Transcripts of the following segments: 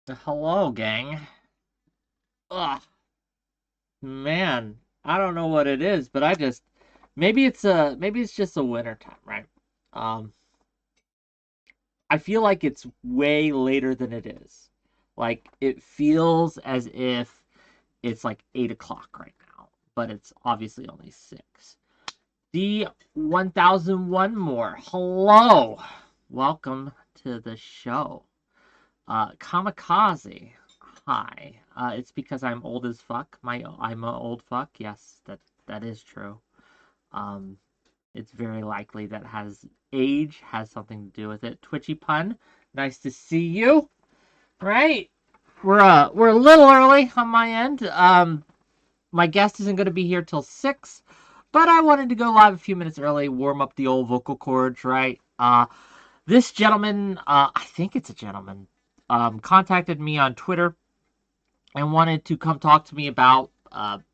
Hello, gang. Ugh, man, I don't know what it is, but maybe it's just a winter time, right? Um, I feel like it's way later than it is. Like it feels as if it's like 8 o'clock right now, but it's obviously only 6. The 1001 more. Hello, welcome to the show. Kamikaze. Hi. It's because I'm old as fuck. I'm a old fuck. Yes, that is true. Um, it's very likely that has age has something to do with it. Twitchy pun. Nice to see you. Right. We're a little early on my end. My guest isn't going to be here till 6, but I wanted to go live a few minutes early, warm up the old vocal cords. Right. This gentleman, I think it's a gentleman, contacted me on Twitter and wanted to come talk to me about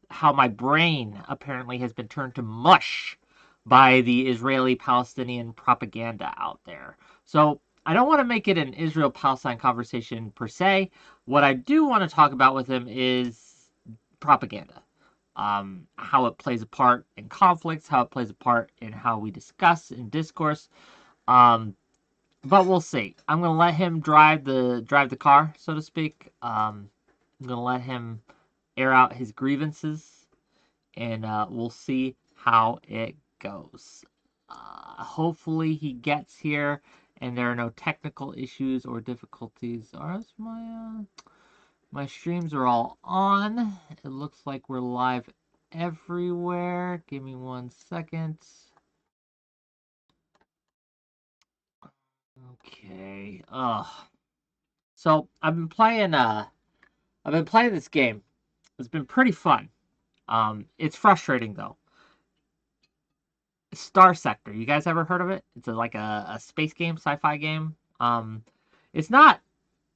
how my brain apparently has been turned to mush by the Israeli-Palestinian propaganda out there. So I don't want to make it an Israel-Palestine conversation per se. What I do want to talk about with him is propaganda. How it plays a part in conflicts, how it plays a part in how we discuss and discourse. Um, but we'll see. I'm gonna let him drive the car, so to speak. I'm gonna let him air out his grievances, and we'll see how it goes. Hopefully he gets here, and there are no technical issues or difficulties. My streams are all on. It looks like we're live everywhere. Give me 1 second. Okay. So I've been playing this game. It's been pretty fun. It's frustrating though. Star Sector. You guys ever heard of it? It's like a space game, sci-fi game. It's not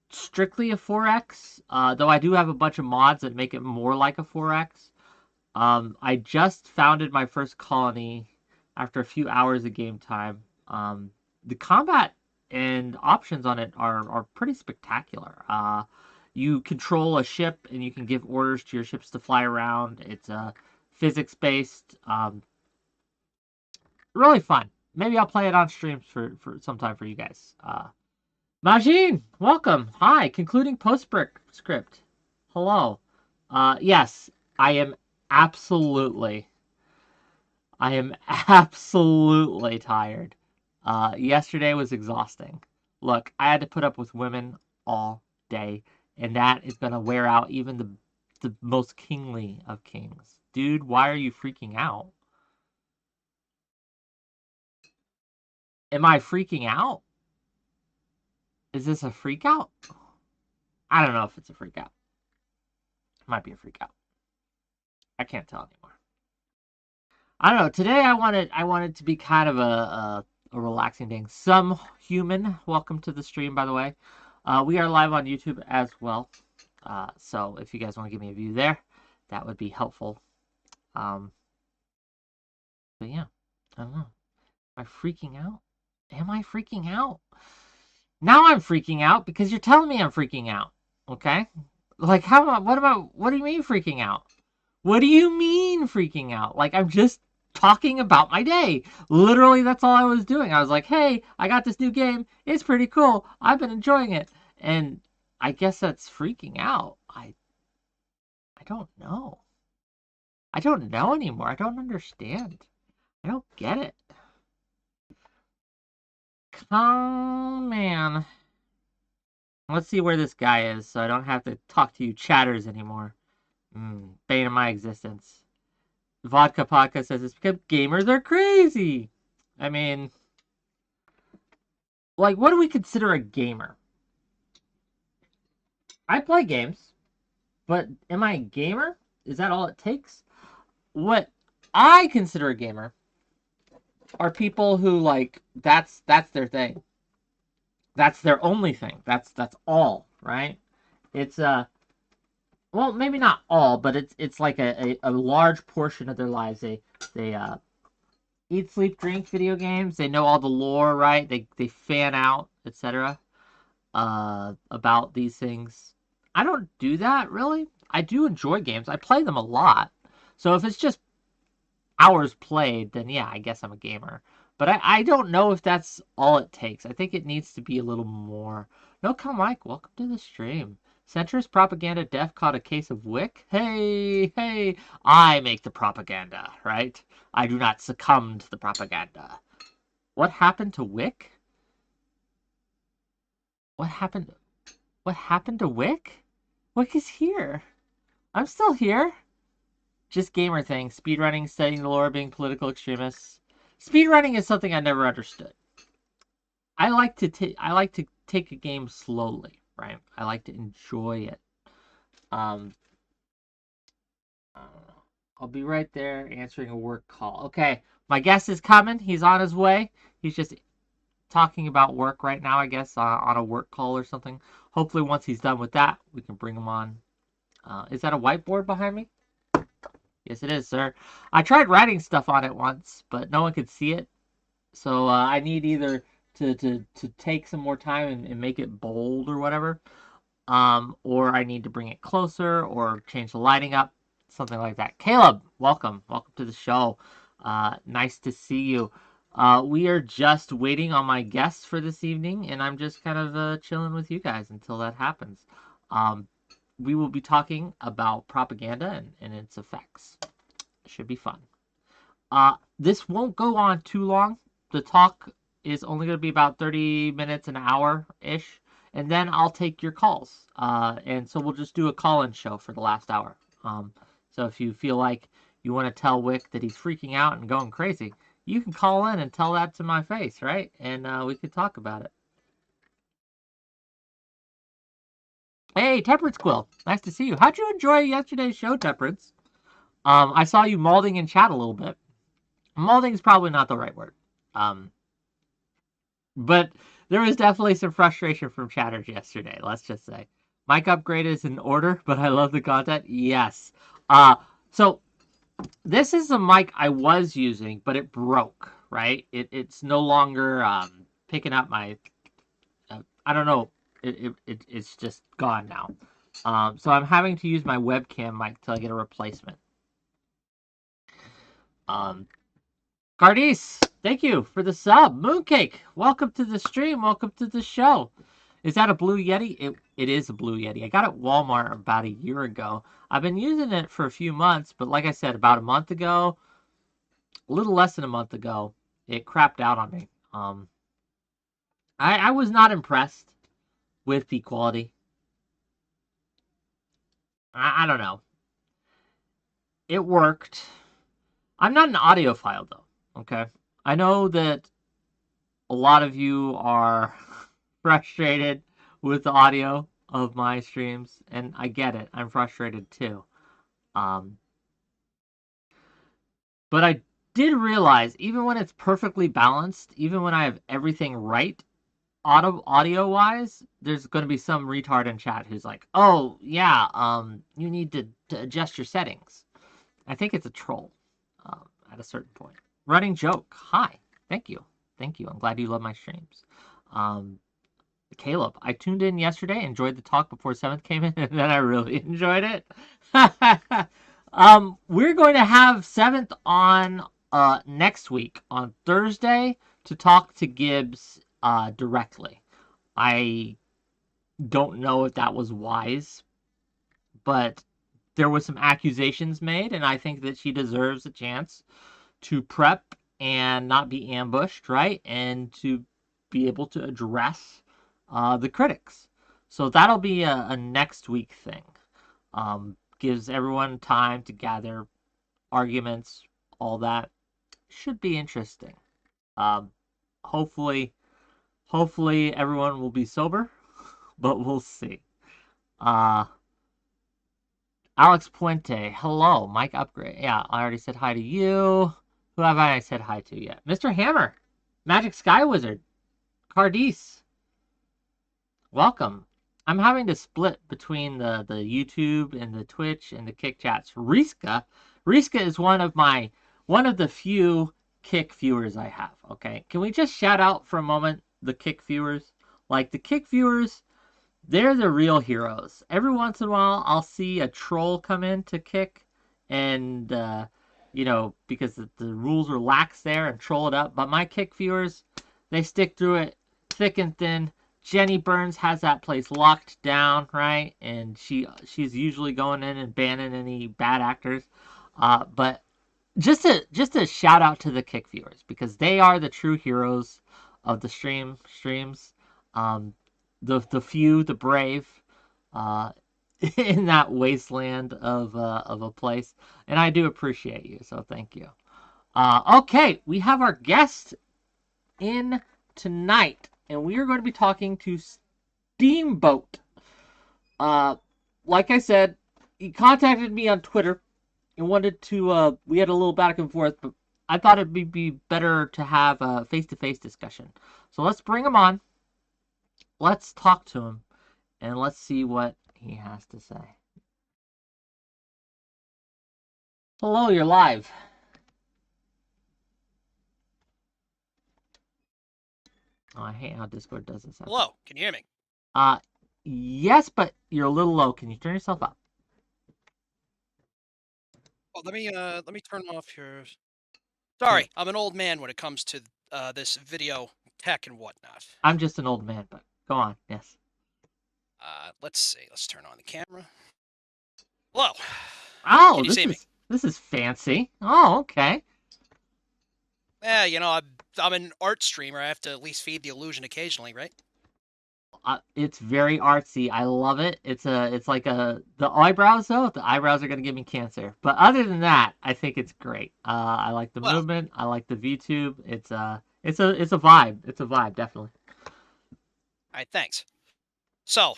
strictly a 4X, though I do have a bunch of mods that make it more like a 4X. I just founded my first colony after a few hours of game time. The combat and options on it are pretty spectacular. You control a ship and you can give orders to your ships to fly around. It's physics based. Really fun. Maybe I'll play it on streams for some time for you guys. Majin, welcome. Hi, concluding postscript. Hello. Yes, I am absolutely, I am absolutely tired. Yesterday was exhausting. Look, I had to put up with women all day, and that is gonna wear out even the most kingly of kings. Dude, why are you freaking out? Am I freaking out? Is this a freak out? I don't know if it's a freak out. It might be a freak out. I can't tell anymore. I don't know. Today I wanted to be kind of a relaxing thing. Some human, welcome to the stream, by the way. We are live on YouTube as well. So if you guys want to give me a view there, that would be helpful. But yeah, I don't know. Am I freaking out? Am I freaking out? Now I'm freaking out because you're telling me I'm freaking out. Okay? Like what do you mean freaking out? What do you mean freaking out? Like I'm just talking about my day. Literally that's all I was doing. I was like, "Hey, I got this new game. It's pretty cool. I've been enjoying it." And I guess that's freaking out. I don't know. I don't know anymore. I don't understand. I don't get it. Come man. Let's see where this guy is so I don't have to talk to you chatters anymore. Bane of my existence. Vodka Podcast says it's because gamers are crazy. I mean, like, what do we consider a gamer? I play games, but am I a gamer? Is that all it takes? What I consider a gamer are people who like that's their thing. That's their only thing. That's all, right? It's well, maybe not all, but it's like a large portion of their lives. They eat, sleep, drink video games. They know all the lore, right? They fan out, etc. about these things. I don't do that really. I do enjoy games. I play them a lot. So if it's just hours played, then yeah, I guess I'm a gamer. But I don't know if that's all it takes. I think it needs to be a little more. No, come, Mike. Welcome to the stream. Centrist propaganda deaf caught a case of WhickTV. Hey, hey, I make the propaganda, right? I do not succumb to the propaganda. What happened to WhickTV? What happened? What happened to WhickTV? WhickTV is here. I'm still here. Just gamer things. Speedrunning, studying the lore, being political extremists. Speedrunning is something I never understood. I like to take a game slowly, right? I like to enjoy it. Um, I'll be right there answering a work call. Okay, my guest is coming. He's on his way. He's just talking about work right now, I guess, on a work call or something. Hopefully, once he's done with that, we can bring him on. Is that a whiteboard behind me? Yes, it is, sir. I tried writing stuff on it once, but no one could see it. So I need either to take some more time and make it bold or whatever, or I need to bring it closer or change the lighting up, something like that. Caleb, welcome to the show. Nice to see you. We are just waiting on my guests for this evening, and I'm just kind of chilling with you guys until that happens. We will be talking about propaganda and its effects. It should be fun. This won't go on too long. The talk is only going to be about 30 minutes, an hour-ish, and then I'll take your calls. And so we'll just do a call-in show for the last hour. So if you feel like you want to tell Wick that he's freaking out and going crazy, you can call in and tell that to my face, right? And we could talk about it. Hey, Temperance Quill, nice to see you. How'd you enjoy yesterday's show, Temperance? I saw you molding in chat a little bit. Molding is probably not the right word. But there was definitely some frustration from chatters yesterday, let's just say. Mic upgrade is in order, but I love the content. Yes. So this is the mic I was using, but it broke, right? It's no longer picking up my... I don't know. It's just gone now. So I'm having to use my webcam mic till I get a replacement. Cardis, thank you for the sub. Mooncake, welcome to the stream. Welcome to the show. Is that a Blue Yeti? It is a Blue Yeti. I got it at Walmart about a year ago. I've been using it for a few months, but like I said, about a month ago, a little less than a month ago, it crapped out on me. I was not impressed with the quality. I don't know. It worked. I'm not an audiophile, though, okay? I know that a lot of you are frustrated with the audio of my streams, and I get it. I'm frustrated, too. But I did realize, even when it's perfectly balanced, even when I have everything right, audio-wise, there's going to be some retard in chat who's like, oh, yeah, you need to adjust your settings. I think it's a troll at a certain point. Running joke. Hi. Thank you. Thank you. I'm glad you love my streams. Caleb, I tuned in yesterday, enjoyed the talk before 7th came in, and then I really enjoyed it. We're going to have 7th on next week, on Thursday, to talk to Gibbs directly. I don't know if that was wise, but there was some accusations made, and I think that she deserves a chance to prep and not be ambushed, right? And to be able to address the critics. So that'll be a next week thing. Gives everyone time to gather arguments, all that. Should be interesting. Hopefully everyone will be sober, but we'll see. Alex Puente, hello. Mic upgrade. Yeah, I already said hi to you. Who have I said hi to yet? Mr. Hammer, Magic Sky Wizard, Cardis. Welcome. I'm having to split between the YouTube and the Twitch and the Kick chats. Riska is one of the few Kick viewers I have. Okay, can we just shout out for a moment the Kick viewers? Like the Kick viewers, they're the real heroes. Every once in a while, I'll see a troll come in to Kick, and because the rules are lax there, and troll it up. But my Kick viewers, they stick through it thick and thin. Jenny Burns has that place locked down, right? And she's usually going in and banning any bad actors. But just a shout out to the Kick viewers, because they are the true heroes of the streams. The few, the brave, uh, in that wasteland of a place, and I do appreciate you. So thank you. Okay, we have our guest in tonight, and we are going to be talking to Steamboat. Like I said, he contacted me on Twitter and wanted to. We had a little back and forth, but I thought it'd be better to have a face-to-face discussion. So let's bring him on. Let's talk to him, and let's see what he has to say. Hello, you're live. Oh, I hate how Discord does this. Hello, can you hear me? Yes, but you're a little low. Can you turn yourself up? Oh, let me turn off here. Sorry, I'm an old man when it comes to this video tech and whatnot. I'm just an old man, but go on. Yes. Let's see. Let's turn on the camera. Hello. Oh, can you see me? This is fancy. Oh, okay. Yeah, I'm an art streamer. I have to at least feed the illusion occasionally, right? It's very artsy. I love it. It's like the eyebrows though. The eyebrows are gonna give me cancer. But other than that, I think it's great. I like the movement. I like the VTube. It's a vibe. It's a vibe, definitely. All right, thanks. So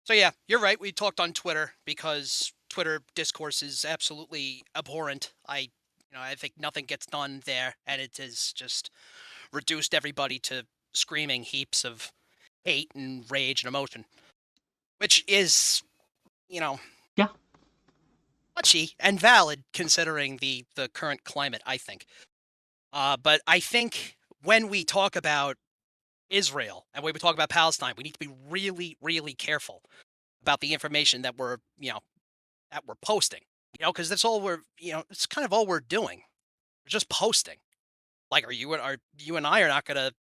yeah, you're right. We talked on Twitter because Twitter discourse is absolutely abhorrent. I think nothing gets done there, and it has just reduced everybody to screaming heaps of hate and rage and emotion, which is, yeah, touchy and valid considering the current climate, I think. But I think when we talk about Israel and when we talk about Palestine, we need to be really, really careful about the information that we're posting, because that's all it's kind of all we're doing. We're just posting. Like, you and I are not going to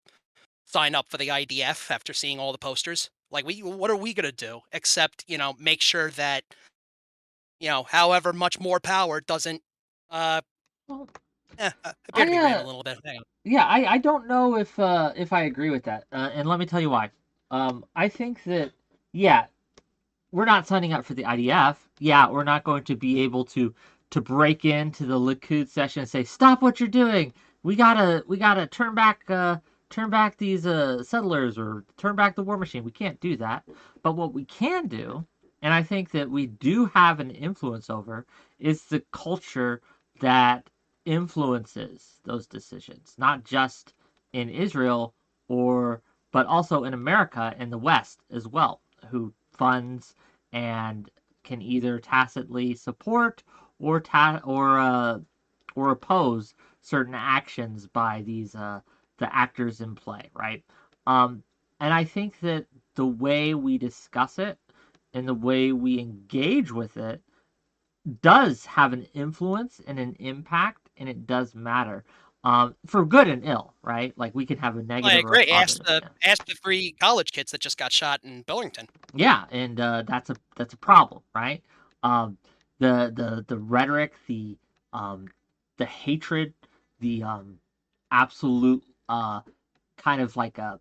sign up for the IDF after seeing all the posters. Like, what are we going to do except, make sure that, however much more power doesn't, I appear to be rambling a little bit. Hang on. Yeah, I don't know if I agree with that, and let me tell you why. I think that, yeah, we're not signing up for the IDF. Yeah, we're not going to be able to break into the Likud session and say, stop what you're doing. We gotta turn back these settlers, or turn back the war machine. We can't do that. But what we can do, and I think that we do have an influence over, is the culture that influences those decisions, not just in Israel but also in America and the West as well, who funds and can either tacitly support or oppose certain actions by these the actors in play, right? And I think that the way we discuss it and the way we engage with it does have an influence and an impact, and it does matter, for good and ill, right? Like, we can have a negative. I agree. Ask the 3 college kids that just got shot in Burlington. Yeah, and that's a problem, right? The rhetoric, the hatred, the absolute kind of like a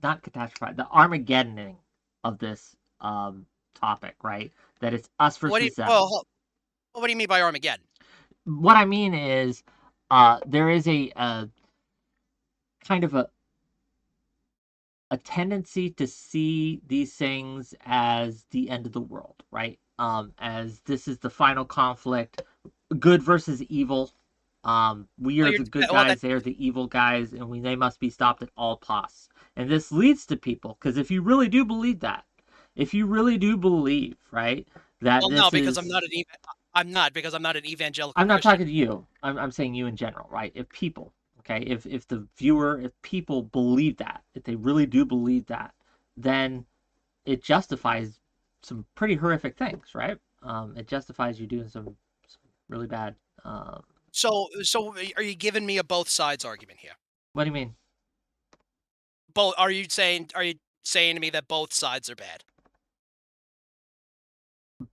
not catastrophe, the Armageddoning of this topic, right? That it's us versus them. What do you mean by Armageddon? What I mean is, there is a kind of a tendency to see these things as the end of the world, right? As this is the final conflict, good versus evil. We are the good guys, they are the evil guys, and they must be stopped at all costs. And this leads to people, because if you really do believe that, if you really do believe, right, that because I'm not an evangelical. I'm not talking to you. I'm saying you in general, right? If people, Okay, if the viewer, if people believe that, if they really do believe that, then it justifies some pretty horrific things, right? It justifies you doing some really bad. So are you giving me a both sides argument here? What do you mean? Are you saying to me that both sides are bad?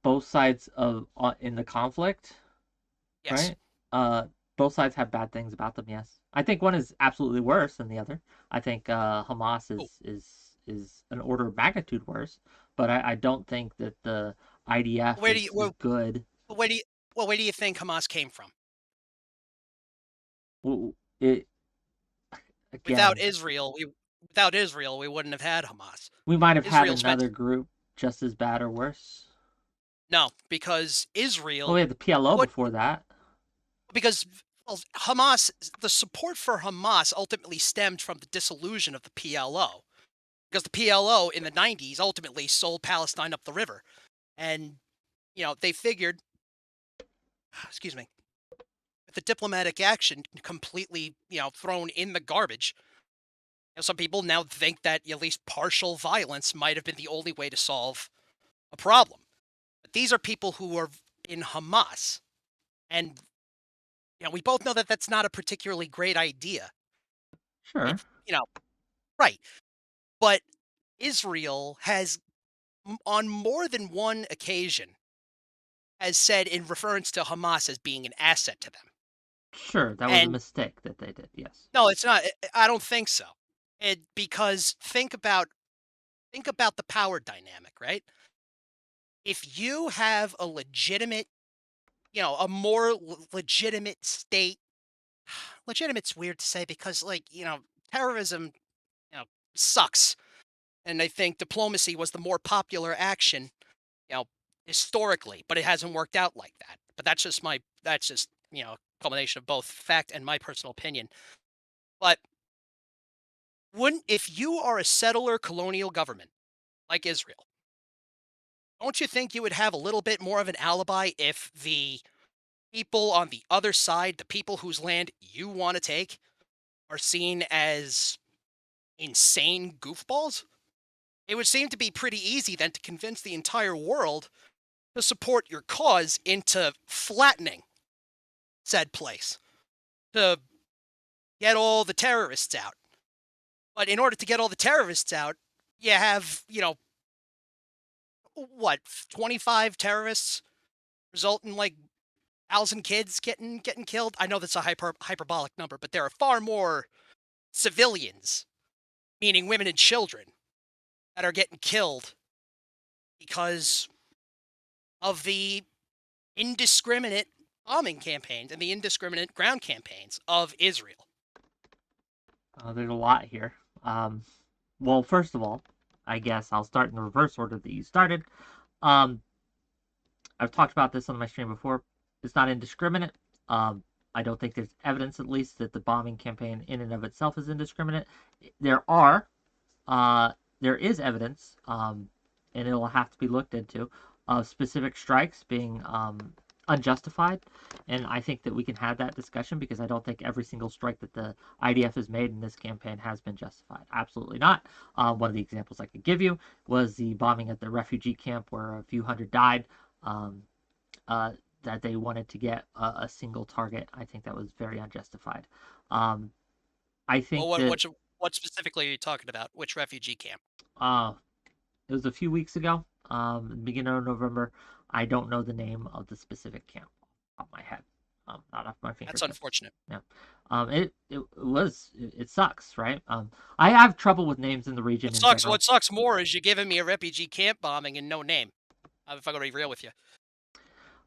Both sides of in the conflict, Yes. right? Uh, both sides have bad things about them. Yes, I think one is absolutely worse than the other. I think Hamas Oh, is an order of magnitude worse, but I don't think that the IDF where do you is well, good. where do you where do you think Hamas came from? It Without again, Israel, we wouldn't have had Hamas. we might have had Israel spent another group just as bad or worse. no, because Well, we Israel had the PLO put before that. because well, Hamas, the support for Hamas ultimately stemmed from the dissolution of the PLO. Because the PLO in the 90s ultimately sold Palestine up the river. And, they figured, excuse me, with the diplomatic action completely, thrown in the garbage, some people now think that at least partial violence might have been the only way to solve a problem. But these are people who are in Hamas. And, we both know that that's not a particularly great idea. Sure, It's, right. But Israel has, on more than one occasion, has said in reference to Hamas as being an asset to them. sure, that was a And mistake that they did. Yes, no, it's not. I don't think so. Because think about the power dynamic, right? If you have a legitimate, a more legitimate state, legitimate's weird to say because, like, terrorism, you know, sucks. And I think diplomacy was the more popular action, you know, historically, but it hasn't worked out like that. But that's just, a culmination of both fact and my personal opinion. But wouldn't if you are a settler colonial government like Israel, don't you think you would have a little bit more of an alibi if the people on the other side, the people whose land you want to take, are seen as insane goofballs? It would seem to be pretty easy then to convince the entire world to support your cause into flattening said place, to get all the terrorists out. But in order to get all the terrorists out, you have, what, 25 terrorists result in like 1,000 kids getting killed. I know that's a hyperbolic number, but there are far more civilians, meaning women and children, that are getting killed because of the indiscriminate bombing campaigns and the indiscriminate ground campaigns of Israel. there's a lot here. Well, first of all, I guess I'll start in the reverse order that you started. Um, I've talked about this on my stream before. It's not indiscriminate. I don't think there's evidence, at least, that the bombing campaign in and of itself is indiscriminate. There are, there is evidence, and it'll have to be looked into, of specific strikes being unjustified. And I think that we can have that discussion because I don't think every single strike that the IDF has made in this campaign has been justified. Absolutely not. One of the examples I could give you was the bombing at the refugee camp where a few hundred died. That they wanted to get a single target. I think that was very unjustified. I Well, think that what specifically are you talking about? Which refugee camp? uh, it was a few weeks ago, beginning of November. I don't know the name of the specific camp off my head, not off my That's fingertips. unfortunate. Yeah, it sucks, right? I have trouble with names in the region in general. What sucks more is you're giving me a refugee camp bombing and no name. If I'm gonna be real with you.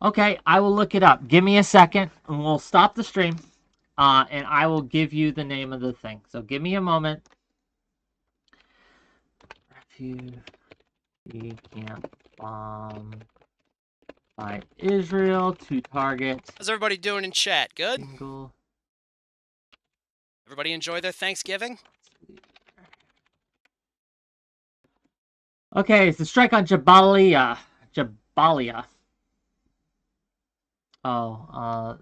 Okay, I will look it up. Give me a second, and we'll stop the stream, and I will give you the name of the thing. So give me a moment. Refugee camp bomb by Israel to target How's everybody doing in chat? Good? single. Everybody enjoy their Thanksgiving? Okay, it's the strike on 𝕵𝖎𝖎. 𝕵𝖎𝖎. Oh,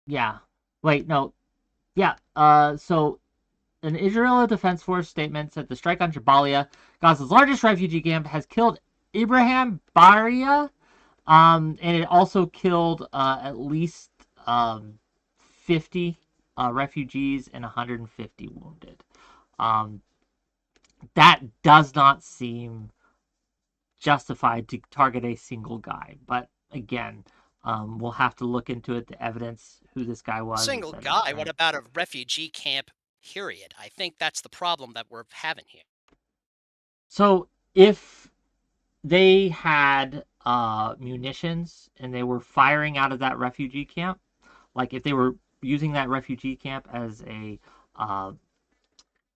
yeah. Wait, no. Yeah. So an Israeli Defense Force statement said the strike on Jabalia, Gaza's largest refugee camp, has killed 𝕵𝖎𝖎, and it also killed at least 50 refugees and 150 wounded. Um, that does not seem justified to target a single guy. But again, we'll have to look into it, the evidence, who this guy was, Single etc. guy. What Right? about a refugee camp? Period. I think that's the problem that we're having here. So if they had munitions and they were firing out of that refugee camp, like if they were using that refugee camp as uh,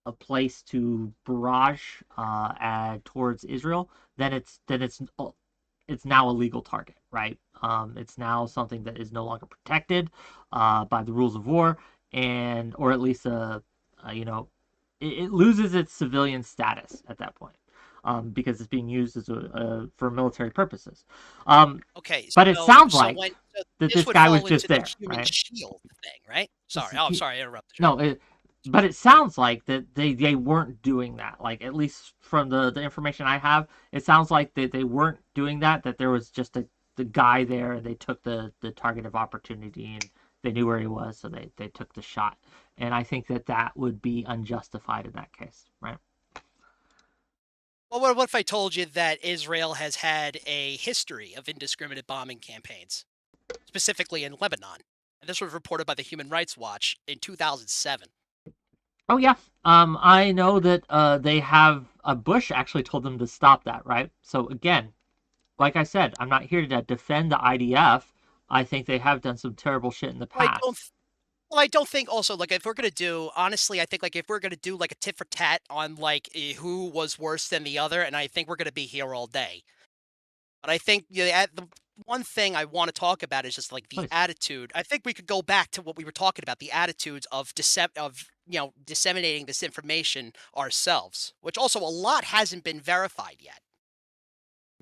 a place to barrage towards Israel, then it's now a legal target, right? It's now something that is no longer protected by the rules of war, and or at least you know, it loses its civilian status at that point because it's being used as for military purposes. Um, Okay, but it so sounds so like when so that this this would guy was fall just into the there, human right? shield thing, right? This Sorry. is Oh, he, sorry, I interrupted. no, but it sounds like that they weren't doing that. Like at least from the information I have, it sounds like that they weren't doing that. That there was just the guy there, and they took the target of opportunity, and they knew where he was, so they took the shot. And I think that that would be unjustified in that case, right? Well, what if I told you that Israel has had a history of indiscriminate bombing campaigns, specifically in Lebanon? And this was reported by the Human Rights Watch in 2007. Oh yeah. I know that they have Bush actually told them to stop that, right? So again, like I said, I'm not here to defend the IDF. I think they have done some terrible shit in the Well, I don't. past. Well, I don't think also like if we're gonna do honestly, I think like if we're gonna do like a tit for tat on like who was worse than the other, and I think we're gonna be here all day. But I think the one thing I want to talk about is just like the Please. attitude. I think we could go back to what we were talking about, the attitudes of disseminating this information ourselves, which also a lot hasn't been verified yet.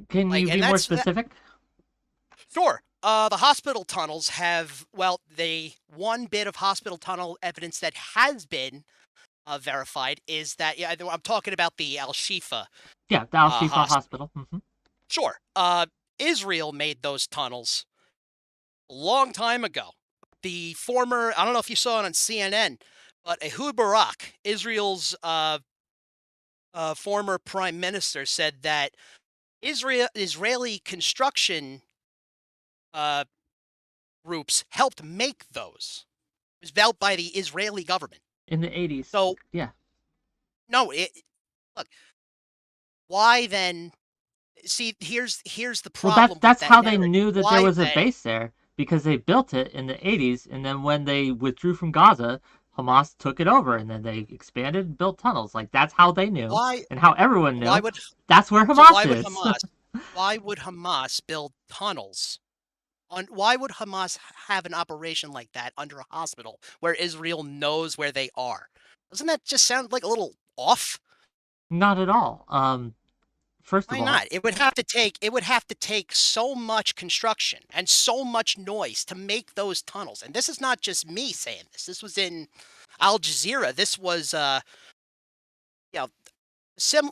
Can Like, you and be more that's that. specific? Sure. The hospital tunnels have the one bit of hospital tunnel evidence that has been verified is that I'm talking about the Al Shifa Yeah, the Al Shifa hospital. Hospital. Sure. Israel made those tunnels a long time ago. The former, I don't know if you saw it on CNN, but Ehud Barak, Israel's former prime minister, said that Israeli construction uh, groups helped make those. It was built by the Israeli government. In the 80s. So Yeah. no, look. Why then? See, here's the Well, problem with that's that how they narrative. knew that there Why was a then? base there because they built it in the 80s, and then when they withdrew from Gaza, Hamas took it over, and then they expanded and built tunnels. Like that's how they knew, Why? and how everyone Why knew. would? That's where So Hamas is. Why would Hamas build tunnels? Why would Hamas have an operation like that under a hospital where Israel knows where they are? Doesn't that just sound like a little off? Not at all. First of Why all, not? It would have to take so much construction and so much noise to make those tunnels. And this is not just me saying this. This was in Al Jazeera. This was you know,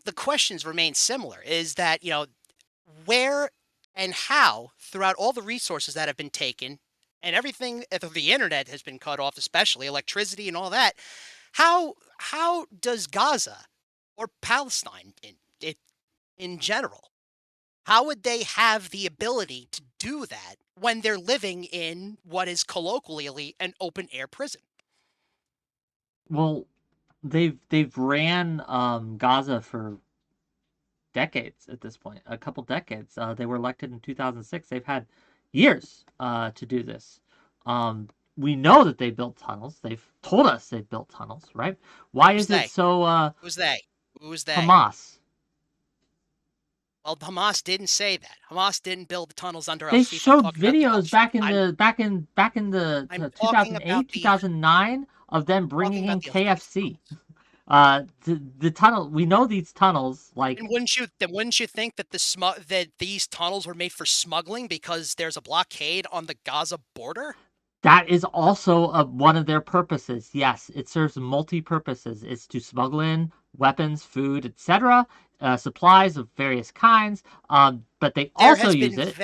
the questions remain similar. Is that, where and how throughout all the resources that have been taken and everything the internet has been cut off, especially electricity and all that, how does Gaza or Palestine in general, how would they have the ability to do that when they're living in what is colloquially an open air prison? well, they've ran Gaza for decades at this point, a couple decades. They were elected in 2006. They've had years to do this. We know that they built tunnels. They've told us they built tunnels, right? Why Who's is it they? so Who's they? Who's they? Hamas? Well, Hamas didn't say that. Hamas didn't build the tunnels under Al They Shifa. I'm showed talking about the Al videos Shifa. back in the I'm talking about 2008 the 2009 of them bringing in Al Shifa KFC. tunnels. The tunnel. We know these tunnels like And wouldn't you think that that these tunnels were made for smuggling because there's a blockade on the Gaza border? That is also one of their purposes. Yes, it serves multi-purposes. It's to smuggle in weapons, food, etc., supplies of various kinds. But they also use it.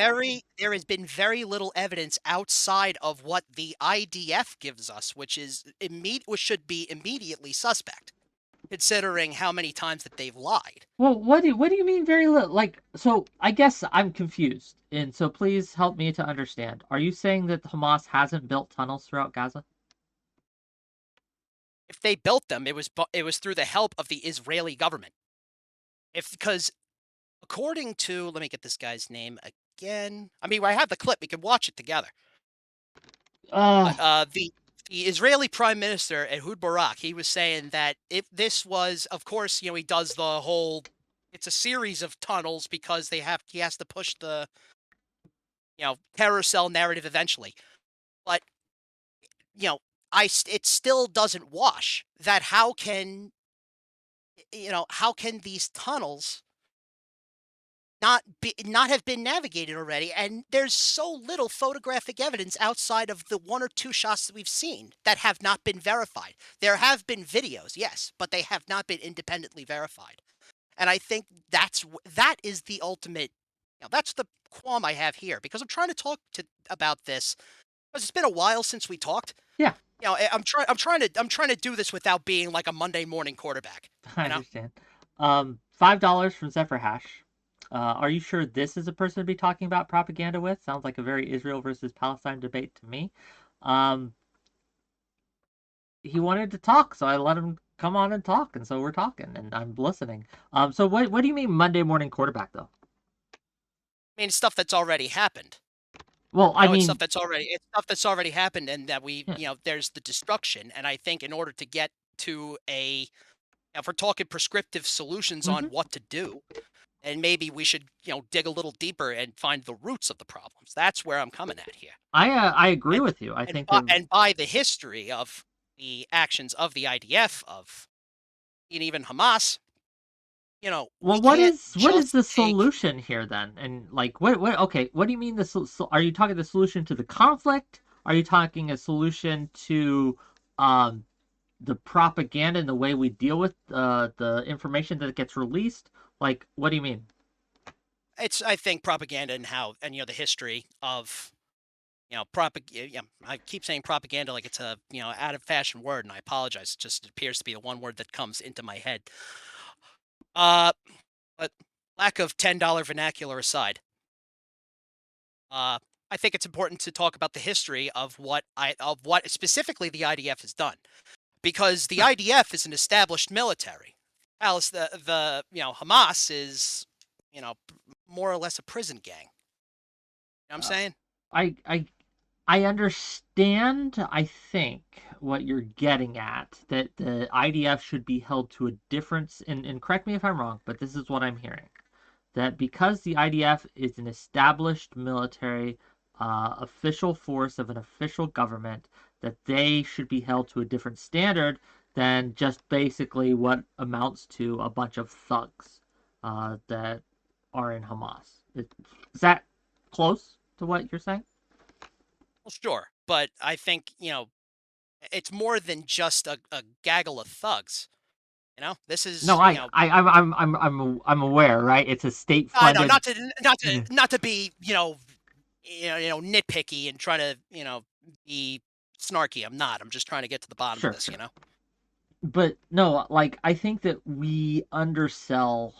There has been very little evidence outside of what the IDF gives us, which should be immediately suspect, considering how many times that they've lied. Well, what do you mean very little? Like, so I guess I'm confused, and so please help me to understand. Are you saying that Hamas hasn't built tunnels throughout Gaza? If they built them, it was through the help of the Israeli government. Because according to, let me get this guy's name again. I mean, I have the clip. We can watch it together. Uh, But the Israeli Prime Minister 𝕾𝖍𝖎, he was saying that if this was, of course, he does the whole. It's a series of tunnels because he has to push the terror cell narrative eventually. But it still doesn't wash that. How can these tunnels not have been navigated already? And there's so little photographic evidence outside of the one or two shots that we've seen that have not been verified. There have been videos, yes, but they have not been independently verified. And I think that is the ultimate. That's the qualm I have here, because I'm trying to talk about this because it's been a while since we talked. yeah, I'm trying to do this without being like a Monday morning quarterback. I You know, understand. $5 from 𝕍𝖎. Are you sure this is a person to be talking about propaganda with? Sounds like a very Israel versus Palestine debate to me. Um, he wanted to talk, so I let him come on and talk, and so we're talking, and I'm listening. So what do you mean Monday morning quarterback though? I mean, stuff that's already happened. Well, I mean, It's stuff that's already happened, and that yeah. there's the destruction. And I think in order to get to if we're talking prescriptive solutions on Hmm. what to do, and maybe we should, dig a little deeper and find the roots of the problems. That's where I'm coming at here. I agree And with you. I and think by, that and by the history of the actions of the IDF, and even Hamas, well, we can't what is just the take. solution here then? And like, what? Okay, what do you mean are you talking the solution to the conflict? Are you talking a solution to um the propaganda and the way we deal with the information that gets released? Like, what do you mean? It's, I think, propaganda, and the history of Yeah, I keep saying propaganda like it's a out of fashion word, and I apologize. It just appears to be the one word that comes into my head. Uh, but lack of $10 vernacular aside, uh, I think it's important to talk about the history of what specifically the IDF has done, because the Sure. IDF is an established military. Alice, the Hamas is more or less a prison gang. You know what I'm Uh, saying? I understand. I think what you're getting at, that the IDF should be held to a difference. And correct me if I'm wrong, but this is what I'm hearing. That because the IDF is an established military official force of an official government, that they should be held to a different standard than just basically what amounts to a bunch of thugs that are in Hamas. Is that close to what you're saying? Well, sure, but I think it's more than just a gaggle of thugs. This No, is I'm aware, right? It's a I know, state-funded. not to be nitpicky and try to be snarky. I'm not. I'm just trying to get to the bottom of Sure, this. sure. But no, like I think that we undersell.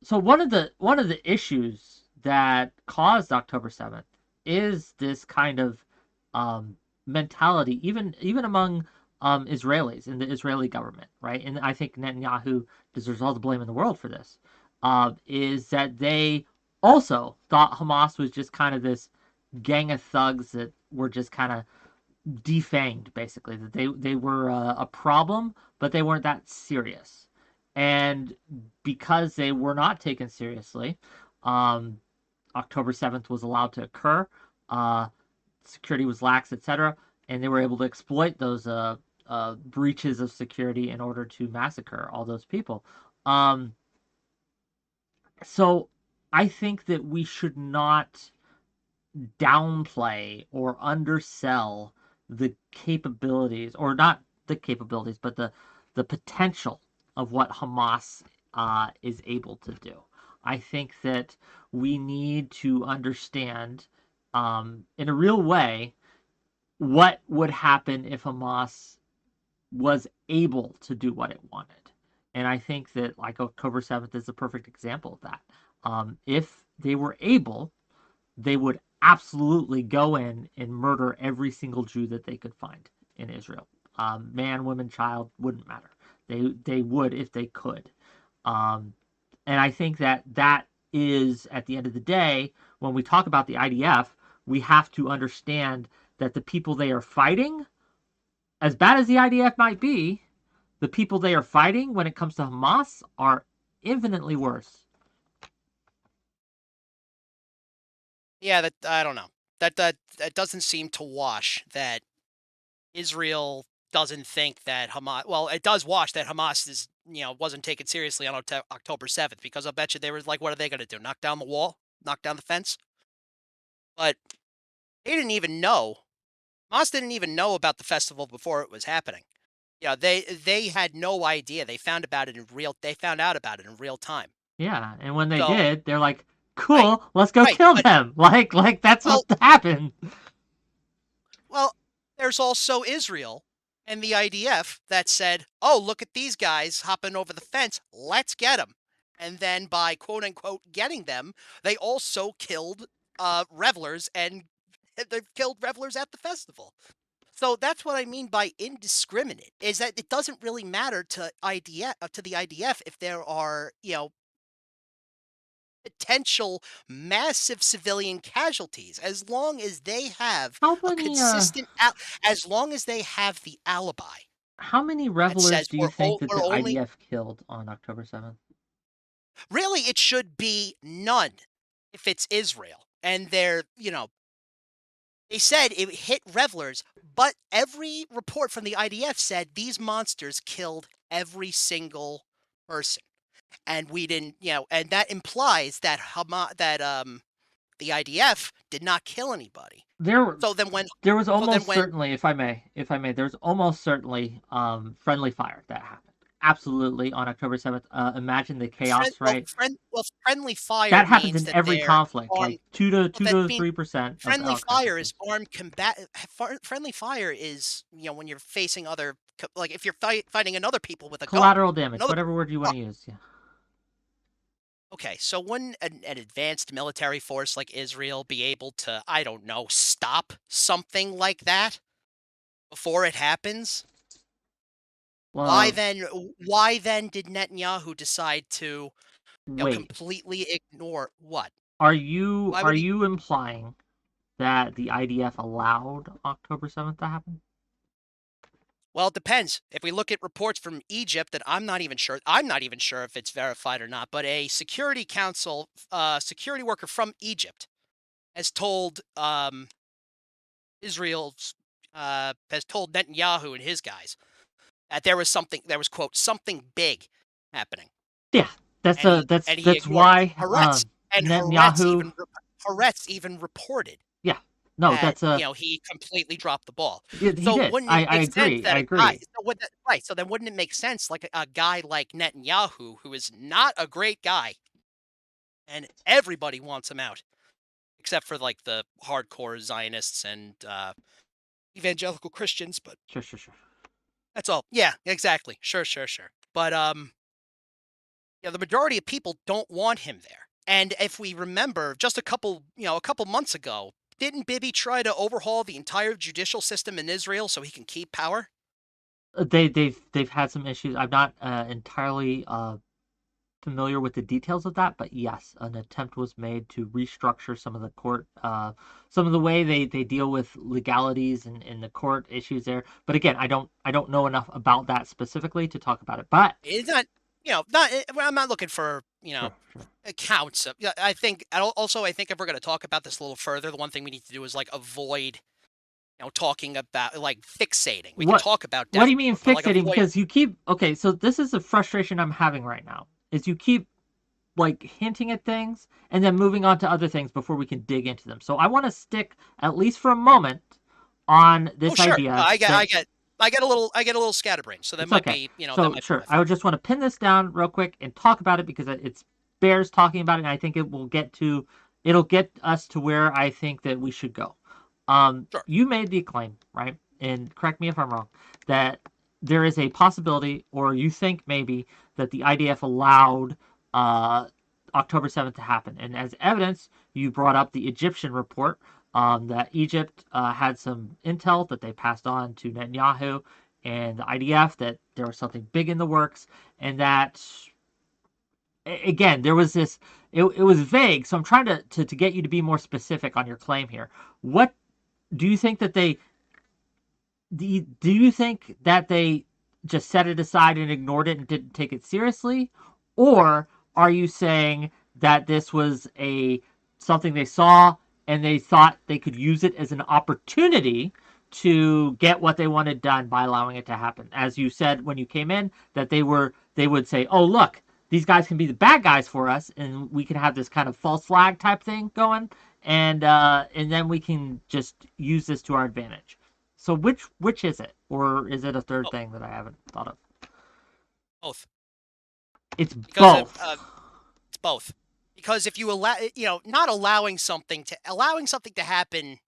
So one of the issues that caused October 7th is this kind of mentality, even among Israelis in the Israeli government, right? And I think Netanyahu deserves all the blame in the world for this. Is that they also thought Hamas was just kind of this gang of thugs that were just kind of defanged, basically, that they were a problem, but they weren't that serious. And because they were not taken seriously, um, October 7th was allowed to occur. Uh, Security was lax, etc., and they were able to exploit those breaches of security in order to massacre all those people. Um, so I think that we should not downplay or undersell the capabilities, or not the capabilities, but the potential of what Hamas is able to do. I think that we need to understand in a real way what would happen if Hamas was able to do what it wanted. And I think that like October 7th is a perfect example of that. If they were able, they would absolutely go in and murder every single Jew that they could find in Israel. Man, woman, child, wouldn't matter. They would if they could. And I think that that is, at the end of the day, when we talk about the IDF, we have to understand that the people they are fighting, as bad as the IDF might be, the people they are fighting when it comes to Hamas are infinitely worse. Yeah, that I don't know. That doesn't seem to wash that Israel doesn't think that Hamas. Well, it does wash that Hamas is wasn't taken seriously on October 7th, because I'll bet you they were like, what are they going to do? Knock down the wall? Knock down the fence? But they didn't even know. Hamas didn't even know about the festival before it was happening. They had no idea. They found out about it in real time. Yeah, and when they So, did, they're like, right, "Cool, let's go right. kill But them." Like that's what well, happened. well, there's also Israel and the IDF that said, "Oh, look at these guys hopping over the fence. Let's get them." And then by quote unquote getting them, they also killed revelers, and they've killed revelers at the festival. So that's what I mean by indiscriminate, is that it doesn't really matter to the IDF if there are, potential massive civilian casualties, as long as they have How a many consistent as long as they have the alibi how many that revelers says do you think that we're the only IDF killed on October 7th? really, it should be none if it's Israel. And they said it hit revelers, but every report from the IDF said these monsters killed every single person. And we didn't, and that implies that the IDF did not kill anybody. There So then when there was so then almost when certainly, if I may, there's almost certainly friendly fire that happened. Absolutely on October 7th. Imagine the chaos, right? friendly fire That happens means in that every they're conflict, armed. like 2 to Well, 2 that to mean 3% of friendly all fire is casualties. armed combat. Friendly fire is when you're facing other, like if you're fighting another people with a gun. Collateral damage, Another whatever people with word you a want gun. to use. Yeah. Okay, so wouldn't an advanced military force like Israel be able to, I don't know, stop something like that before it happens? Why Well, then? Why then did Netanyahu decide to, wait. completely ignore what? Are you Why are would he? you implying that the IDF allowed October 7th to happen? Well, it depends. If we look at reports from Egypt, that I'm not even sure. I'm not even sure if it's verified or not. But a Security Council security worker from Egypt has told Israel's has told Netanyahu and his guys that there was quote something big happening, Yeah, and he that's ignored it. why Netanyahu. Haaretz even reported Yeah, no, that that's a he completely dropped the ball. he So did. wouldn't it I make sense agree. that I a guy? agree. Right? So then wouldn't it make sense, like a guy like Netanyahu, who is not a great guy, and everybody wants him out, except for like the hardcore Zionists and evangelical Christians, but Sure, sure, sure. that's all. Yeah, exactly. Sure, sure, sure. But the majority of people don't want him there. And if we remember, just a couple months ago, didn't Bibi try to overhaul the entire judicial system in Israel so he can keep power? They've had some issues. I'm not entirely familiar with the details of that, but yes, an attempt was made to restructure some of the court, some of the way they deal with legalities and the court issues there. But again, I don't know enough about that specifically to talk about it. But It's not, not. I'm not looking for sure, sure. accounts. Yeah, I think. Also, I think if we're going to talk about this a little further, the one thing we need to do is like avoid, talking about like fixating. We can What talk about what do death you mean wars, but like fixating? avoid. Because you keep okay. So this is the frustration I'm having right now. Is you keep like hinting at things and then moving on to other things before we can dig into them. So I want to stick at least for a moment on this sure. idea I that get a little scatterbrained. So that it's might okay. be, that So might be sure, my I fault. would just want to pin this down real quick and talk about it because it's bears talking about it, and I think it'll get us to where I think that we should go. Sure. You made the claim, right? And correct me if I'm wrong, that there is a possibility, or you think maybe that the IDF allowed October 7th to happen, and as evidence, you brought up the Egyptian report that Egypt had some intel that they passed on to Netanyahu and the IDF that there was something big in the works, and that again there was this. It was vague, so I'm trying to get you to be more specific on your claim here. What do you think that they? Do you think that they just set it aside and ignored it and didn't take it seriously, or are you saying that this was a something they saw and they thought they could use it as an opportunity to get what they wanted done by allowing it to happen? As you said when you came in, that they would say, "Oh, look, these guys can be the bad guys for us, and we can have this kind of false flag type thing going, and then we can just use this to our advantage." So which is it, or is it a third Both. thing that I haven't thought of? Both. It's Because both. it's both. Because if you allow, not allowing something to happen,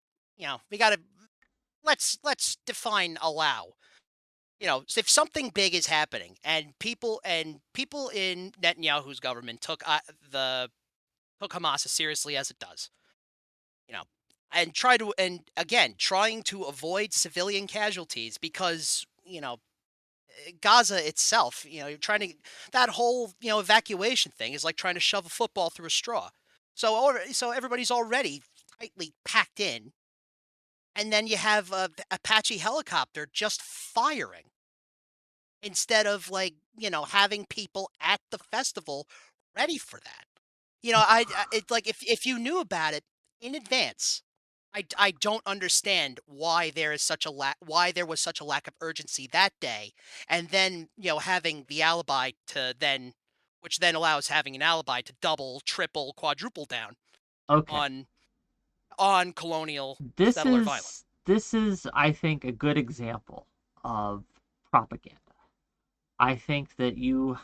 we got to let's define allow. If something big is happening and people in Netanyahu's government took Hamas as seriously as it does, you know, and again trying to avoid civilian casualties because Gaza itself, you're trying to that whole evacuation thing is like trying to shove a football through a straw. So everybody's already tightly packed in, and then you have a Apache helicopter just firing instead of having people at the festival ready for that. It's like if you knew about it in advance, I don't understand why there was such a lack of urgency that day, and then having the alibi which then allows having an alibi to double, triple, quadruple down Okay. on colonial This settler violence. is this is I think a good example of propaganda. I think that you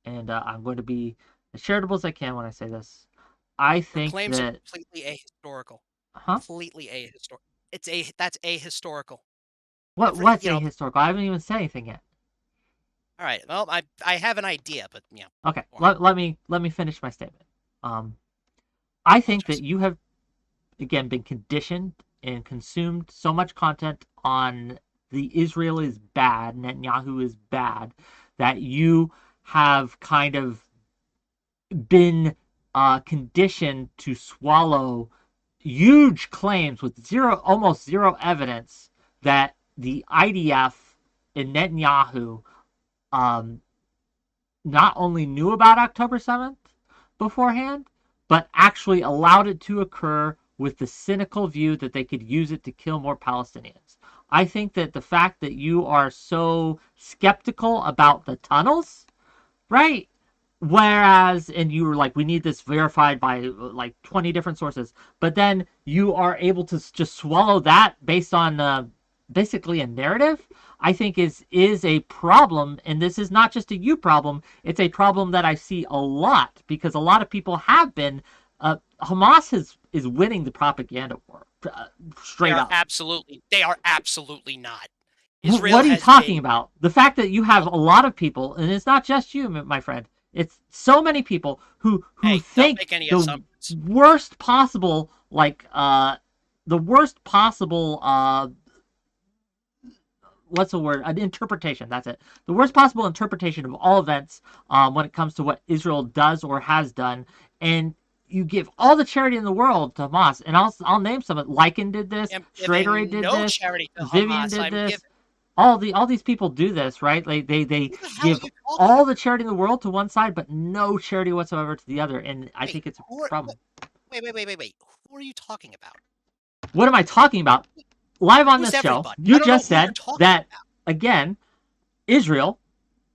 and I'm going to be as charitable as I can when I say this. I Your think claims are that completely ahistorical. huh? Completely ahistorical. That's ahistorical. What's ahistorical? I haven't even said anything yet. All right. Well, I have an idea, but Okay. Let me finish my statement. I think that you have again been conditioned and consumed so much content on the Israel is bad, Netanyahu is bad, that you have kind of been conditioned to swallow huge claims with almost zero evidence that the IDF and Netanyahu not only knew about October 7th beforehand, but actually allowed it to occur with the cynical view that they could use it to kill more Palestinians. I think that the fact that you are so skeptical about the tunnels, right? Whereas, and you were like, we need this verified by like 20 different sources, but then you are able to just swallow that based on basically a narrative, I think is a problem. And this is not just a you problem, it's a problem that I see a lot because a lot of people have been. Hamas is winning the propaganda war straight up. They are absolutely not. Israel what are you talking about? The fact that you have a lot of people, and it's not just you, my friend. It's so many people who think the worst possible, the worst possible, what's the word? An interpretation. That's it. The worst possible interpretation of all events when it comes to what Israel does or has done, and you give all the charity in the world to Hamas, and I'll name some. Lycan did this. Schrader did this. Vivian did this. All these people do this, right? They give all the charity in the world to one side, but no charity whatsoever to the other, and I think it's a problem. Wait. Who are you talking about? What am I talking about? Live on this show, you just said that again, Israel.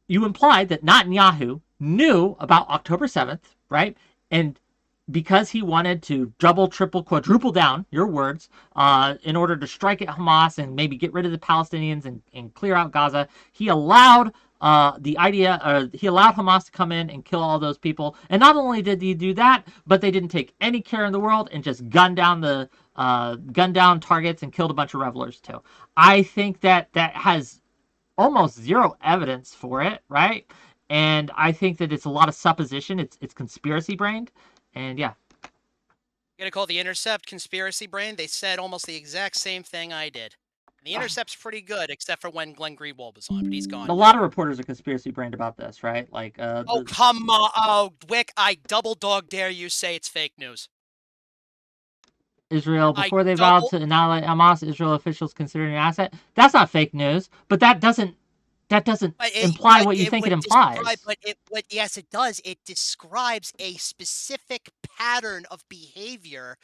You implied that Netanyahu knew about October 7th, right? And because he wanted to double, triple, quadruple down, your words, in order to strike at Hamas and maybe get rid of the Palestinians and clear out Gaza, he allowed he allowed Hamas to come in and kill all those people. And not only did he do that, but they didn't take any care in the world and just gunned down targets and killed a bunch of revelers too. I think that has almost zero evidence for it, right? And I think that it's a lot of supposition. It's conspiracy brained. And yeah. You're gonna call The Intercept conspiracy brain? They said almost the exact same thing I did. The Intercept's pretty good, except for when 𝕾𝖍𝖎𝖙 was on, but he's gone. A lot of reporters are conspiracy brained about this, right? Like, oh, come on. Oh, Wick, I double dog dare you say it's fake news. Israel, before they vowed to annihilate Hamas, Israel officials considered an asset. That's not fake news, but that doesn't imply what you think it implies. Yes, it does. It describes a specific pattern of behavior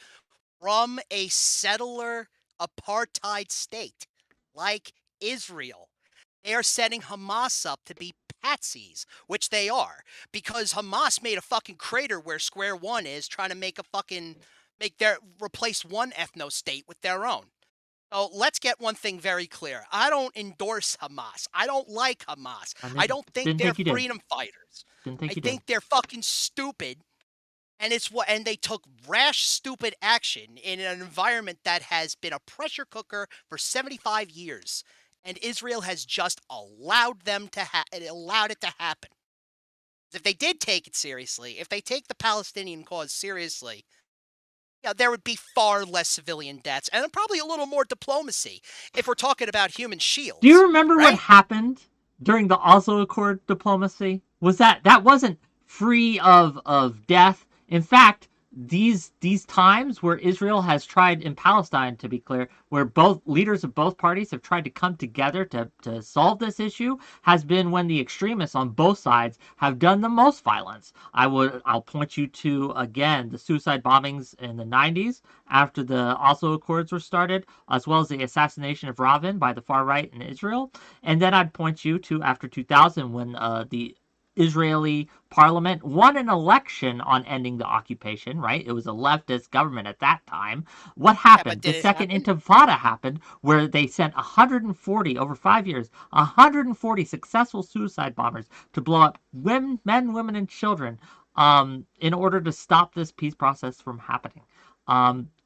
from a settler apartheid state like Israel. They are setting Hamas up to be patsies, which they are, because Hamas made a fucking crater where Square One is, trying to replace one ethno state with their own. So let's get one thing very clear. I don't endorse Hamas. I don't like Hamas. I don't think they're freedom fighters. I think they're fucking stupid. And they took rash, stupid action in an environment that has been a pressure cooker for 75 years. And Israel has just allowed it to happen. If they did take it seriously, if they take the Palestinian cause seriously, there would be far less civilian deaths and probably a little more diplomacy if we're talking about human shields. Do you remember what happened during the Oslo Accord diplomacy? Was that wasn't free of death? In fact, these times where Israel has tried in Palestine, to be clear, where both leaders of both parties have tried to come together to solve this issue, has been when the extremists on both sides have done the most violence. I'll point you to, again, the suicide bombings in the 90s after the Oslo Accords were started, as well as the assassination of Rabin by the far right in Israel. And then I'd point you to after 2000 when the Israeli parliament won an election on ending the occupation, right? It was a leftist government at that time. What happened? The second intifada happened, where they sent 140, over 5 years, 140 successful suicide bombers to blow up men, women, and children in order to stop this peace process from happening.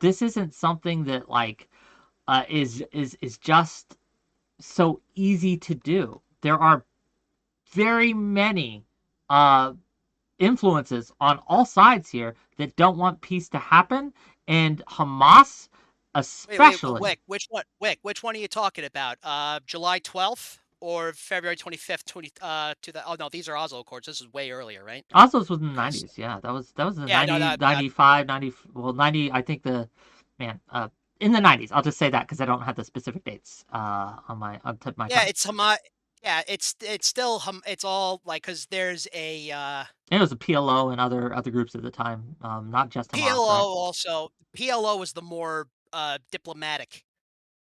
This isn't something that is just so easy to do. There are very many influences on all sides here that don't want peace to happen, and Hamas especially. Wait, which one are you talking about? July 12th or February 25th? Oh no, these are Oslo Accords. This is way earlier, right? Oslo's was in the 90s. Yeah, that was the 95, 90. Well, 90. I think in the 90s. I'll just say that because I don't have the specific dates on tip of my tongue. It's Hamas. Yeah, it's still it's all because there's a it was a PLO and other groups at the time, not just Hamas. PLO also. PLO was the more diplomatic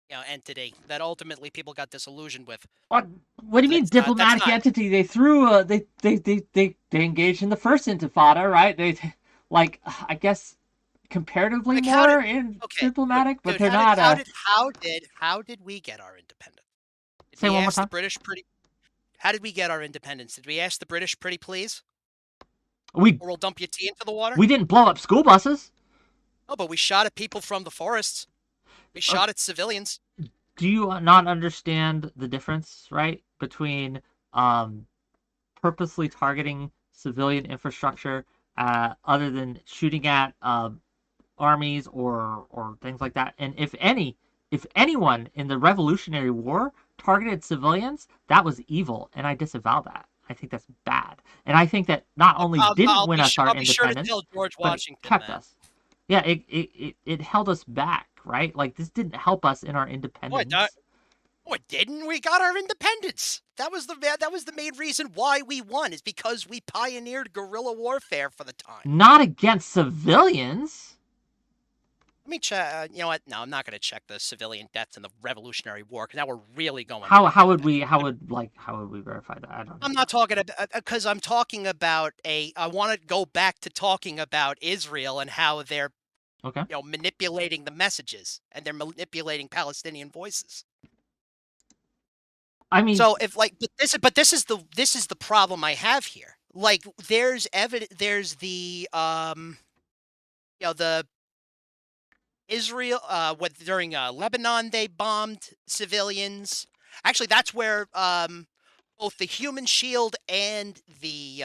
entity that ultimately people got disillusioned with. What do you mean diplomatic entity? They threw they engaged in the first intifada, right? They I guess comparatively more diplomatic, but they're not. How did we get our independence? Say one more time. How did we get our independence? Did we ask the British pretty please? Or we'll dump your tea into the water? We didn't blow up school buses. No, but we shot at people from the forests. We shot at civilians. Do you not understand the difference, right, between purposely targeting civilian infrastructure other than shooting at armies or things like that? And if anyone in the Revolutionary War targeted civilians, that was evil, and I disavow that. I think that's bad. And I think that not only didn't win us our independence, but it kept us. Yeah, it held us back, right? This didn't help us in our independence. What didn't? We got our independence. That was the main reason why we won, is because we pioneered guerrilla warfare for the time. Not against civilians. Let me check. You know what? No, I'm not going to check the civilian deaths in the Revolutionary War because now we're really going How down how that would path. we how would we verify that? I don't I'm even not know. talking about because I'm talking about a. I want to go back to talking about Israel and how they're Okay. manipulating the messages and they're manipulating Palestinian voices. I mean, So if like, but this is the problem I have here. Like, there's evidence. There's the Israel. What during Lebanon they bombed civilians. Actually, that's where both the human shield and the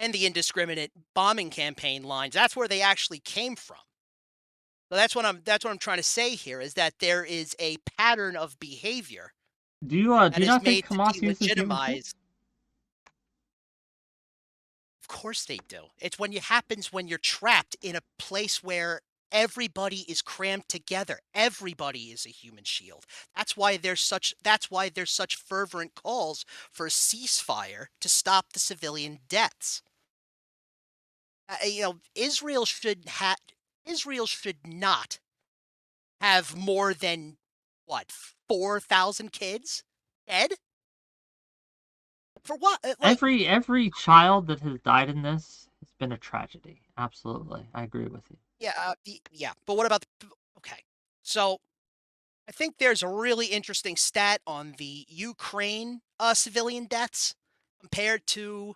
indiscriminate bombing campaign lines. That's where they actually came from. So that's what I'm trying to say here is that there is a pattern of behavior do that you is not think made to Hamas uses human shield? delegitimize. Of course they do. It's when it happens when you're trapped in a place where everybody is crammed together. Everybody is a human shield. That's why there's such fervent calls for a ceasefire to stop the civilian deaths. Israel should not have more than what 4,000 kids dead for what? Like, Every child that has died in this has been a tragedy. Absolutely, I agree with you. yeah, yeah. But what about okay? So I think there's a really interesting stat on the Ukraine civilian deaths compared to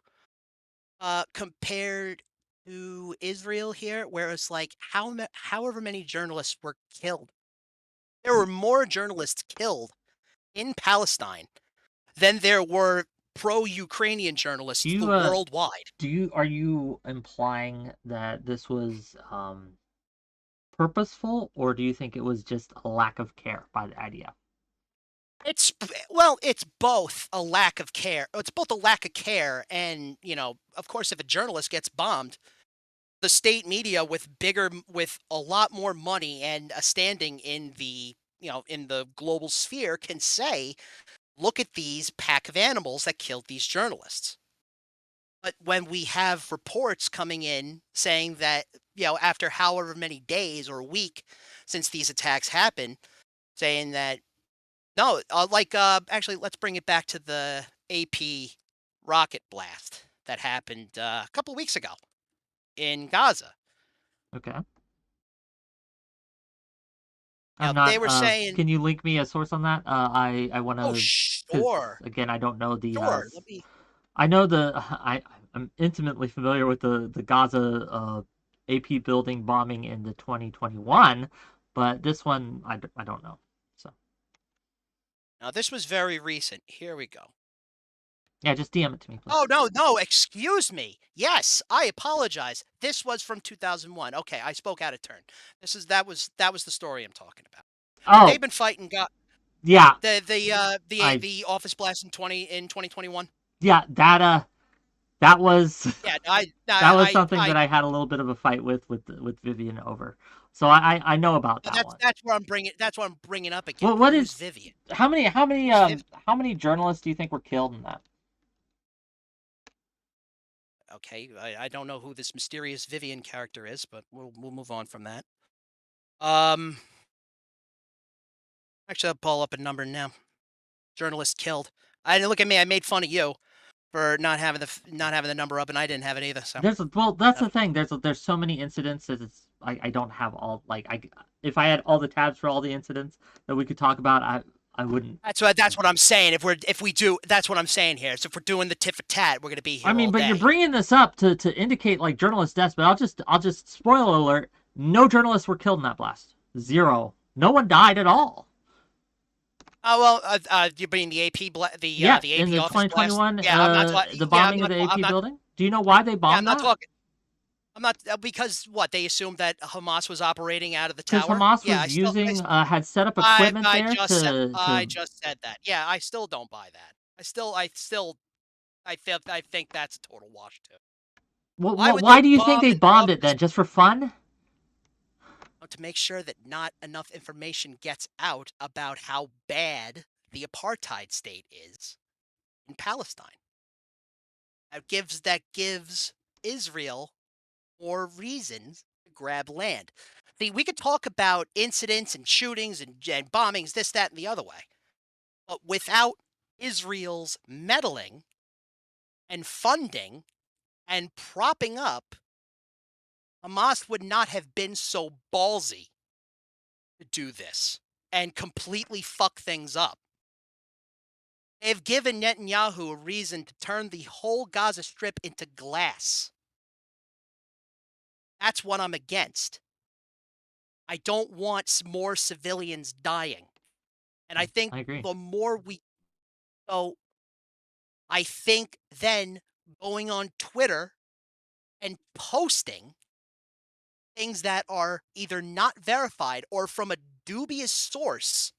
compared to Israel here, where it's like however many journalists were killed. There were more journalists killed in Palestine than there were pro-Ukrainian Do journalists you worldwide. are you implying that this was purposeful, or do you think it was just a lack of care by the IDF? It's both a lack of care. It's both a lack of care and, of course, if a journalist gets bombed, the state media with a lot more money and a standing in the global sphere can say, look at these pack of animals that killed these journalists. But when we have reports coming in saying that, after however many days or a week since these attacks happened, saying that no, actually, let's bring it back to the AP rocket blast that happened a couple weeks ago in Gaza. Okay. I'm They not. were saying, Can you link me a source on that? I want "Oh, to, because sure, again, I don't know the. sure, let me." I know the. I'm intimately familiar with the Gaza AP building bombing in the 2021, but this one I don't know. So Now, this was very recent. Here we go. yeah, just DM it to me, please. Oh, no, no, excuse me. Yes, I apologize. This was from 2001. Okay, I spoke out of turn. That was the story I'm talking about. But Oh they've been fighting yeah, I the office blast in 2021. yeah that was Yeah, that was something that I had a little bit of a fight with Vivian over. So I know about that one. that's what I'm bringing up again. What Who's is Vivian? Who's Vivian? how many journalists do you think were killed in that? Okay, I don't know who this mysterious Vivian character is, but we'll move on from that. Um, Actually, I'll pull up a number now. Journalist killed. I didn't look at me. I made fun of you for not having the number up, and I didn't have it either. So, Well, that's uh, the thing. There's so many incidents that I don't have all, like, I if I had all the tabs for all the incidents that we could talk about, I wouldn't. that's what I'm saying. If we do, that's what I'm saying here. So if we're doing the tit for tat, we're gonna be I here mean, all but you're day. bringing this up to indicate like journalist deaths, but I'll just spoiler alert: no journalists were killed in that blast. Zero. No one died at all. Oh well, you mean the AP Yeah, the in AP the office blast? 2021 Yeah, I'm not talking. the Yeah, bombing of the AP I'm not. building. Do you know why they Yeah, I'm bombed not that? talking. I'm not because what they assumed that Hamas was operating out of the Because tower. Hamas Yeah, was using had set up I equipment I there just said I to just said that. Yeah, I still don't buy that. I think that's a total wash too. Why would they why do you think bomb they an bombed it office then? Just for fun? to make sure that not enough information gets out about how bad the apartheid state is in Palestine? That gives Israel more reasons to grab land. See, we could talk about incidents and shootings and bombings, this, that, and the other way. But without Israel's meddling and funding and propping up, Hamas would not have been so ballsy to do this and completely fuck things up. They've given Netanyahu a reason to turn the whole Gaza Strip into glass. That's what I'm against. I don't want more civilians dying. And I think I agree. the more we go, I think then going on Twitter and posting things that are either not verified or from a dubious source,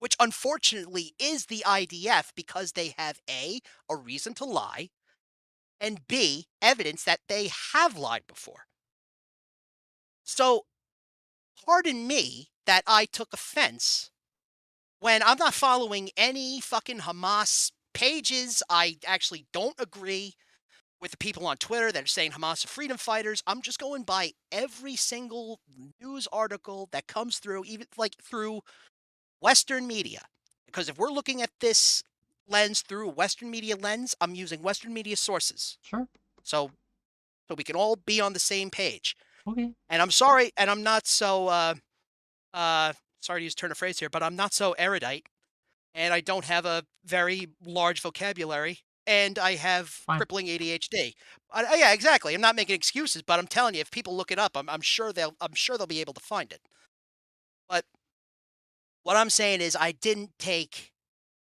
which unfortunately is the IDF because they have A, a reason to lie, and B, evidence that they have lied before. So, pardon me that I took offense when I'm not following any fucking Hamas pages. I actually don't agree with the people on Twitter that are saying Hamas are freedom fighters. I'm just going by every single news article that comes through, even like through Western media. Because if we're looking at this lens through a Western media lens, I'm using Western media sources. Sure. So we can all be on the same page. Okay. And I'm sorry, and I'm not so sorry to use turn of phrase here, but I'm not so erudite, and I don't have a very large vocabulary, and I have Fine. crippling ADHD. Yeah, exactly. I'm not making excuses, but I'm telling you, if people look it up, I'm sure they'll be able to find it. But what I'm saying is, I didn't take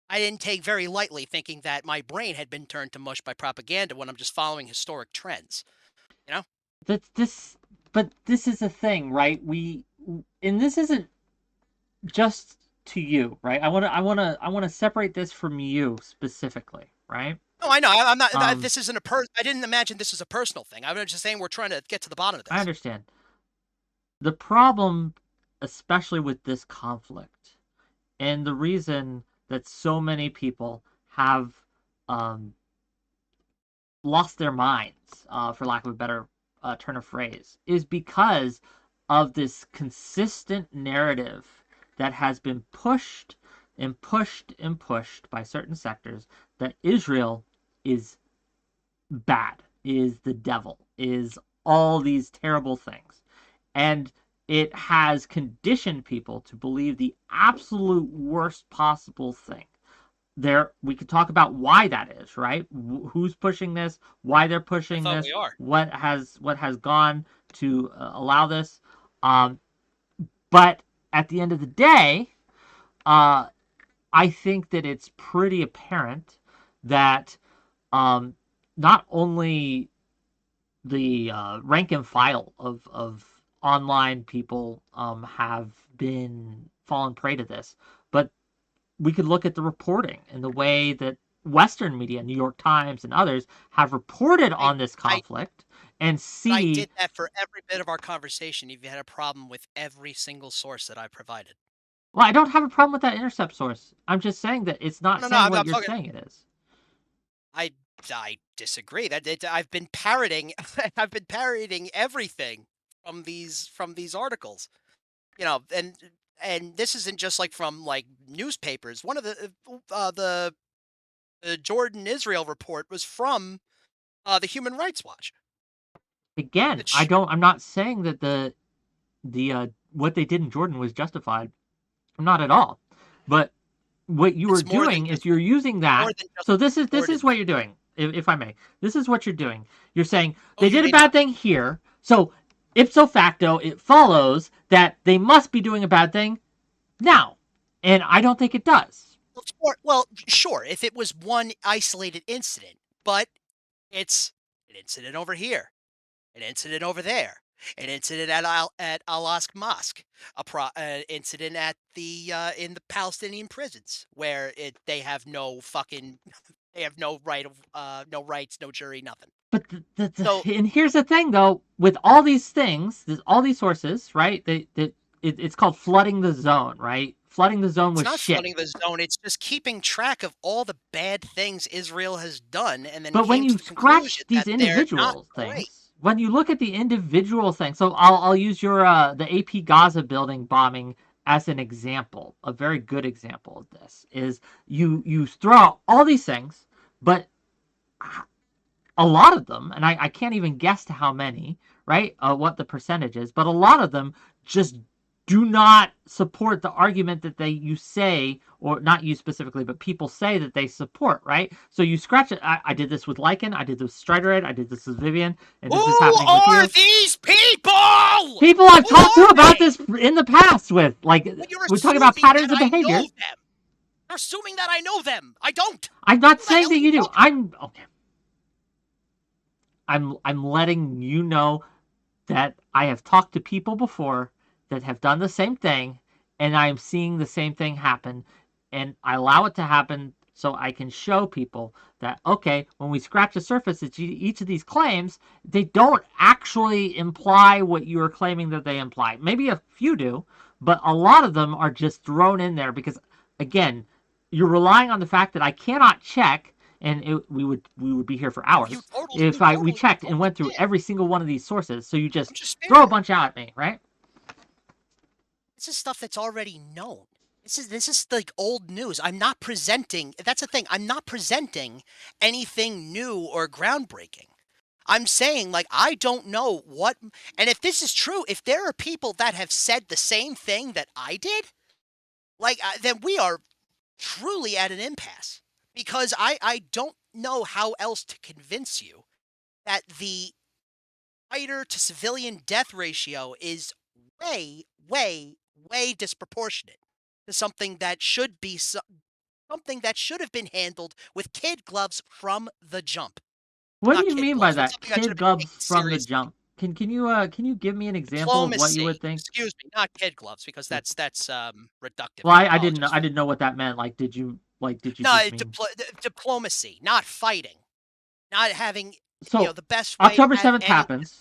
very lightly thinking that my brain had been turned to mush by propaganda when I'm just following historic trends. You know? But this is a thing, right? And this isn't just to you, right? I want to separate this from you specifically, right? No, I know. I'm not. Um, This isn't a I didn't imagine this was a personal thing. I was just saying we're trying to get to the bottom of I this. understand. The problem, especially with this conflict, and the reason that so many people have lost their minds, for lack of a better turn of phrase, is because of this consistent narrative that has been pushed and pushed and pushed by certain sectors that Israel is bad, is the devil, is all these terrible things. And it has conditioned people to believe the absolute worst possible thing. We could talk about why that is, right? Who's pushing this, why they're pushing this, We are. what has gone to allow this. But at the end of the day, I think that it's pretty apparent that not only the rank and file of online people have been fallen prey to this, but we could look at the reporting and the way that Western media, New York Times and others, have reported on this conflict and see. I did that for every bit of our conversation. If you had a problem with every single source that I provided. Well, I don't have a problem with that intercept source. I'm just saying that it's not saying what you're saying it is. I disagree. I've been parroting. I've been parroting everything from these articles. You know, and this isn't just like from like newspapers. One of the Jordan Israel report was from the Human Rights Watch. Again, I'm not saying that the what they did in Jordan was justified. Not at all. But what you are doing is you're using that. So this is what you're doing, if I may. This is what you're doing. You're saying they did a bad thing here, so ipso facto, it follows that they must be doing a bad thing now. And I don't think it does. Well, sure, if it was one isolated incident, but it's an incident over here, an incident over there, an incident at Al-Aqsa Mosque, an incident at the in the Palestinian prisons where they have no right of no rights, no jury, nothing. But and here's the thing though, with all these things, all these sources, right? It's called flooding the zone, right? Flooding the zone with shit. It's not flooding the zone. It's just keeping track of all the bad things Israel has done, and then. But when you scratch these individual things, when you look at the individual thing, so I'll use your the AP Gaza building bombing as an example. A very good example of this is you throw out all these things, but a lot of them, and I can't even guess to how many, right? What the percentage is, but a lot of them just do not support the argument that you say, or not you specifically, but people say that they support, right? So you scratch it. I did this with Lycan, I did this with Strider, I did this with Vivian, and Who this is happening with are you. these people? People I've Who talked to are about they? this in the past with, like, But you're we talk about assuming patterns that of I behavior. know them. You're assuming that I know them. I don't. I'm not Who the saying hell are that you you do. talking I'm okay. I'm letting you know that I have talked to people before that have done the same thing, and I'm seeing the same thing happen, and I allow it to happen so I can show people that, okay, when we scratch the surface at each of these claims, they don't actually imply what you are claiming that they imply. Maybe a few do, but a lot of them are just thrown in there because, again, you're relying on the fact that I cannot check, and we would be here for about? hours if we You checked and totally went through can. every single one of these sources. So you just I'm just throw a fair. bunch out at me, right? This is stuff that's already known. This is like old news. I'm not presenting. That's the thing. I'm not presenting anything new or groundbreaking. I'm saying, like, I don't know what. And if this is true, if there are people that have said the same thing that I did, like, then we are truly at an impasse. Because I don't know how else to convince you that the fighter to civilian death ratio is way, way, way disproportionate to something that should be something that should have been handled with kid gloves from the jump. What do Not you kid mean by gloves, but that? something that should Kid have been gloves taken from the seriously. jump. Can you give me an example of what you Diplomacy. would think? Excuse me, not kid gloves, because that's reductive. Well, I I apologize. didn't know what that meant. Like, did you No, just mean diplomacy, not fighting, not having so? the best way to October have 7th any. happens.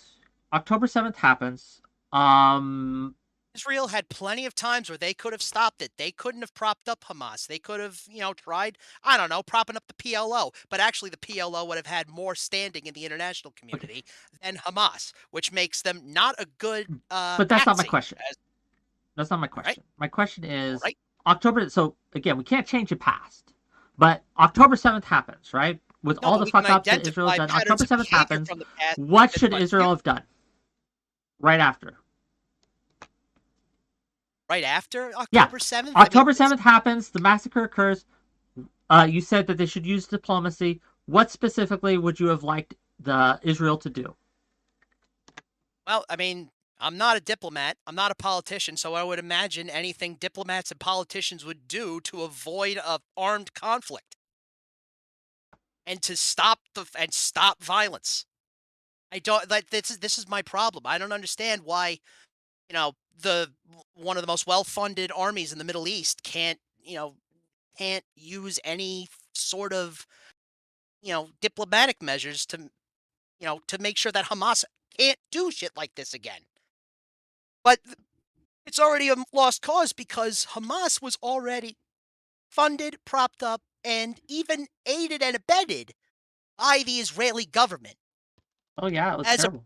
October 7th happens. Um, Israel had plenty of times where they could have stopped it. They couldn't have propped up Hamas. They could have, tried, I don't know, propping up the PLO. But actually, the PLO would have had more standing in the international okay, community than Hamas, which makes them not a good but that's not my patsy. question. That's not my All right, question. My question all is right. October. So again, we can't change the past, but October 7th happens, right? With No, all but the we can fuck ups that Israel has identify done, patterns October of 7th behavior happens. from the past What to should Israel confuse have done right after? right after Yeah, October 7th. I mean, October 7th happens. The massacre occurs. You said that they should use diplomacy. What specifically would you have liked the Israel to do? well, I mean, I'm not a diplomat. I'm not a politician, so I would imagine anything diplomats and politicians would do to avoid a armed conflict and to stop violence. I don't like this is my problem. I don't understand why, the one of the most well-funded armies in the Middle East can't use any sort of, diplomatic measures to make sure that Hamas can't do shit like this again. But it's already a lost cause because Hamas was already funded, propped up, and even aided and abetted by the Israeli government Oh yeah, it was as a terrible.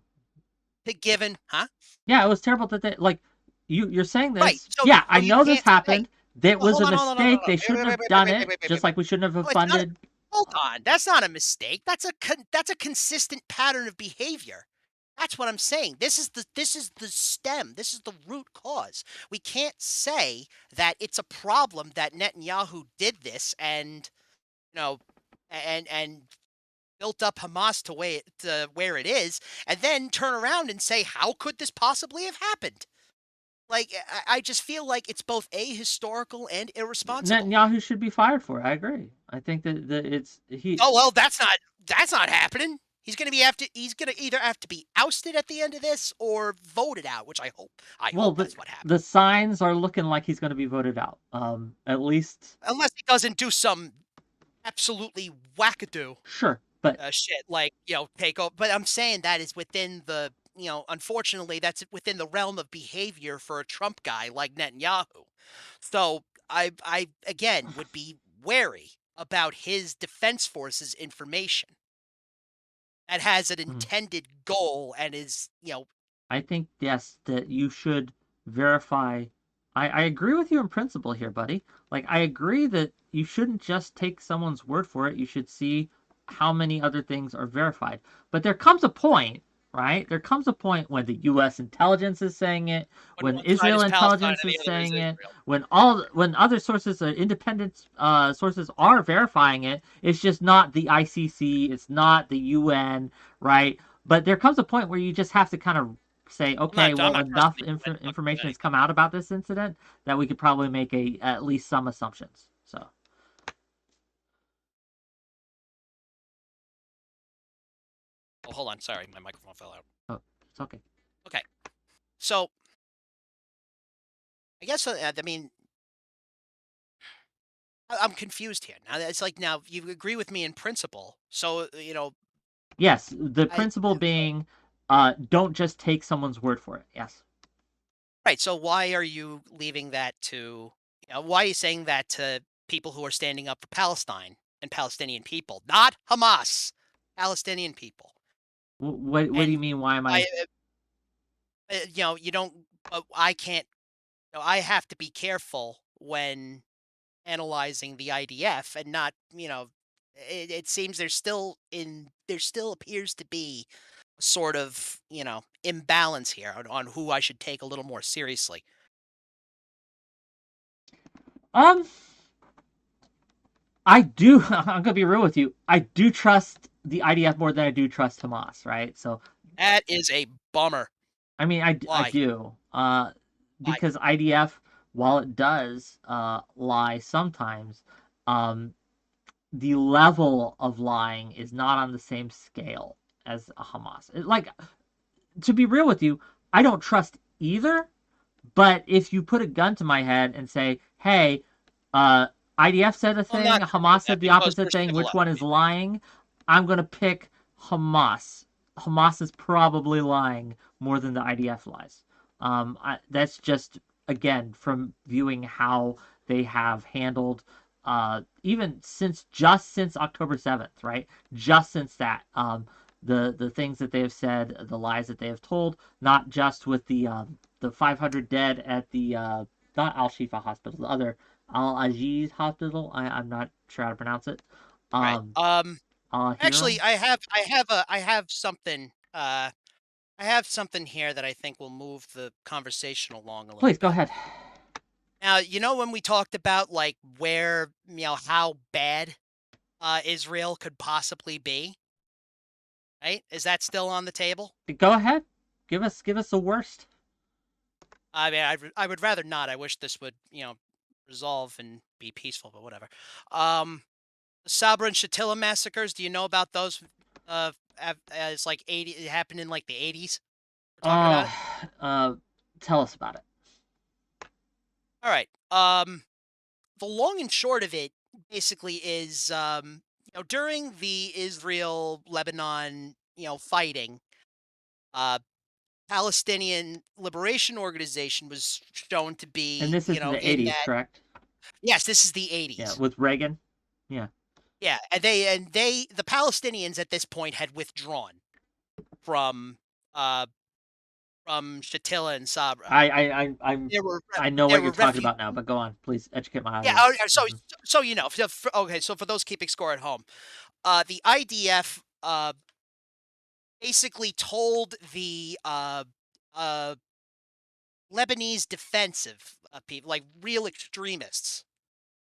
given, huh? Yeah, it was terrible that they like you're saying Right. this. So Yeah, so I you know this can't say, happened. That well, was hold a on, hold on, hold on, mistake. hold They on. shouldn't have Wait, done wait, wait, it, wait, wait, wait, just wait. like we shouldn't have No, it's not. funded. Hold on. That's not a mistake. That's a consistent pattern of behavior. That's what I'm saying. This is the stem. This is the root cause. We can't say that it's a problem that Netanyahu did this and you know and built up Hamas to where it is, and then turn around and say, how could this possibly have happened? Like, I just feel like it's both ahistorical and irresponsible. Netanyahu should be fired for it. I agree. I think that it's he. Oh well, that's not happening. He's gonna either have to be ousted at the end of this or voted out, which I Well, hope that's what happens. the signs are looking like he's going to be voted out. At least Unless he doesn't do some absolutely wackadoo sure, but shit, like take over. But I'm saying that is within the unfortunately, that's within the realm of behavior for a Trump guy like Netanyahu. So I again would be wary about his defense forces information. that has an Mhm. intended goal and is, I think, yes, that you should verify. I agree with you in principle here, buddy. Like, I agree that you shouldn't just take someone's word for it. You should see how many other things are verified. But there comes a point, right? There comes a point when the U.S. intelligence is saying it, when when one side is Israel Palestine intelligence and is the other is saying it, Israel. when other sources, independent sources, are verifying it. It's just not the ICC. It's not the UN, right? But there comes a point where you just have to kind of say, okay, I'm well, not trusting enough the UN to fucking do information has anything. come out about this incident that we could probably make at least some assumptions. So, Oh, hold on. Sorry, my microphone fell out. oh, it's okay. Okay. So I guess I mean I'm confused here. Now it's like now you agree with me in principle. So Yes, the I principle being, don't just take someone's word for it. Yes. right. So why are you leaving that to why are you saying that to people who are standing up for Palestine and Palestinian people, not Hamas, Palestinian people? What do you And mean? Why am I I? you don't I can't I have to be careful when analyzing the IDF and not, it seems there still appears to be a sort of, imbalance here on who I should take a little more seriously. Um, I do. I'm gonna be real with you. I do trust the IDF more than I do trust Hamas. Right. So, That is a bummer. I mean, I Why? do. Why? Because IDF, while it does lie sometimes, um, the level of lying is not on the same scale as a Hamas. Like, to be real with you, I don't trust either. But if you put a gun to my head and say, "Hey, uh, IDF said a I'm thing, not gonna do Hamas that said the because we're opposite thing. Which civilized one is people. lying?" I'm gonna pick Hamas. Hamas is probably lying more than the IDF lies. That's just, again, from viewing how they have handled, even since October 7th, right? Just since that, the things that they have said, the lies that they have told, not just with the 500 dead at the not Al Shifa Hospital, the other Al-Aziz Hospital. I'm not sure how to pronounce it. Right. Um, Al Hero. Actually, I have something here that I think will move the conversation along a little Please go bit. ahead. Now, when we talked about like where, how bad Israel could possibly be, right? Is that still on the table? Go ahead. Give us the worst. I mean, I would rather not. I wish this would, resolve and be peaceful, but whatever. The Sabra and Shatila massacres. Do you know about those? As like 80, it happened in like the 80s. We're talking about Oh, it. uh, tell us about it. All right. The long and short of it basically is, during the Israel Lebanon, fighting, uh, Palestinian Liberation Organization was shown to And be, this is in the in 80s, that. correct? Yes, this is the Yeah, 80s. with Reagan. Yeah. Yeah, the Palestinians at this point had withdrawn from uh Shatila and Sabra. I'm There were I know there what you're were talking refugees. about now, but go on, please educate my Yeah. Oh, audience. yeah. So okay. So for those keeping score at home, the IDF basically told the uh Lebanese defensive people, like real extremists,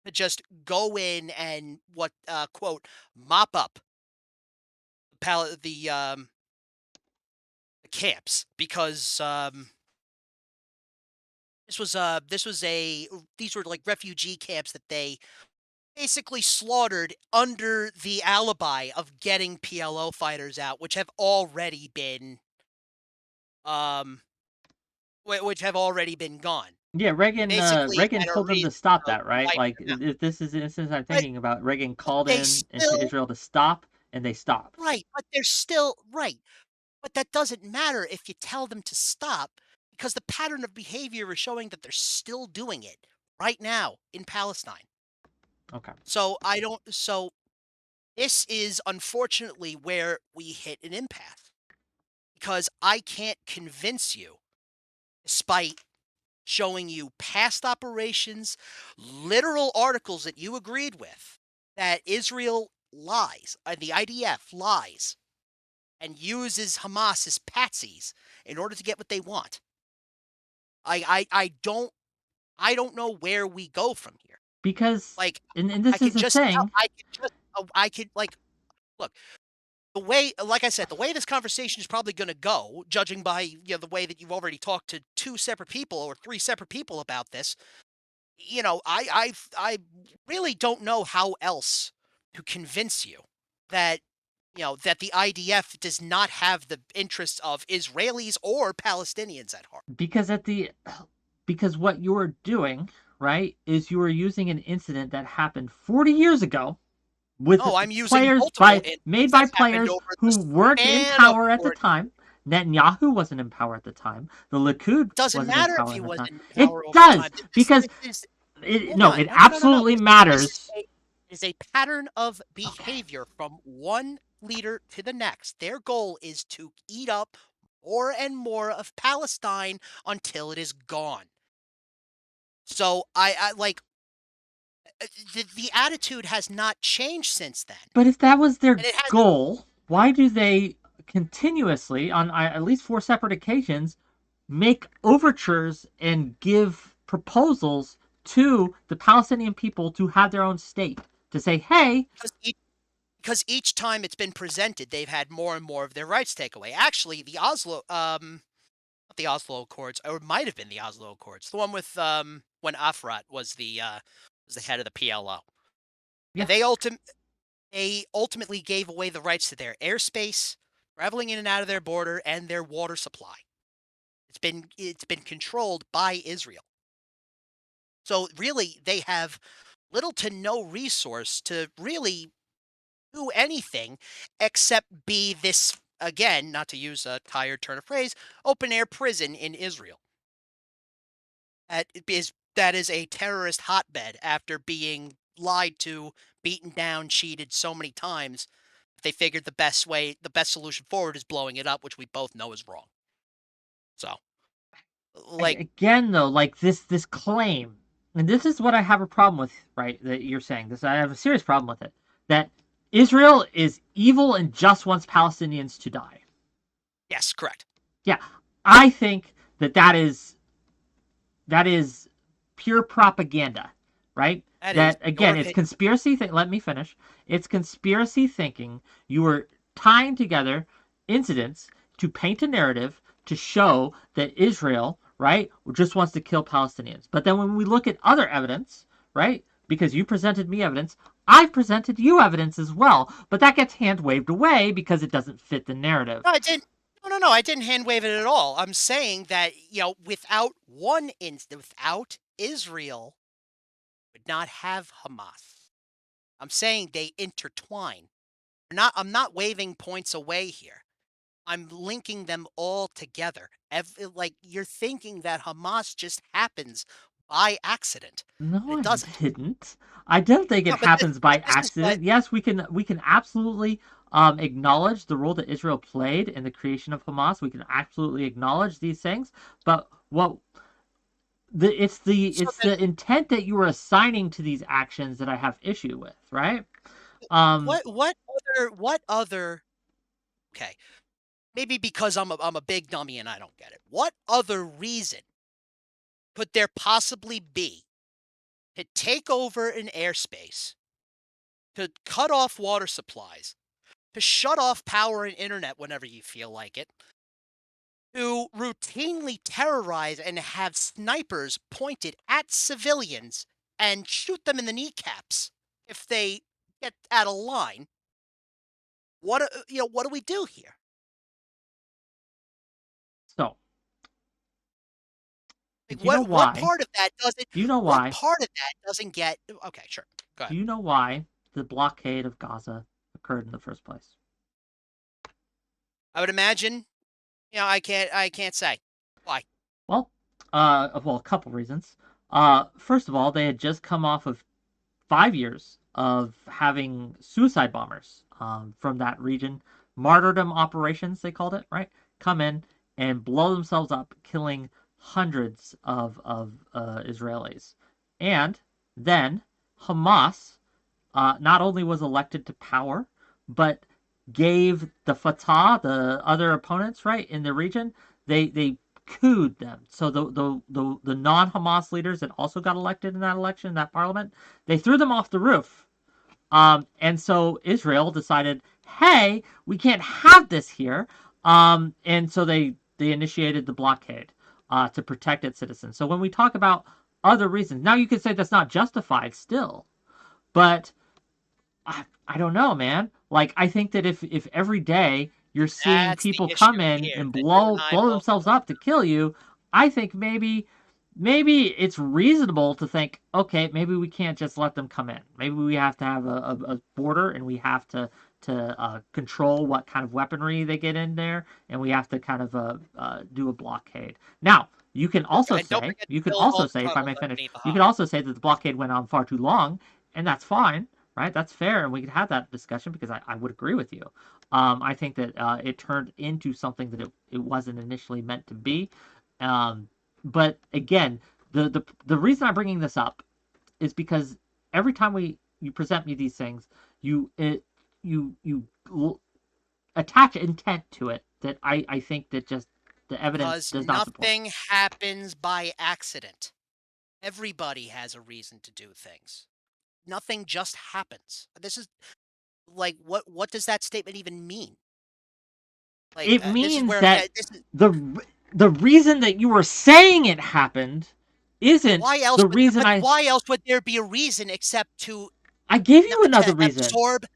to just go in and what quote mop up the camps because this was a these were like refugee camps that they basically slaughtered under the alibi of getting PLO fighters out, which have already been um which have already been gone. Yeah, They basically Reagan had a told them to reason stop to that, right? wipe Like, them out. if this is the instance I'm But thinking about, Reagan called they in into still Israel to stop, and they stopped. right, but they're still right. But that doesn't matter if you tell them to stop because the pattern of behavior is showing that they're still doing it right now in Palestine. Okay. So I don't so this is unfortunately where we hit an impasse, because I can't convince you, despite showing you past operations, literal articles that you agreed with, that Israel lies, the IDF lies, and uses Hamas as patsies in order to get what they want. I don't know where we go from here. Because, Like, and I this is can the just tell, thing, I could, like, look, the way, like I said, the way this conversation is probably going to go, judging by, the way that you've already talked to two separate people or three separate people about this, I really don't know how else to convince you that, that the IDF does not have the interests of Israelis or Palestinians at heart. because because what you're doing, right, is you are using an incident that happened 40 years ago with No, I'm using players multiple made incidents by that happened players over the who weren't in span of power at the 40 time. Netanyahu wasn't in power at the time. The Likud Doesn't wasn't in matter if power he at the time. wasn't in It power over does time. because This is hold no, on. it No, no, no, no, no. absolutely This matters. is a pattern of Okay. behavior from one leader to the next. Their goal is to eat up more and more of Palestine until it is gone. So I like the attitude has not changed since then, But if that was their and it has. goal, why do they continuously, on at least 4 separate occasions, make overtures and give proposals to the Palestinian people to have their own state? To say, hey, Because each time it's been presented, they've had more and more of their rights taken away. Actually, the Oslo, not the Oslo Accords, or it might have been the Oslo Accords, the one with when Afrat was the head of the PLO, and yeah, they ultimately gave away the rights to their airspace, traveling in and out of their border, and their water supply. It's been controlled by Israel. So really, they have little to no resource to really do anything except be this, again, not to use a tired turn of phrase, open air prison in Israel. That is a terrorist hotbed after being lied to, beaten down, cheated so many times. They figured the best solution forward is blowing it up, which we both know is wrong. So, like, again though, like this claim, and this is what I have a problem with, right? That you're saying this, I have a serious problem with it. That Israel is evil and just wants Palestinians to die. yes, correct. Yeah, I think that is pure propaganda, right? That is That your again, it's opinion. conspiracy. Let me finish. It's conspiracy thinking. You are tying together incidents to paint a narrative to show that Israel, right, just wants to kill Palestinians. But then when we look at other evidence, right, because you presented me evidence, I've presented you evidence as well. But that gets hand waved away because it doesn't fit the narrative. No, I didn't. No, no, no. I didn't hand wave it at all. I'm saying that, without one instant, without Israel, would not have Hamas. I'm saying they intertwine. I'm not waving points away here. I'm linking them all together. Like, you're thinking that Hamas just happens by accident, No, and it I doesn't. didn't. I don't think it No, happens by but this is what. accident. Yes, we can absolutely acknowledge the role that Israel played in the creation of Hamas. We can absolutely acknowledge these things, but what it's the So it's then, the intent that you are assigning to these actions that I have issue with, right? Um, what other? Okay, maybe because I'm a big dummy and I don't get it. What other reason could there possibly be to take over an airspace, to cut off water supplies, to shut off power and internet whenever you feel like it, to routinely terrorize and have snipers pointed at civilians and shoot them in the kneecaps if they get out of line? What do we do here? so Like, do you know what why? part of that doesn't Do you know what why? part of that doesn't get okay, sure. Go Do ahead. you know why the blockade of Gaza occurred in the first place? I would imagine, I can't say. Why? Well, a couple reasons. First of all, they had just come off of 5 years of having suicide bombers from that region, martyrdom operations they called it, right? Come in and blow themselves up, killing hundreds of Israelis. And then Hamas not only was elected to power, but gave the Fatah, the other opponents, right, in the region, they cooed them. So the non-Hamas leaders that also got elected in that election, that parliament, they threw them off the roof. And so Israel decided, hey, we can't have this here. And so they initiated the blockade to protect its citizens. So when we talk about other reasons, now you could say that's not justified still, but I don't know, man. Like I think that if every day you're seeing That's the people come issue in here and that you and I blow both themselves up to kill you, I think maybe it's reasonable to think, okay, maybe we can't just let them come in. Maybe we have to have a border, and we have to control what kind of weaponry they get in there, and we have to kind of do a blockade. Now, and don't forget to you can build all also the say, if I tunnels may finish, underneath the you hub. could also say that the blockade went on far too long, and that's fine, right? That's fair, and we could have that discussion because I would agree with you. I think that it turned into something that it wasn't initially meant to be. Um, but again, the reason I'm bringing this up is because every time you present me these things, you attach intent to it that I think that just the evidence Because does not support. nothing happens by accident. Everybody has a reason to do things. Nothing just happens. This is like what does that statement even mean? Like It this is means where that this is the reason that you were saying it happened isn't why else the would reason but why else would there be a reason except to I gave you another to reason. absorb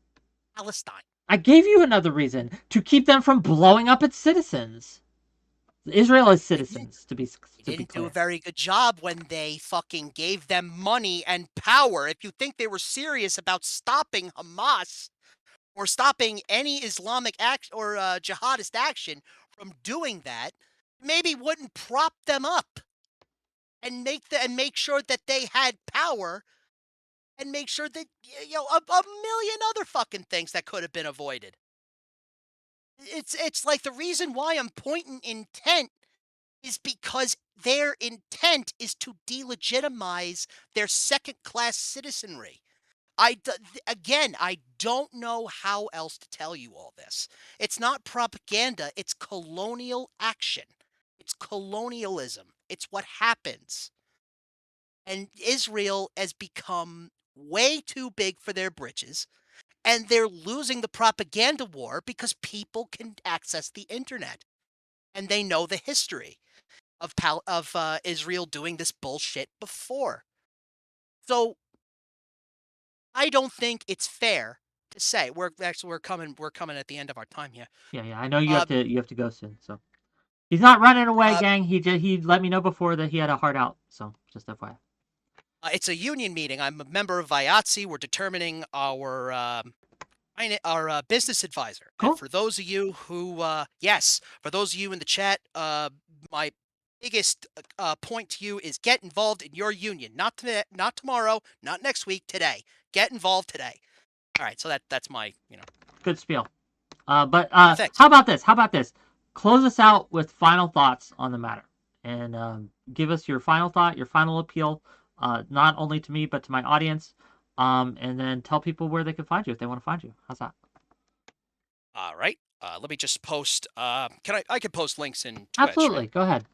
Palestine? I gave you another reason to keep them from blowing up its citizens. Israel is They didn't. citizens, They to be didn't do a clear. very good job when they fucking gave them money and power. If you think they were serious about stopping Hamas or stopping any Islamic act or jihadist action from doing that, maybe wouldn't prop them up and make sure that they had power and make sure that a million other fucking things that could have been avoided. It's like the reason why I'm pointing intent is because their intent is to delegitimize their second class citizenry. Again, I don't know how else to tell you all this. It's not propaganda, it's colonial action. It's colonialism. It's what happens. And Israel has become way too big for their britches, and they're losing the propaganda war because people can access the internet and they know the history of Israel doing this bullshit before. So I don't think it's fair to say we're coming at the end of our time here. Yeah. I know Uh, you have to go soon. So he's not running away, uh, gang. He let me know before that he had a heart out. So just FYI. it's a union meeting. I'm a member of 𝕬𝖎𝖙. We're determining our business advisor. And Cool. for those of you who, yes, for those of you in the chat, my biggest point to you is get involved in your union. Not tomorrow, not next week. Today, get involved today. All right, so that's my Good spiel. But yeah, thanks. how about this? How about this? Close us out with final thoughts on the matter, and give us your final thought, your final appeal, not only to me but to my audience, and then tell people where they can find you if they want to find you. How's that? All right. Let me just post. I can post links in Twitch, right? Absolutely. Go ahead.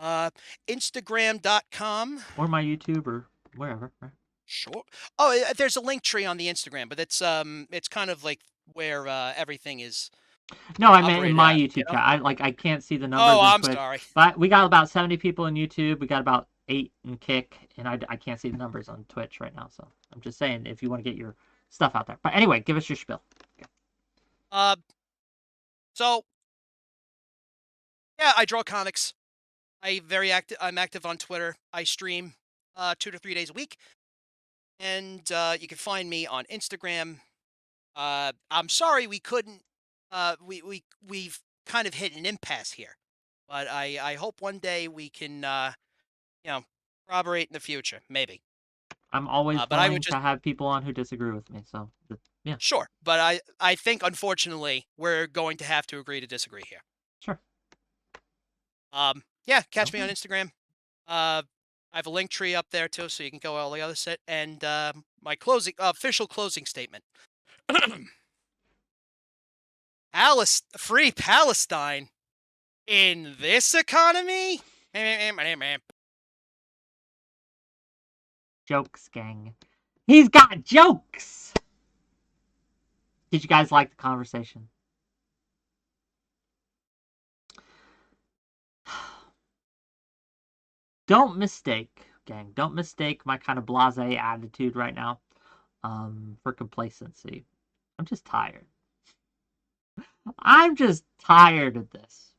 Uh, Instagram.com. Or my YouTube or wherever. Right? Sure. Oh, there's a link tree on the Instagram, but it's kind of like where everything is No, I meant in operated my out. YouTube chat. I can't see the numbers Oh, in I'm Twitch, sorry. but we got about 70 people in YouTube. We got about 8 in Kick, and I can't see the numbers on Twitch right now. So I'm just saying if you want to get your stuff out there. But anyway, give us your spiel. Uh, so yeah, I draw comics. I'm active on Twitter. I stream 2 to 3 days a week, and you can find me on Instagram. I'm sorry we couldn't. We've kind of hit an impasse here, but I hope one day we can corroborate in the future, maybe. I'm always But I would willing just to have people on who disagree with me. So, yeah, sure. But I think unfortunately we're going to have to agree to disagree here. sure. Yeah, catch me on Okay. Instagram. I have a link tree up there too, so you can go all the other set. And my closing official closing statement: Free Palestine in this economy. Jokes, gang. He's got jokes! Did you guys like the conversation? Don't mistake, gang, don't mistake my kind of blasé attitude right now for complacency. I'm just tired. I'm just tired of this.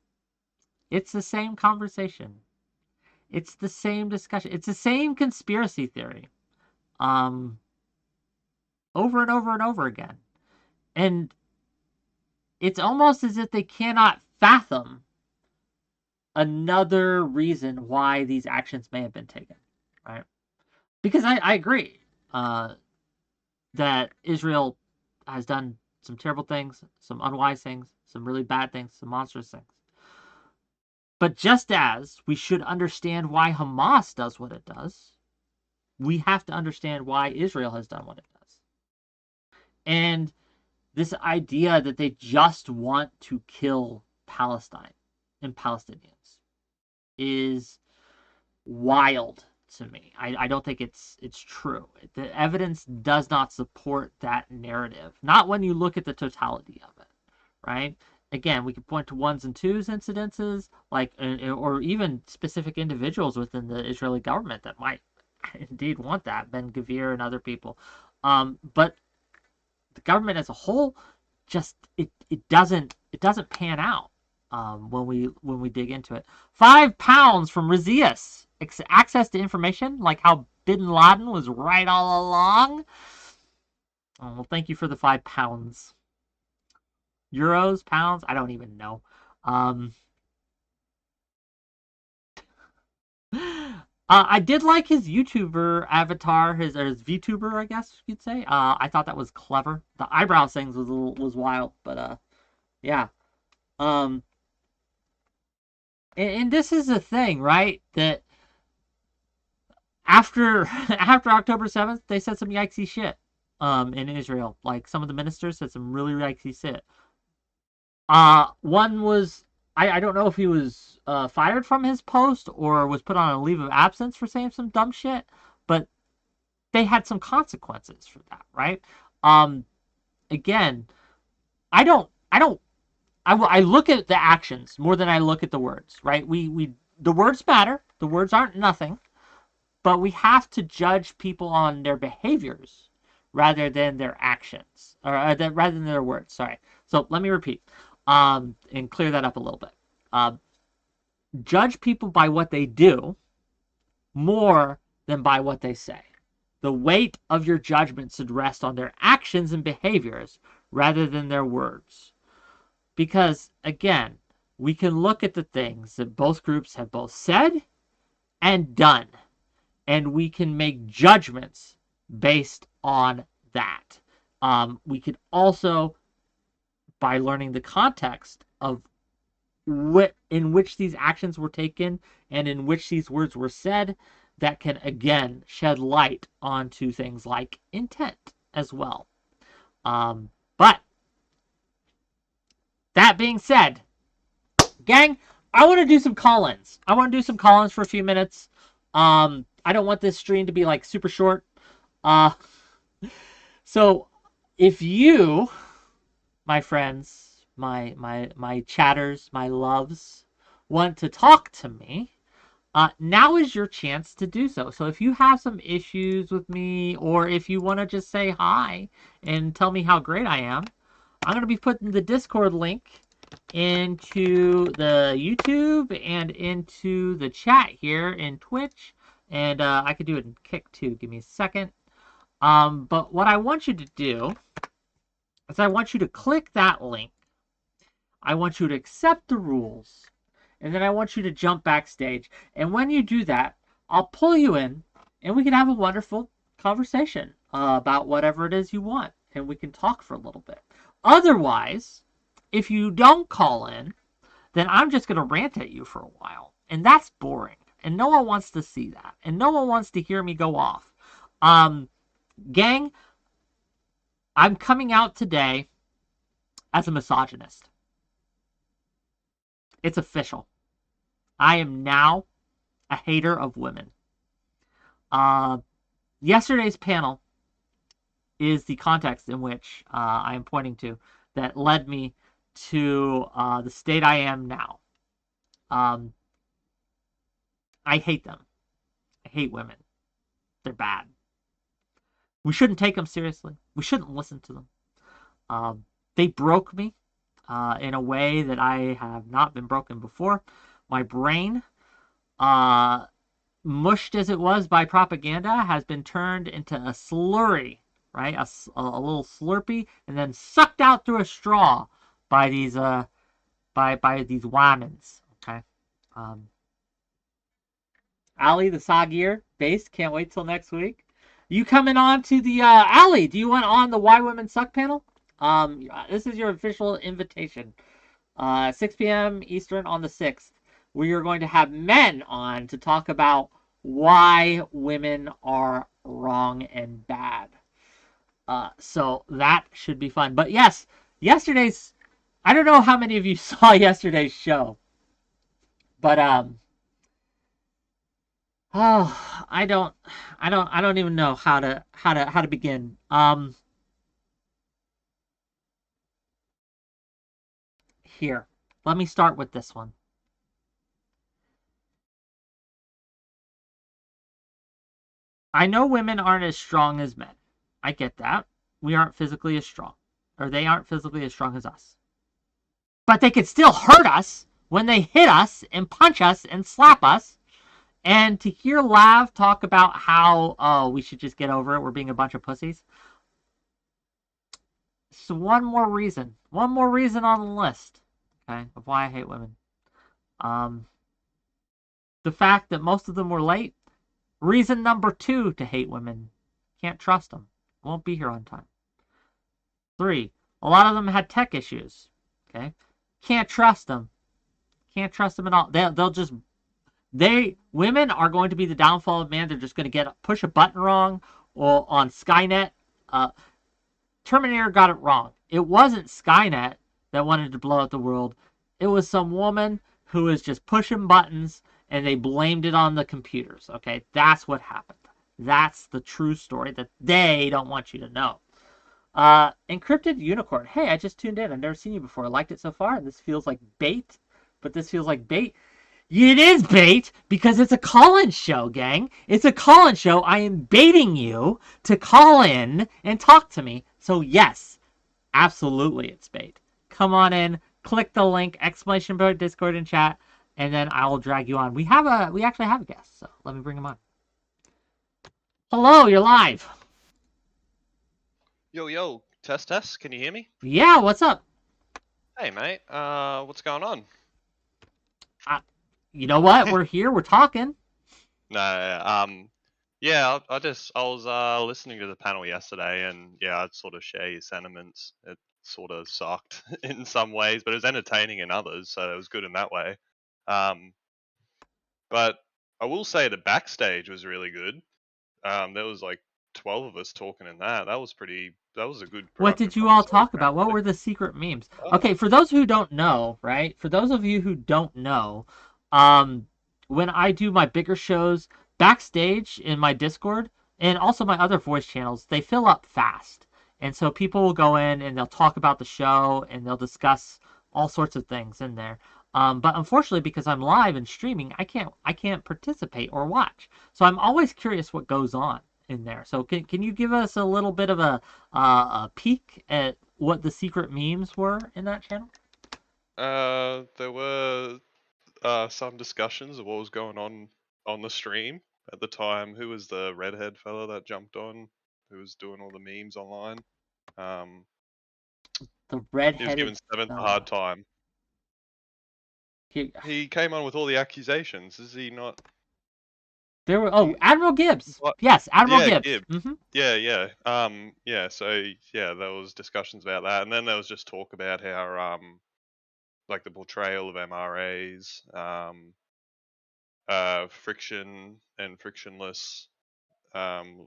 It's the same conversation. It's the same discussion. It's the same conspiracy theory. Um, over and over and over again. And it's almost as if they cannot fathom another reason why these actions may have been taken, right? Because I agree that Israel has done some terrible things, some unwise things, some really bad things, some monstrous things. But just as we should understand why Hamas does what it does, we have to understand why Israel has done what it does. And this idea that they just want to kill Palestine and Palestinians is wild to me. I don't think it's true. The evidence does not support that narrative. Not when you look at the totality of it, right? Again, we could point to ones and twos incidences, like, or even specific individuals within the Israeli government that might indeed want that, 𝕵𝖎𝖎 and other people. But the government as a whole, just it doesn't pan out when we dig into it. £5 from 𝕾𝖍𝖎𝖙. Access to information, like how bin Laden was right all along. Oh, well, thank you for the £5. Euros, pounds, I don't even know. I did like his YouTuber avatar, his VTuber, I guess you'd say. I thought that was clever. The eyebrow things was wild, but yeah. And this is the thing, right? That after October 7th, they said some yikesy shit in Israel. Like, some of the ministers said some really yikesy shit. One was, I don't know if he was fired from his post or was put on a leave of absence for saying some dumb shit, but they had some consequences for that, right? Again, I look at the actions more than I look at the words, right? The words matter. The words aren't nothing, but we have to judge people on their behaviors rather than their actions, or rather than their words. Sorry. So let me repeat and clear that up a little bit. Judge people by what they do more than by what they say. The weight of your judgment should rest on their actions and behaviors rather than their words. Because, again, we can look at the things that both groups have both said and done, and we can make judgments based on that. We could also, by learning the context of in which these actions were taken and in which these words were said, that can again shed light onto things like intent as well. But that being said, gang, I want to do some call-ins. I want to do some call-ins for a few minutes. I don't want this stream to be like super short. So if you, my friends, my chatters, my loves, want to talk to me, now is your chance to do so. So if you have some issues with me, or if you want to just say hi and tell me how great I am, I'm going to be putting the Discord link into the YouTube and into the chat here in Twitch. And I could do it in Kick too. Give me a second. But what I want you to do is I want you to click that link. I want you to accept the rules. And then I want you to jump backstage. And when you do that, I'll pull you in and we can have a wonderful conversation about whatever it is you want, and we can talk for a little bit. Otherwise, if you don't call in, then I'm just going to rant at you for a while, and that's boring, and no one wants to see that, and no one wants to hear me go off. Gang, I'm coming out today as a misogynist. It's official. I am now a hater of women. Yesterday's panel is the context in which I am pointing to that led me to the state I am now. I hate them. I hate women. They're bad. We shouldn't take them seriously. We shouldn't listen to them. They broke me in a way that I have not been broken before. My brain, mushed as it was by propaganda, has been turned into a slurry, right? A little slurpee, and then sucked out through a straw by these by these whamins. Okay. 𝕬𝖎𝖙 base. Can't wait till next week. You coming on to the Ali? Do you want on the Why Women Suck panel? This is your official invitation. 6 p.m. Eastern on the 6th. We are going to have men on to talk about why women are wrong and bad. So that should be fun. But yes, yesterday's, I don't know how many of you saw yesterday's show, but oh, I don't even know how to begin. Here, let me start with this one. I know women aren't as strong as men. I get that. We aren't physically as strong, or they aren't physically as strong as us. But they could still hurt us when they hit us and punch us and slap us. And to hear Lav talk about how, oh, we should just get over it, we're being a bunch of pussies. So one more reason on the list, okay, of why I hate women. The fact that most of them were late. Reason number 2 to hate women. Can't trust them. Won't be here on time. 3, a lot of them had tech issues. Okay, can't trust them. Can't trust them at all. Women are going to be the downfall of man. They're just going to push a button wrong, or on Skynet. Terminator got it wrong. It wasn't Skynet that wanted to blow up the world. It was some woman who was just pushing buttons, and they blamed it on the computers. Okay, that's what happened. That's the true story that they don't want you to know. Encrypted Unicorn. Hey, I just tuned in. I've never seen you before. I liked it so far. This feels like bait, but this feels like bait. It is bait because it's a call-in show, gang. It's a call-in show. I am baiting you to call in and talk to me. So yes, absolutely it's bait. Come on in, click the link, exclamation point, Discord and chat, and then I will drag you on. We actually have a guest, so let me bring him on. Hello, you're live. Yo, test. Can you hear me? Yeah, what's up? Hey, mate. What's going on? You know what? We're here. We're talking. No, yeah. I was listening to the panel yesterday, and yeah, I'd sort of share your sentiments. It sort of sucked in some ways, but it was entertaining in others, so it was good in that way. But I will say the backstage was really good. There was like 12 of us talking in that. That was a good. What did you all talk about? What were the secret memes? Okay, for those who don't know, right? For those of you who don't know, when I do my bigger shows backstage in my Discord and also my other voice channels, they fill up fast. And so people will go in and they'll talk about the show and they'll discuss all sorts of things in there. But unfortunately, because I'm live and streaming, I can't participate or watch. So I'm always curious what goes on in there. So can you give us a little bit of a peek at what the secret memes were in that channel? There were some discussions of what was going on the stream at the time. Who was the redhead fella that jumped on? Who was doing all the memes online? The redheaded. He was giving 7th a hard time. He came on with all the accusations. Is he not? There were Mm, Admiral Gibbs. what? Yes, Admiral Yeah, Gibbs. Gibbs. Mm-hmm. Yeah. So yeah, there was discussions about that, and then there was just talk about how like the portrayal of MRAs, friction and frictionless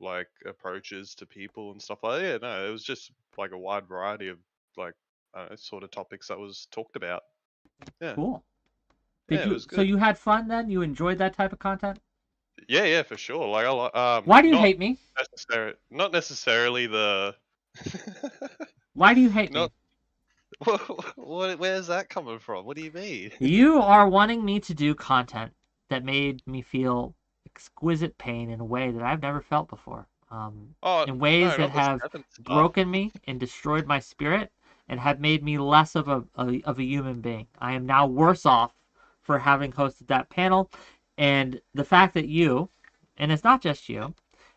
like approaches to people and stuff like that. Yeah, no, it was just like a wide variety of like sort of topics that was talked about. Yeah, Cool. yeah, it was So good. you had fun then? You enjoyed that type of content? Yeah, for sure. Like Why do you hate me? not necessarily the Why do you hate not me? where's that coming from? What do you mean? You are wanting me to do content that made me feel exquisite pain in a way that I've never felt before. Oh In ways no, that not the have seven stuff. broken me and destroyed my spirit and have made me less of a human being. I am now worse off for having hosted that panel. And the fact that you, and it's not just you,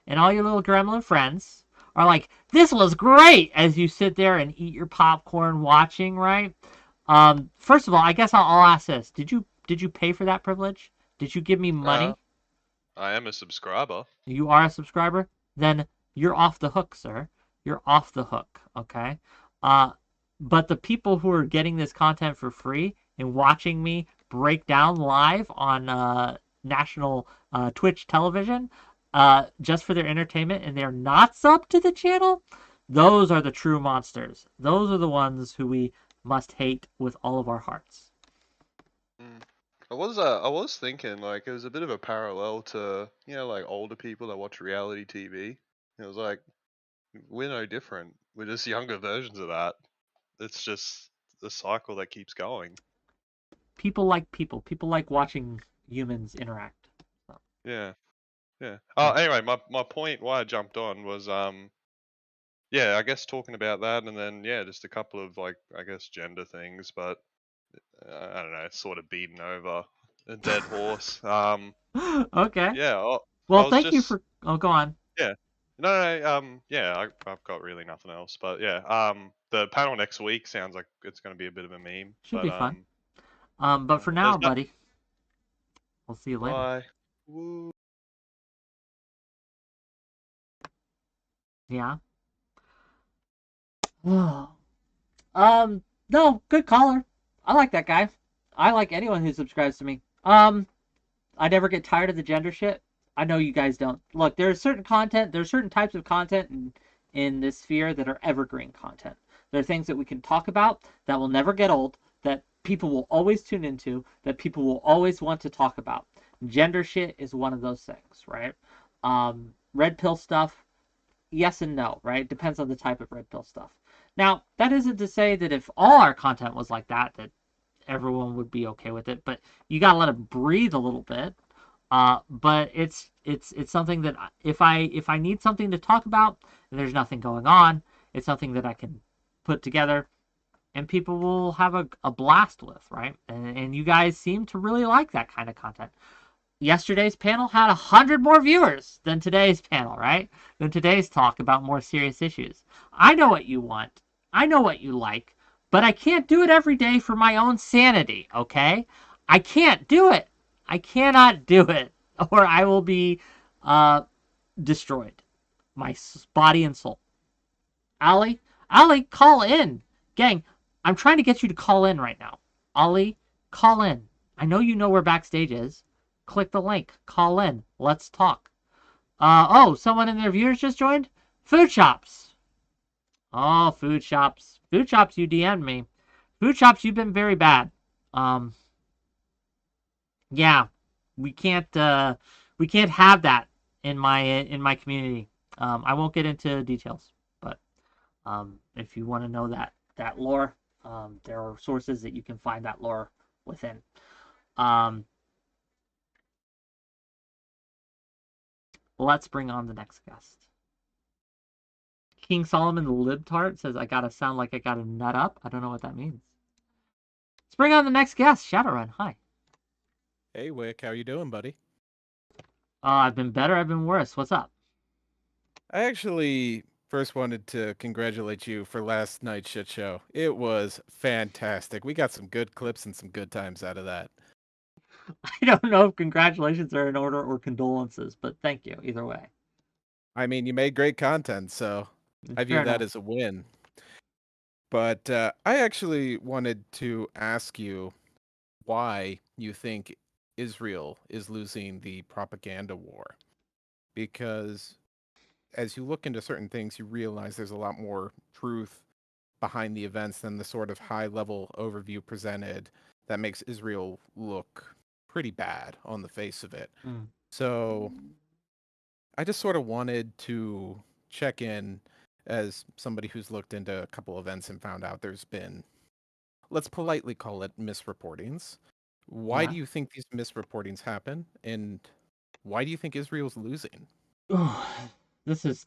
and all your little gremlin friends are like, this was great as you sit there and eat your popcorn watching, right? First of all, I guess I'll ask this: did you pay for that privilege? Did you give me Uh, money? I am a subscriber. You are a subscriber? Then you're off the hook, sir. You're off the hook, okay? Uh, but the people who are getting this content for free and watching me break down live on national Twitch television just for their entertainment and they're not subbed to the channel, those are the true monsters. Those are the ones who we must hate with all of our hearts. Mm. I was thinking like it was a bit of a parallel to like older people that watch reality TV. It was like we're no different. We're just younger versions of that. It's just the cycle that keeps going. People like people. People like watching humans interact. So, Yeah, yeah. yeah. Anyway, my point why I jumped on was yeah, I guess talking about that, and then yeah, just a couple of like I guess gender things, but I don't know, it's sort of beaten over a dead horse. Okay. Yeah, I Well, was thank you just for. Oh, go on. yeah. No, yeah, I've got really nothing else, but yeah, the panel next week sounds like it's going to be a bit of a meme, Should but be fun. But yeah, for there's now, no buddy, we'll see you later. why. Woo. Yeah. No, good caller. I like that guy. I like anyone who subscribes to me. I never get tired of the gender shit. I know you guys don't. Look, there's certain types of content in this sphere that are evergreen content. There are things that we can talk about that will never get old, that people will always tune into, that people will always want to talk about. Gender shit is one of those things, right? Red pill stuff, yes and no, right? Depends on the type of red pill stuff. Now, that isn't to say that if all our content was like that everyone would be okay with it, but you gotta let it breathe a little bit. But it's something that if I need something to talk about and there's nothing going on, it's something that I can put together and people will have a blast with, right? And you guys seem to really like that kind of content. Yesterday's panel had 100 more viewers than today's panel, right? Than today's talk about more serious issues. I know what you want. I know what you like, but I can't do it every day for my own sanity, okay? I can't do it. I cannot do it, or I will be destroyed. My body and soul. Ali, call in. Gang, I'm trying to get you to call in right now. Ali, call in. I know you know where backstage is. Click the link. Call in. Let's talk. Oh, someone in their viewers just joined? Food shops. Oh, food shops. Food shops, you DM'd me. Food shops, you've been very bad. Um, yeah, we can't have that in my community. I won't get into details, but if you want to know that lore, there are sources that you can find that lore within. Let's bring on the next guest. King Solomon the Libtard says, I gotta sound like I gotta nut up. I don't know what that means. Let's bring on the next guest. Shadowrun, hi. Hey, Wick, how you doing, buddy? I've been better, I've been worse. What's up? I actually first wanted to congratulate you for last night's shit show. It was fantastic. We got some good clips and some good times out of that. I don't know if congratulations are in order or condolences, but thank you either way. I mean, you made great content, so I view Fair that enough. as a win. But I actually wanted to ask you why you think Israel is losing the propaganda war. Because as you look into certain things, you realize there's a lot more truth behind the events than the sort of high level overview presented that makes Israel look pretty bad on the face of it. Mm. So I just sort of wanted to check in as somebody who's looked into a couple events and found out there's been, let's politely call it misreportings. Why Yeah. do you think these misreportings happen? And why do you think Israel's losing? This is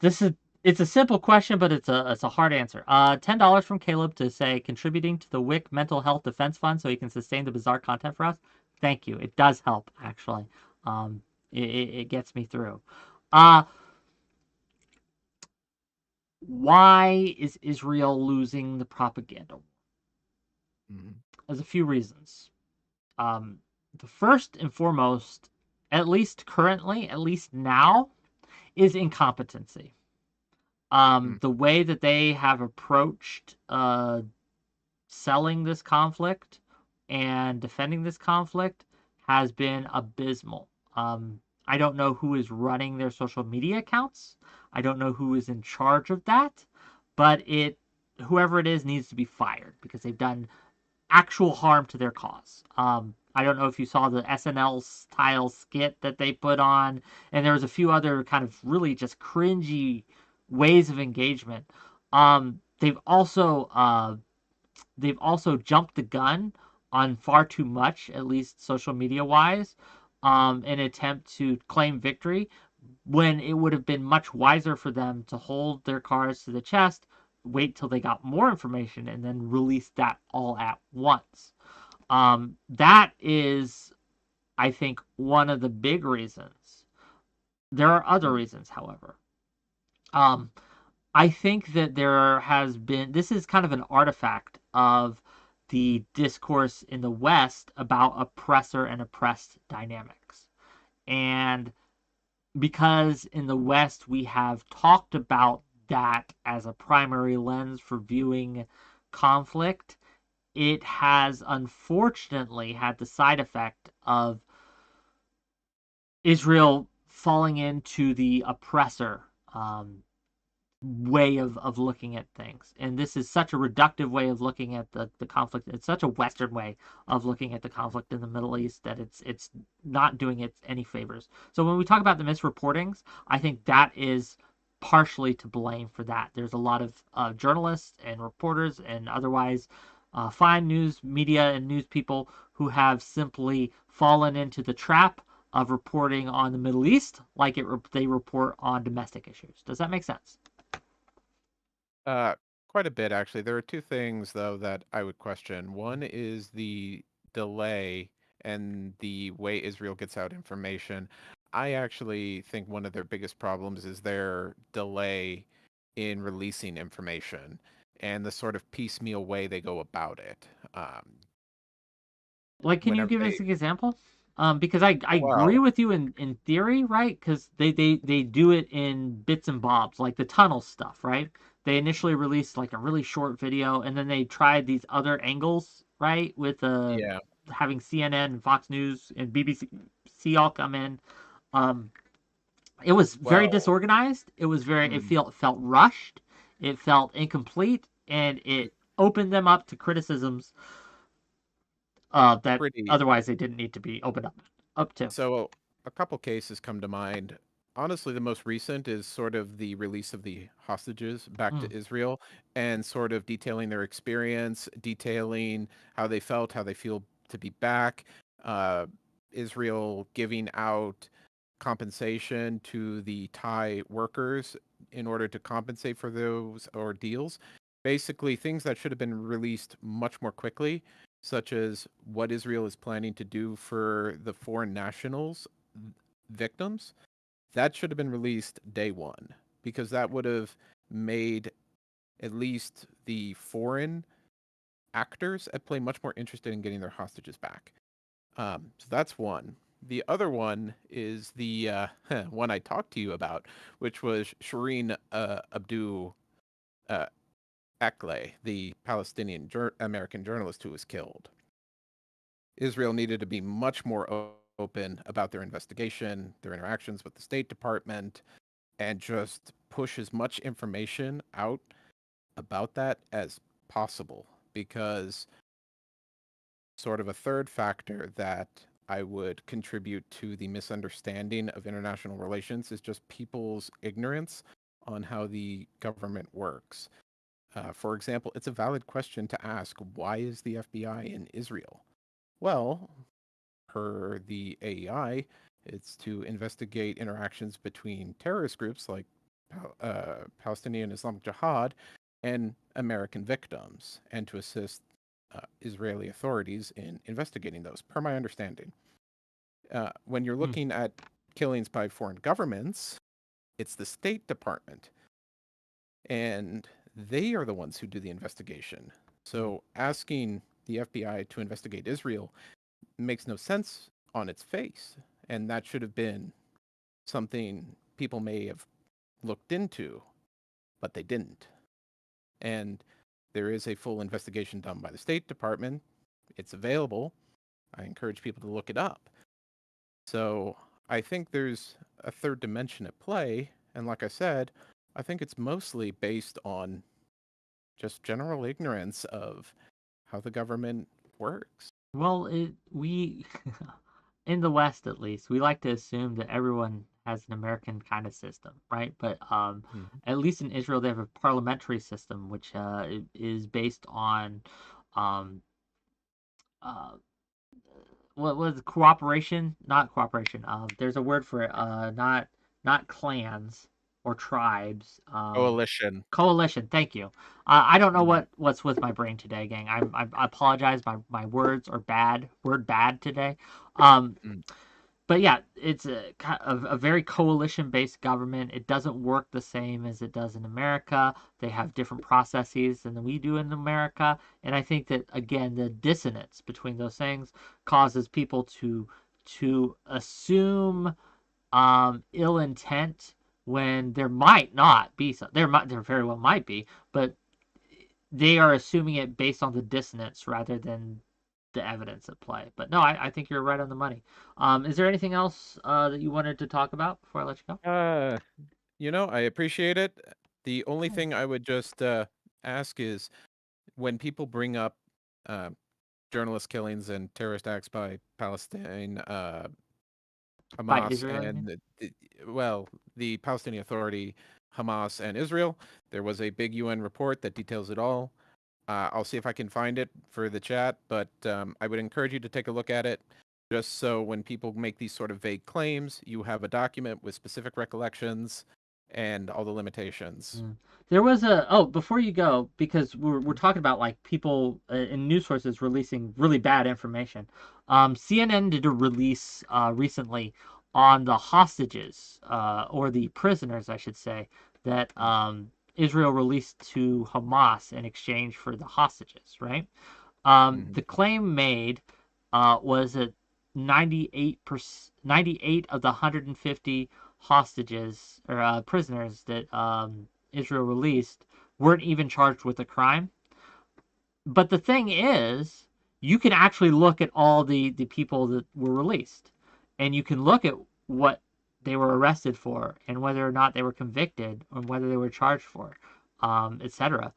it's a simple question, but it's a hard answer. $10 from Caleb to say contributing to the WIC Mental Health Defense Fund so he can sustain the bizarre content for us. Thank you. It does help actually. It gets me through. Why is Israel losing the propaganda? There's a few reasons. The first and foremost, at least currently, at least now, is incompetency. The way that they have approached selling this conflict and defending this conflict has been abysmal. I don't know who is running their social media accounts. I don't know who is in charge of that, but whoever it is needs to be fired because they've done actual harm to their cause. I don't know if you saw the SNL style skit that they put on, and there was a few other kind of really just cringy ways of engagement. They've also jumped the gun on far too much, at least social media wise, in an attempt to claim victory when it would have been much wiser for them to hold their cards to the chest, wait till they got more information, and then release that all at once. That is, I think, one of the big reasons. There are other reasons, however. I think that there has been, this is kind of an artifact of the discourse in the West about oppressor and oppressed dynamics. And because in the West we have talked about that as a primary lens for viewing conflict, it has unfortunately had the side effect of Israel falling into the oppressor way of looking at things. And this is such a reductive way of looking at the conflict. It's such a Western way of looking at the conflict in the Middle East that it's not doing it any favors. So when we talk about the misreportings, I think that is partially to blame for that. There's a lot of journalists and reporters and otherwise fine news media and news people who have simply fallen into the trap of reporting on the Middle East like they report on domestic issues. Does that make sense? Quite a bit, actually. There are two things, though, that I would question. One is the delay and the way Israel gets out information. I actually think one of their biggest problems is their delay in releasing information and the sort of piecemeal way they go about it. Like, can you Whenever give they, us an example? Because I agree well, with you in theory, right? Because they do it in bits and bobs, like the tunnel stuff, right? They initially released like a really short video, and then they tried these other angles, right? With yeah, having CNN and Fox News and BBC all come in. Um, it was very well, disorganized. It was very hmm, felt rushed. It felt incomplete, and it opened them up to criticisms that pretty. otherwise they didn't need to be opened up to. So a couple cases come to mind. Honestly, the most recent is sort of the release of the hostages back Mm. to Israel and sort of detailing their experience, detailing how they felt, how they feel to be back. Uh, Israel giving out compensation to the Thai workers in order to compensate for those ordeals. Basically, things that should have been released much more quickly, such as what Israel is planning to do for the foreign nationals victims. That should have been released day one because that would have made at least the foreign actors at play much more interested in getting their hostages back. So that's one. The other one is the one I talked to you about, which was Shireen uh, 𝕵𝖎𝖙, the Palestinian American journalist who was killed. Israel needed to be much more open about their investigation, their interactions with the State Department, and just push as much information out about that as possible. Because sort of a third factor that I would contribute to the misunderstanding of international relations is just people's ignorance on how the government works. For example, it's a valid question to ask, why is the FBI in Israel? Well, per the AEI, it's to investigate interactions between terrorist groups like Palestinian Islamic Jihad and American victims, and to assist Israeli authorities in investigating those, per my understanding. When you're looking at killings by foreign governments, it's the State Department, and they are the ones who do the investigation. So asking the FBI to investigate Israel makes no sense on its face, and that should have been something people may have looked into, but they didn't. And there is a full investigation done by the State Department. It's available. I encourage people to look it up. So I think there's a third dimension at play, and like I said, I think it's mostly based on just general ignorance of how the government works. Well, we in the West at least, we like to assume that everyone has an American kind of system, right? But at least in Israel, they have a parliamentary system, which is based on what was cooperation? Not cooperation. There's a word for it. Not clans or tribes. Coalition. Coalition. Thank you. I don't know what's with my brain today, gang. I apologize. My words are bad. Word bad today. But yeah, it's a very coalition-based government. It doesn't work the same as it does in America. They have different processes than we do in America. And I think that, again, the dissonance between those things causes people to assume ill intent when there might not be some. There very well might be, but they are assuming it based on the dissonance rather than the evidence at play. But no, I think you're right on the money. Is there anything else that you wanted to talk about before I let you go? I appreciate it. The only thing I would just ask is, when people bring up journalist killings and terrorist acts by Palestine, Hamas, Israel, and the Palestinian Authority, Hamas, and Israel, there was a big UN report that details it all. I'll see if I can find it for the chat, but I would encourage you to take a look at it, just so when people make these sort of vague claims, you have a document with specific recollections and all the limitations. There was before you go, because we're talking about like people in news sources releasing really bad information. CNN did a release recently on the hostages, or the prisoners, I should say, that Israel released to Hamas in exchange for the hostages, right? The claim made was that 98 of the 150 hostages or prisoners that Israel released weren't even charged with a crime. But the thing is, you can actually look at all the people that were released, and you can look at what they were arrested for and whether or not they were convicted or whether they were charged for, etc.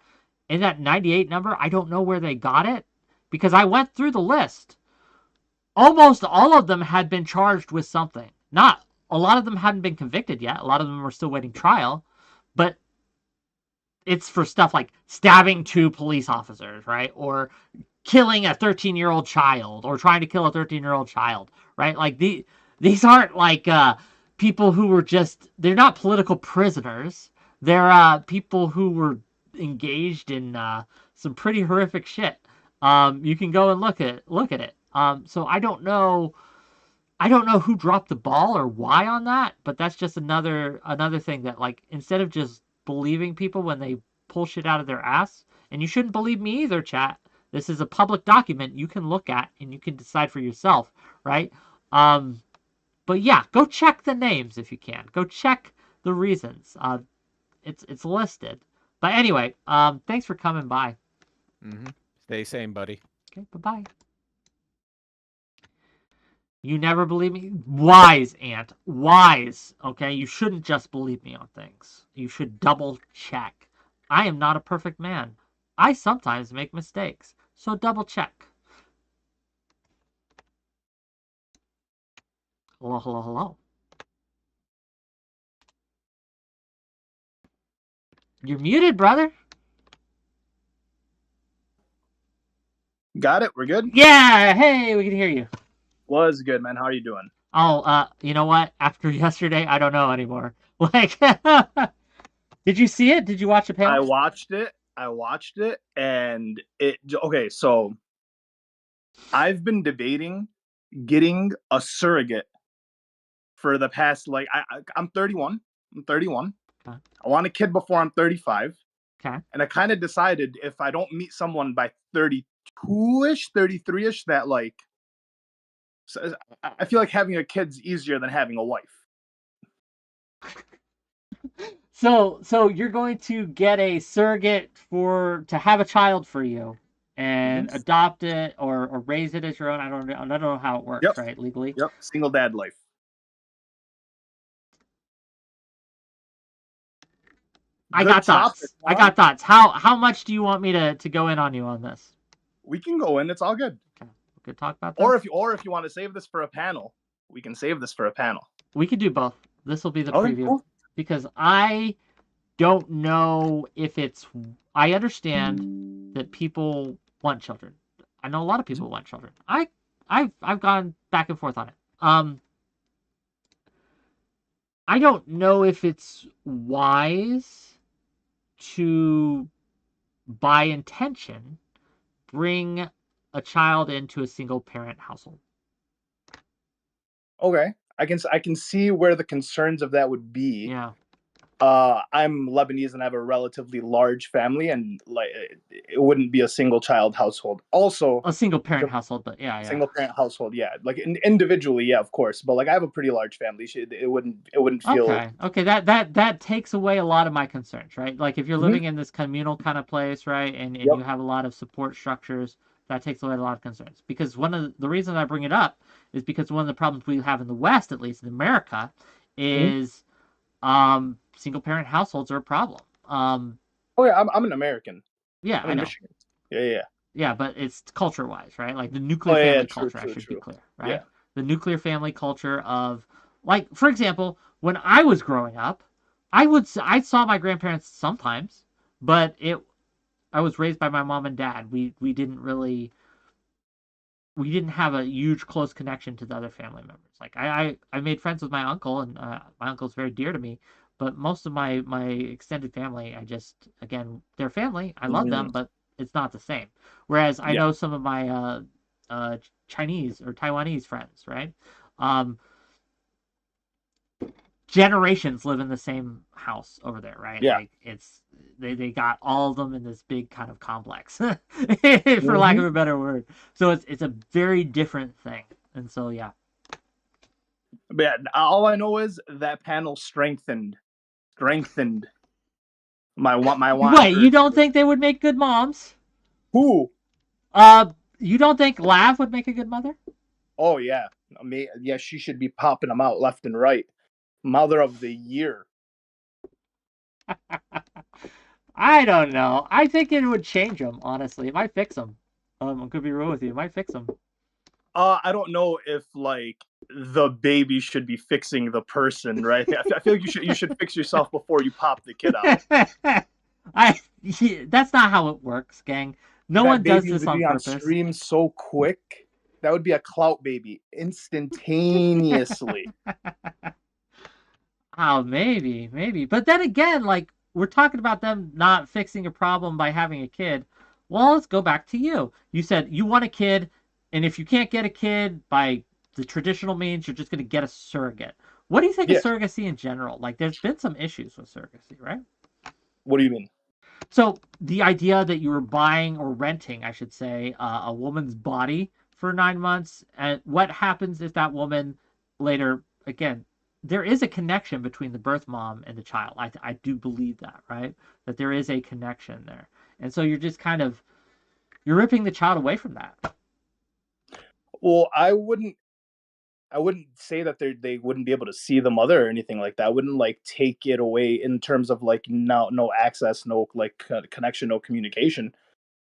And that 98 number, I don't know where they got it, because I went through the list. Almost all of them had been charged with something. Not a lot of them hadn't been convicted yet. A lot of them were still waiting trial, but it's for stuff like stabbing 2 police officers, right? Or killing a 13-year-old child, or trying to kill a 13-year-old child, right? Like these aren't like people who were they're not political prisoners. They're people who were engaged in some pretty horrific shit. You can go and look at it. So I don't know who dropped the ball or why on that, but that's just another thing that, like, instead of just believing people when they pull shit out of their ass, and you shouldn't believe me either, chat. This is a public document you can look at and you can decide for yourself, right? But yeah, go check the names if you can. Go check the reasons. It's listed. But anyway, thanks for coming by. Stay sane, buddy. Okay, bye-bye. You never believe me? Wise, Aunt. Wise. Okay, you shouldn't just believe me on things. You should double check. I am not a perfect man. I sometimes make mistakes. So double check. Hello, hello, hello. You're muted, brother. Got it. We're good. Yeah, hey, we can hear you. Was good, man. How are you doing? Oh, you know what? After yesterday, I don't know anymore. Like, did you see it? Did you watch the panel? I watched it, and it. Okay, so I've been debating getting a surrogate for the past, like, I'm 31. I'm 31. Okay. I want a kid before I'm 35. Okay. And I kind of decided if I don't meet someone by 32-ish, 33-ish, that, like, so I feel like having a kid's easier than having a wife. So you're going to get a surrogate to have a child for you and adopt it or raise it as your own. I don't know how it works, right, legally. Yep, single dad life. I got thoughts. I got thoughts. How much do you want me to go in on you on this? We can go in. It's all good. Okay. We could talk about this. Or if you want to save this for a panel, we can save this for a panel. We could do both. This will be the Okay, preview. cool. Because I don't know if it's... I understand that people want children. I know a lot of people want children. I've gone back and forth on it. I don't know if it's wise to, by intention, bring a child into a single parent household. Okay, I can see where the concerns of that would be. Yeah. I'm Lebanese and I have a relatively large family, and like it wouldn't be a single child household. Also, a single parent household, but yeah. Single parent household, yeah. Like individually, yeah, of course. But like I have a pretty large family. It wouldn't feel okay. That takes away a lot of my concerns, right? Like if you're living in this communal kind of place, right, and you have a lot of support structures, that takes away a lot of concerns. Because one of the reasons I bring it up is because one of the problems we have in the West, at least in America, is single parent households are a problem. Oh yeah, I'm an American. Yeah, I'm in Michigan. Yeah. Yeah, but it's culture-wise, right? Like the nuclear family culture, I should be clear, right? Yeah. The nuclear family culture of, like, for example, when I was growing up, I saw my grandparents sometimes, but I was raised by my mom and dad. We didn't have a huge close connection to the other family members. Like I made friends with my uncle, and my uncle's very dear to me. But most of my extended family, again, they're family. I love them, but it's not the same. Whereas I know some of my Chinese or Taiwanese friends, right? Generations live in the same house over there, right? Yeah. Like they got all of them in this big kind of complex, for lack of a better word. So it's a very different thing. And so yeah. But yeah, all I know is that panel strengthened my want. Wait, you don't think they would make good moms? Who? You don't think Lav would make a good mother? Oh yeah, yeah, she should be popping them out left and right. Mother of the year. I don't know. I think it would change them. Honestly, it might fix them. I could be real with you. It might fix them. I don't know if like the baby should be fixing the person, right? I feel like you should fix yourself before you pop the kid out. That's not how it works, gang. No one does this on purpose. On stream so quick. That would be a clout baby instantaneously. Oh, maybe. But then again, like we're talking about them not fixing a problem by having a kid. Well, let's go back to you. You said you want a kid, and if you can't get a kid by the traditional means, you're just going to get a surrogate. What do you think of surrogacy in general? Like, there's been some issues with surrogacy, right? What do you mean? So the idea that you were buying or renting, I should say, a woman's body for 9 months, and what happens if that woman later, again, there is a connection between the birth mom and the child. I do believe that, right? That there is a connection there. And so you're just kind of, you're ripping the child away from that. Well, I wouldn't say that they wouldn't be able to see the mother or anything like that. I wouldn't like take it away in terms of like no access, no like connection, no communication.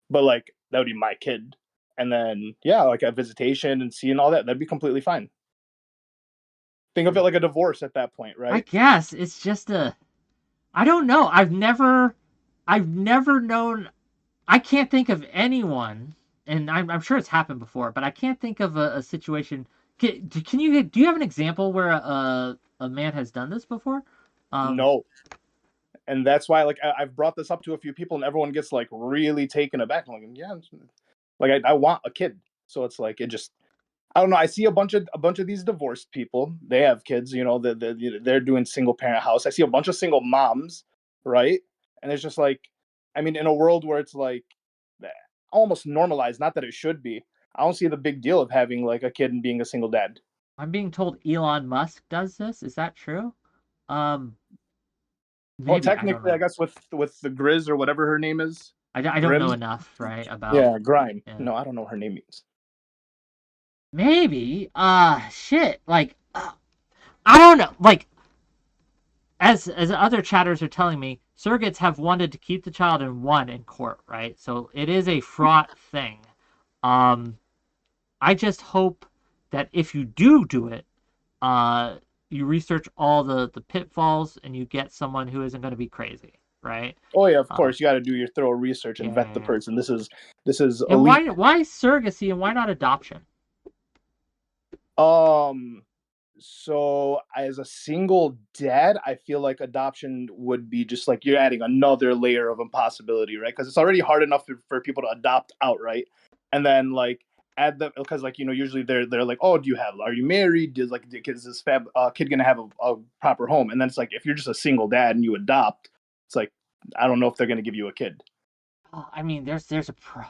But like that would be my kid, and then yeah, like a visitation and seeing all that, that'd be completely fine. Think of it like a divorce at that point, right? I guess it's just I don't know. I've never known. I can't think of anyone, and I'm sure it's happened before, but I can't think of a situation. Do you have an example where a man has done this before? No. And that's why, like, I've brought this up to a few people, and everyone gets like really taken aback. I'm like, yeah, like I want a kid, so it's like it just, I don't know. I see a bunch of these divorced people. They have kids, you know. They're doing single parent house. I see a bunch of single moms, right? And it's just like, I mean, in a world where it's like almost normalized, not that it should be. I don't see the big deal of having like a kid and being a single dad. I'm being told Elon Musk does this. Is that true? Well, technically, I guess with the Grizz or whatever her name is. I don't know enough, right? About Grime. Yeah. No, I don't know what her name means. Maybe. Shit. Like, I don't know. Like, as other chatters are telling me, surrogates have wanted to keep the child and won in court, right? So it is a fraught thing. I just hope that if you do it, you research all the pitfalls and you get someone who isn't going to be crazy, right? Oh yeah, of course. You got to do your thorough research and vet the person. This is and why surrogacy and why not adoption? So as a single dad, I feel like adoption would be just like you're adding another layer of impossibility, right? Because it's already hard enough for people to adopt outright, and then like add the, because like, you know, usually they're like, oh, are you married? Is this kid gonna have a proper home? And then it's like if you're just a single dad and you adopt, it's like I don't know if they're gonna give you a kid. I mean, there's a pro.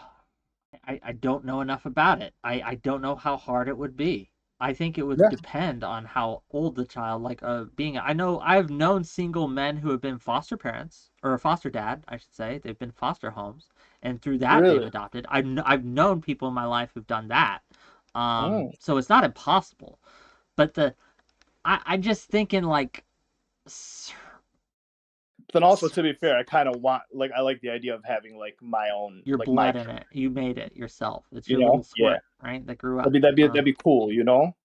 I don't know enough about it. I don't know how hard it would be. I think it would depend on how old the child, like I've known single men who have been foster parents, or a foster dad, I should say. They've been foster homes, and through that they've adopted. I've known people in my life who've done that. So it's not impossible, but I'm just thinking like. Then also, to be fair, I kind of want, like, I like the idea of having like my own, your like, blood in it. You made it yourself. It's your little squirt, right? That grew up. That'd be cool, you know.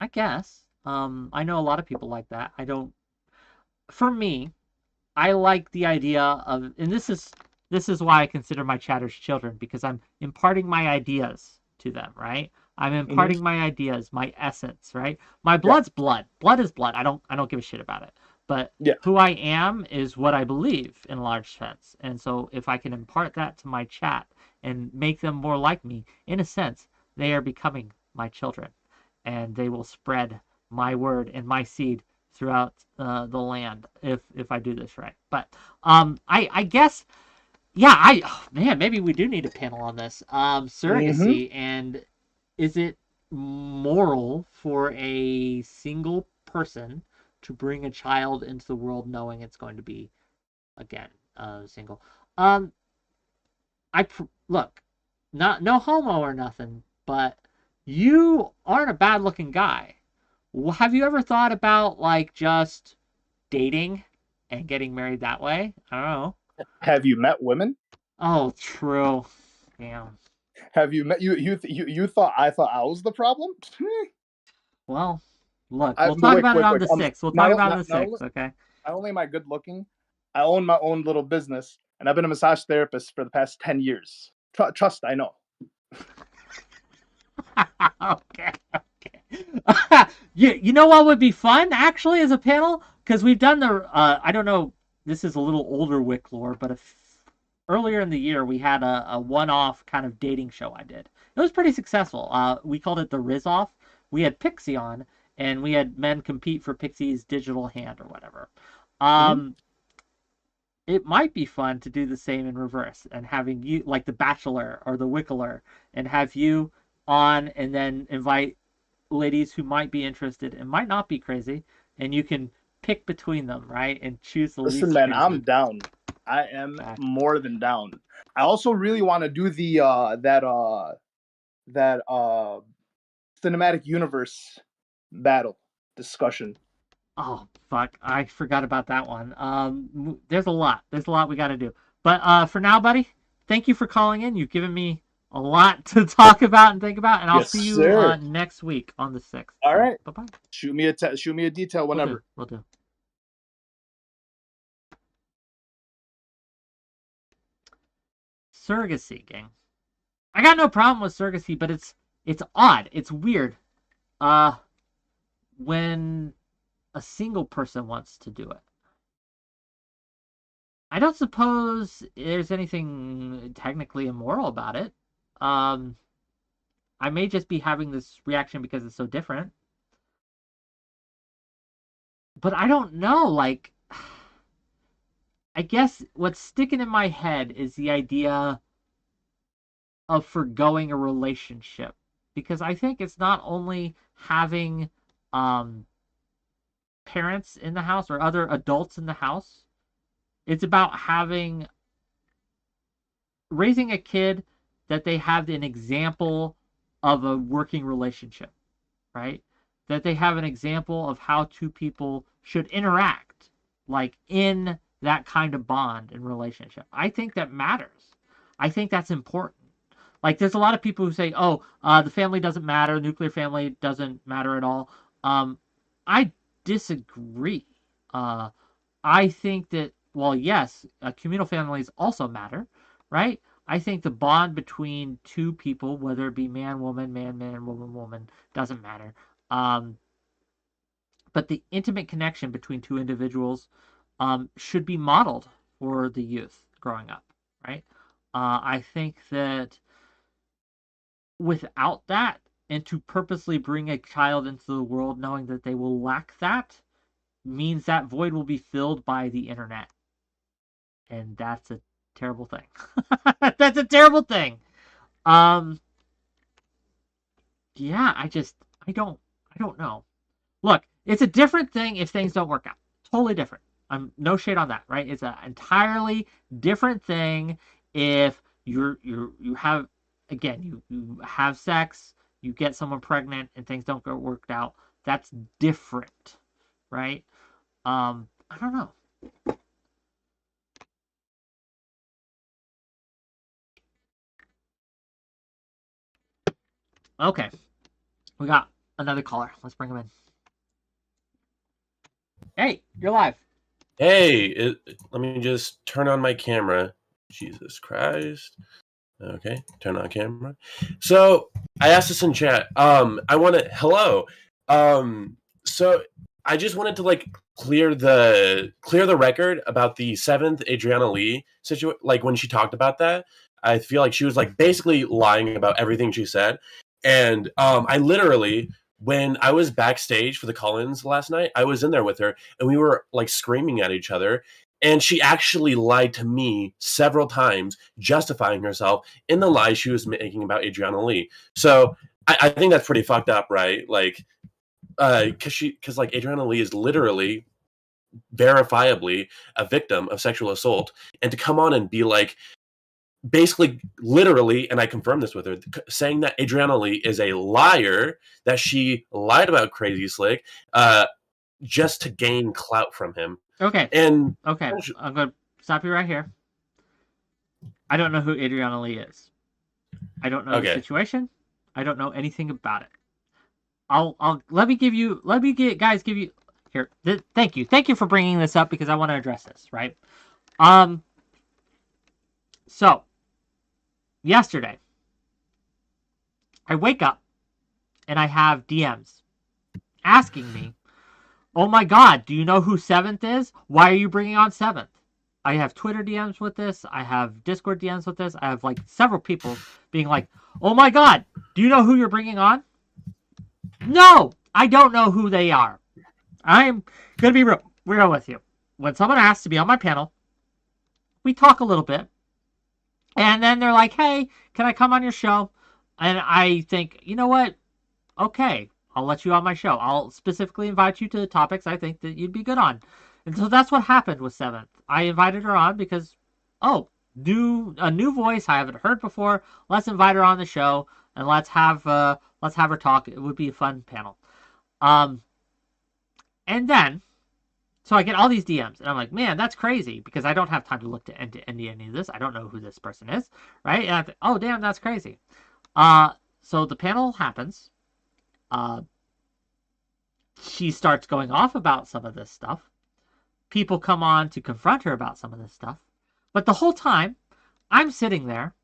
I guess. I know a lot of people like that. I don't. For me, I like the idea of, and this is why I consider my chatters children, because I'm imparting my ideas to them, right? I'm imparting my ideas, my essence, right? My blood's blood. Blood is blood. I don't give a shit about it. But who I am is what I believe in large sense. And so if I can impart that to my chat and make them more like me, in a sense, they are becoming my children. And they will spread my word and my seed throughout the land if I do this right. But I guess, man, maybe we do need a panel on this. Surrogacy, and is it moral for a single person to bring a child into the world knowing it's going to be, again, single? Look, no homo or nothing, but you aren't a bad looking guy. Have you ever thought about like just dating and getting married that way? I don't know. Have you met women? Oh, true. Damn. Have you met you thought I was the problem? Well, look, we'll talk about it on the 6th. We'll talk about it on the 6th, okay? Not only am I good looking, I own my own little business, and I've been a massage therapist for the past 10 years. Trust, I know. Okay. You know what would be fun, actually, as a panel? Because we've done the, I don't know, this is a little older Wick lore, but earlier in the year, we had a one-off kind of dating show I did. It was pretty successful. We called it the Riz-Off. We had Pixie on, and we had men compete for Pixie's digital hand or whatever. it might be fun to do the same in reverse and having you like the Bachelor or the 𝕾𝖎𝖏 and have you on and then invite ladies who might be interested and might not be crazy, and you can pick between them, right, and choose the Listen, least man, crazy. I'm down. I am Okay. more than down. I also really want to do the that cinematic universe battle discussion. Oh fuck, I forgot about that one. There's a lot we got to do, but for now, buddy, thank you for calling in. You've given me a lot to talk about and think about, and I'll Yes, see you sir. next week on the 6th. All right. Bye bye. Shoot me a detail whenever. We'll do. Surrogacy, gang. I got no problem with surrogacy, but it's odd. It's weird. When a single person wants to do it. I don't suppose there's anything technically immoral about it. I may just be having this reaction because it's so different. But I don't know, like, I guess what's sticking in my head is the idea of forgoing a relationship. Because I think it's not only having parents in the house or other adults in the house. It's about raising a kid that they have an example of a working relationship, right? That they have an example of how two people should interact, like in that kind of bond and relationship. I think that matters. I think that's important. Like, there's a lot of people who say, oh, the family doesn't matter, nuclear family doesn't matter at all. I disagree. I think that, well, yes, communal families also matter, right? I think the bond between two people, whether it be man, woman, woman, doesn't matter. But the intimate connection between two individuals should be modeled for the youth growing up, right? I think that without that, and to purposely bring a child into the world knowing that they will lack that, means that void will be filled by the internet. And that's a terrible thing. That's a terrible thing. Yeah, I don't know. Look, it's a different thing if things don't work out. Totally different. I'm no shade on that, right? It's an entirely different thing if you have, again, you have sex, you get someone pregnant and things don't get worked out. That's different, right? I don't know. Okay. We got another caller. Let's bring him in. Hey, you're live. Hey, let me just turn on my camera. Jesus Christ. Okay, turn on camera. So I asked this in chat. Hello. So I just wanted to like clear the record about the 7th Adriana Lee situation. Like when she talked about that, I feel like she was like basically lying about everything she said. And I literally, when I was backstage for the Collins last night, I was in there with her and we were like screaming at each other. And she actually lied to me several times, justifying herself in the lies she was making about Adriana Lee. So I think that's pretty fucked up, right? Like, because like Adriana Lee is literally, verifiably a victim of sexual assault, and to come on and be like, basically, literally, and I confirmed this with her, saying that Adriana Lee is a liar, that she lied about Crazy Slick, just to gain clout from him. Okay. And okay, I'm going to stop you right here. I don't know who Adriana Lee is. I don't know the situation. I don't know anything about it. Thank you for bringing this up because I want to address this, right? So yesterday I wake up and I have DMs asking me, oh my God, do you know who 7th is? Why are you bringing on 7th? I have Twitter DMs with this. I have Discord DMs with this. I have like several people being like, oh my God, do you know who you're bringing on? No, I don't know who they are. I'm going to be real with you. When someone asks to be on my panel, we talk a little bit. And then they're like, hey, can I come on your show? And I think, you know what? Okay, I'll let you on my show. I'll specifically invite you to the topics I think that you'd be good on. And so that's what happened with 7th. I invited her on because, a new voice I haven't heard before. Let's invite her on the show and let's have her talk. It would be a fun panel. And then, so I get all these DMs, and I'm like, man, that's crazy, because I don't have time to look into any of this. I don't know who this person is, right? And I think, oh, damn, that's crazy. So the panel happens. She starts going off about some of this stuff. People come on to confront her about some of this stuff. But the whole time, I'm sitting there.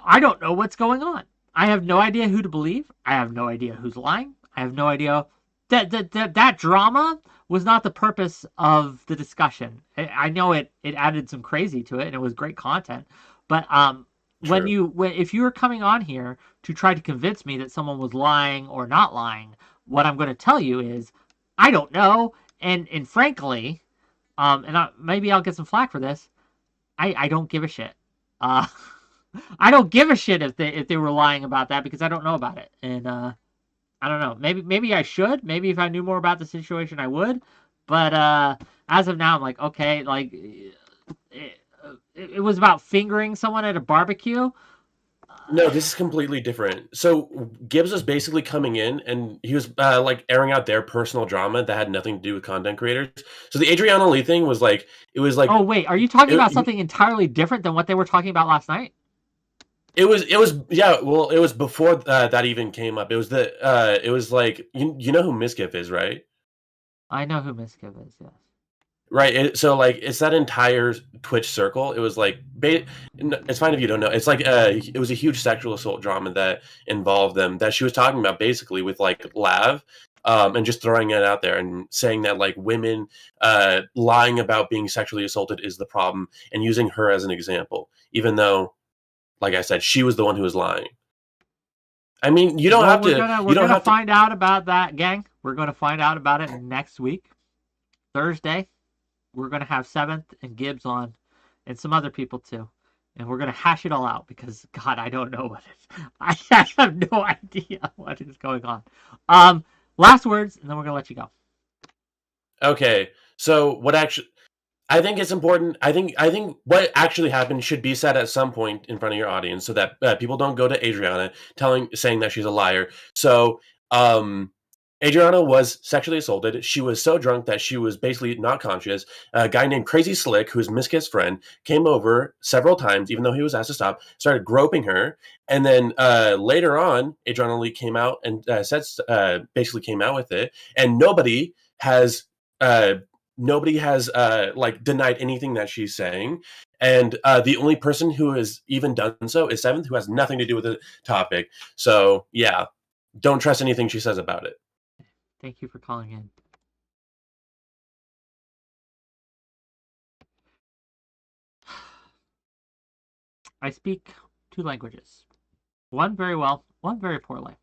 I don't know what's going on. I have no idea who to believe. I have no idea who's lying. I have no idea. That drama was not the purpose of the discussion. I know it added some crazy to it, and it was great content. But if you were coming on here to try to convince me that someone was lying or not lying, what I'm going to tell you is I don't know. And frankly, maybe I'll get some flack for this. I don't give a shit. I don't give a shit if they were lying about that, because I don't know about it. And I don't know. Maybe I should. Maybe if I knew more about the situation, I would. But as of now, I'm like, okay, like it was about fingering someone at a barbecue. No, this is completely different. So Gibbs was basically coming in, and he was like airing out their personal drama that had nothing to do with content creators. So the Adriana Lee thing was like, it was like. Oh wait, are you talking about something entirely different than what they were talking about last night? It was yeah. Well, it was before that even came up. It was it was like you know who 𝕾𝖍𝖎𝖙 is, right? I know who 𝕾𝖍𝖎𝖙 is. Yes. Right. So like it's that entire Twitch circle. It was like it's fine if you don't know. It's like it was a huge sexual assault drama that involved them that she was talking about basically with like 𝕾𝖍. And just throwing it out there and saying that like women lying about being sexually assaulted is the problem, and using her as an example, even though, like I said, she was the one who was lying. I mean, you don't have to. We're gonna find out about that, gang. We're gonna find out about it next week, Thursday. We're gonna have 7th and Gibbs on, and some other people too, and we're gonna hash it all out because God, I don't know what it is. I have no idea what is going on. Last words, and then we're gonna let you go. Okay, so what actually? I think it's important. I think what actually happened should be said at some point in front of your audience, so that people don't go to Adriana saying that she's a liar. So, Adriana was sexually assaulted. She was so drunk that she was basically not conscious. A guy named Crazy Slick, who's Miss Friend, came over several times, even though he was asked to stop, started groping her. And then later on, Adriana Lee came out and basically came out with it. And nobody has like denied anything that she's saying. And the only person who has even done so is 7th, who has nothing to do with the topic. So yeah, don't trust anything she says about it. Thank you for calling in. I speak 2 languages. One very well, one very poorly.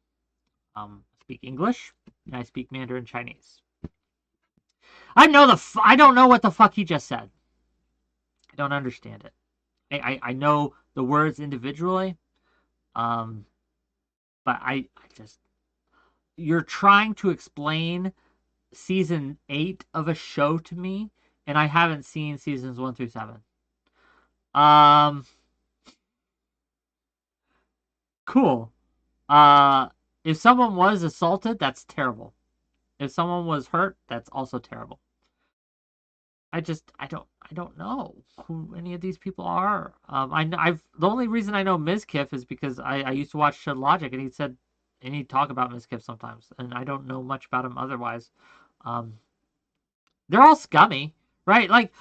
I speak English, and I speak Mandarin Chinese. I don't know what the fuck he just said. I don't understand it. I know the words individually, but I just... You're trying to explain season 8 of a show to me, and I haven't seen seasons 1 through 7. Cool. If someone was assaulted, that's terrible. If someone was hurt, that's also terrible. I don't know who any of these people are. The only reason I know 𝕾𝖍𝖎𝖙 is because I used to watch Logic, and he'd talk about 𝕾𝖍𝖎𝖙 sometimes, and I don't know much about him otherwise. They're all scummy, right? Like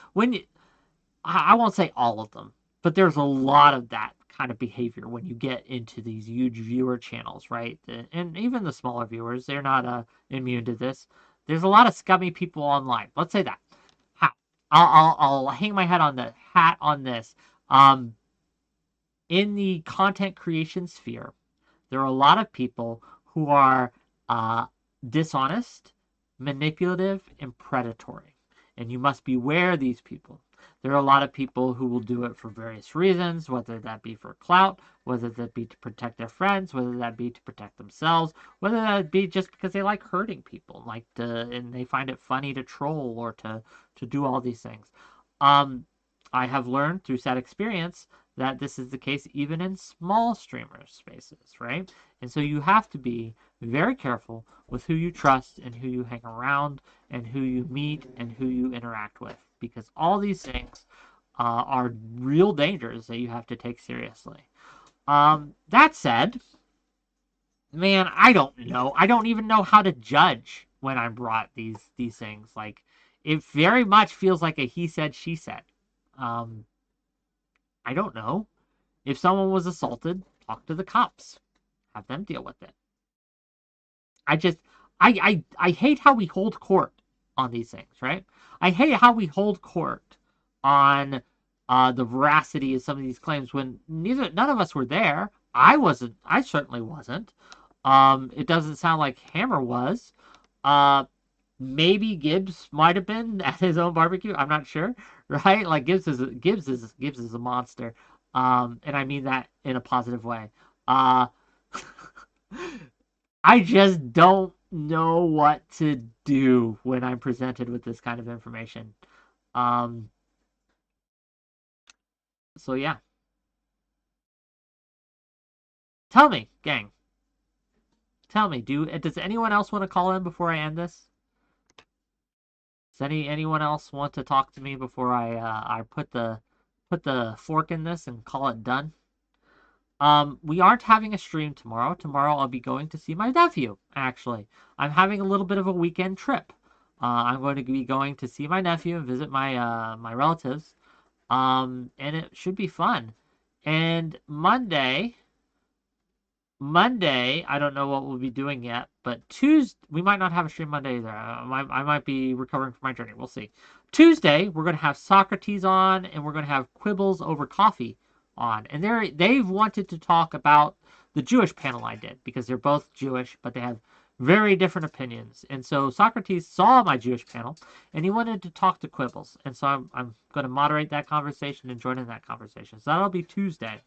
I won't say all of them, but there's a lot of that kind of behavior when you get into these huge viewer channels, right? And even the smaller viewers, they're not immune to this. There's a lot of scummy people online. Let's say that. I'll hang my hat on this. In the content creation sphere, there are a lot of people who are dishonest, manipulative, and predatory. And you must beware of these people. There are a lot of people who will do it for various reasons, whether that be for clout, whether that be to protect their friends, whether that be to protect themselves, whether that be just because they like hurting people, and they find it funny to troll or to do all these things. I have learned through sad experience that this is the case even in small streamer spaces, right? And so you have to be very careful with who you trust and who you hang around and who you meet and who you interact with, because all these things are real dangers that you have to take seriously. That said, man, I don't know. I don't even know how to judge when I'm brought these things. Like, it very much feels like a he said, she said. I don't know. If someone was assaulted, talk to the cops. Have them deal with it. I hate how we hold court on these things, right? I hate how we hold court on the veracity of some of these claims when none of us were there. I wasn't. I certainly wasn't. It doesn't sound like Hammer was. Maybe Gibbs might have been at his own barbecue. I'm not sure, right? Like Gibbs is a monster, and I mean that in a positive way. I just don't know what to do when I'm presented with this kind of information. So yeah. Tell me, gang. Tell me, does anyone else want to call in before I end this? Does anyone else want to talk to me before I put the fork in this and call it done? We aren't having a stream tomorrow. Tomorrow I'll be going to see my nephew, actually. I'm having a little bit of a weekend trip. I'm going to be going to see my nephew and visit my my relatives. And it should be fun. And Monday, I don't know what we'll be doing yet, but Tuesday, we might not have a stream Monday either. I might be recovering from my journey. We'll see. Tuesday, we're going to have Socrates on, and we're going to have Quibbles Over Coffee on. And they've wanted to talk about the Jewish panel I did, because they're both Jewish, but they have very different opinions. And so Socrates saw my Jewish panel, and he wanted to talk to Quibbles. And so I'm going to moderate that conversation and join in that conversation. So that'll be Tuesday.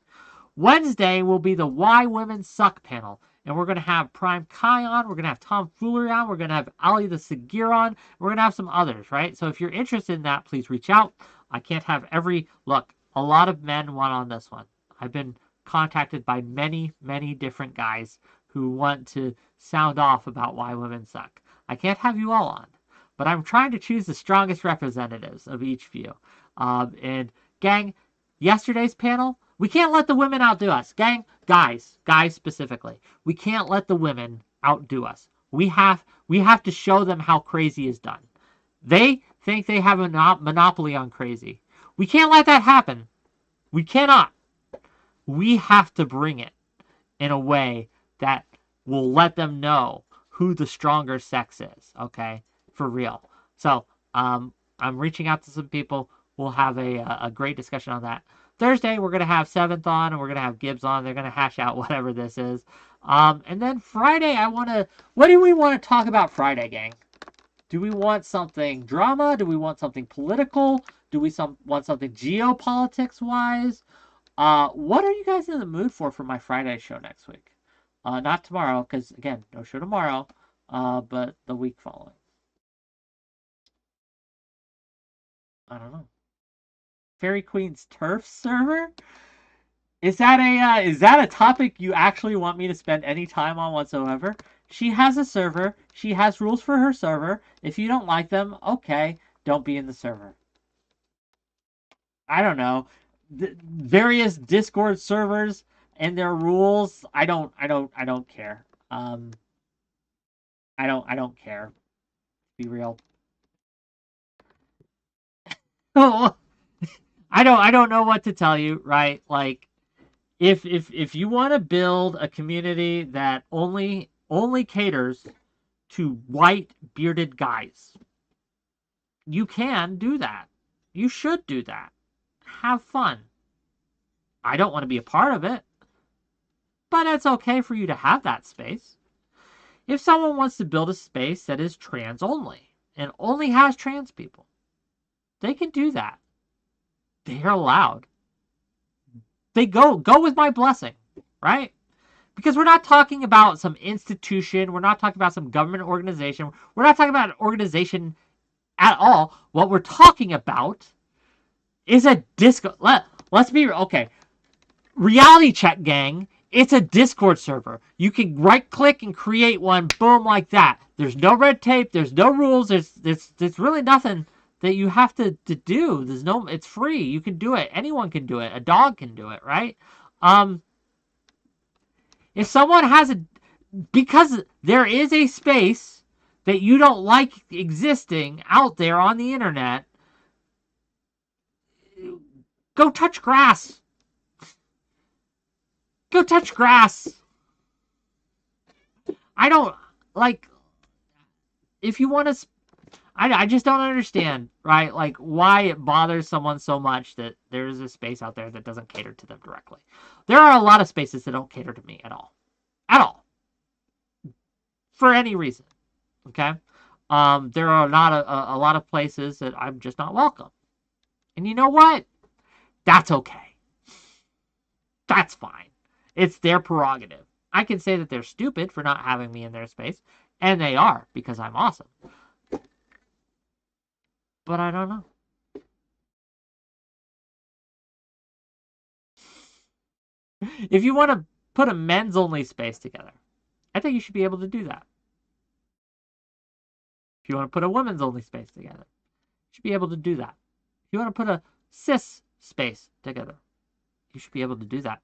Wednesday will be the Why Women Suck panel, and we're going to have Prime Kai on, we're going to have Tom Foolery on, we're going to have 𝕾𝖍𝖎𝖙𝖘𝖍𝖔𝖜 on, we're going to have some others, right? So if you're interested in that, please reach out. I can't have look, a lot of men want on this one. I've been contacted by many, many different guys who want to sound off about why women suck. I can't have you all on, but I'm trying to choose the strongest representatives of each view. And gang, yesterday's panel, we can't let the women outdo us. Gang, guys specifically. We can't let the women outdo us. We have to show them how crazy is done. They think they have a monopoly on crazy. We can't let that happen. We cannot. We have to bring it in a way that will let them know who the stronger sex is, okay? For real. So, I'm reaching out to some people. We'll have a great discussion on that. Thursday, we're going to have 7th on, and we're going to have Gibbs on. They're going to hash out whatever this is. And then Friday, what do we want to talk about Friday, gang? Do we want something drama? Do we want something political? Do we want something geopolitics-wise? What are you guys in the mood for my Friday show next week? Not tomorrow, because, again, no show tomorrow, but the week following. I don't know. Fairy Queen's turf server? Is that a topic you actually want me to spend any time on whatsoever? She has a server. She has rules for her server. If you don't like them, okay, don't be in the server. I don't know. Various Discord servers and their rules. I don't care. I don't care. Be real. Oh. I don't know what to tell you, right? Like, if you want to build a community that only caters to white bearded guys, you can do that. You should do that. Have fun. I don't want to be a part of it, but it's okay for you to have that space. If someone wants to build a space that is trans only and only has trans people, they can do that. they're allowed. They go with my blessing, right? Because we're not talking about some institution. We're not talking about some government organization. We're not talking about an organization at all. What we're talking about is a Discord. Let's be okay. Reality Check Gang. It's a Discord server. You can right click and create one. Boom, like that. There's no red tape. There's no rules. There's really nothing that you have to do. It's free. You can do it. Anyone can do it. A dog can do it, right? If someone has because there is a space that you don't like existing out there on the internet, go touch grass. Go touch grass. I don't, like, if you want to, I just don't understand, right? Like, why it bothers someone so much that there's a space out there that doesn't cater to them directly. There are a lot of spaces that don't cater to me at all. At all. For any reason. Okay? There are not a lot of places that I'm just not welcome. And you know what? That's okay. That's fine. It's their prerogative. I can say that they're stupid for not having me in their space, and they are, because I'm awesome. But I don't know. If you want to put a men's only space together, I think you should be able to do that. If you want to put a women's only space together, you should be able to do that. If you want to put a cis space together, you should be able to do that.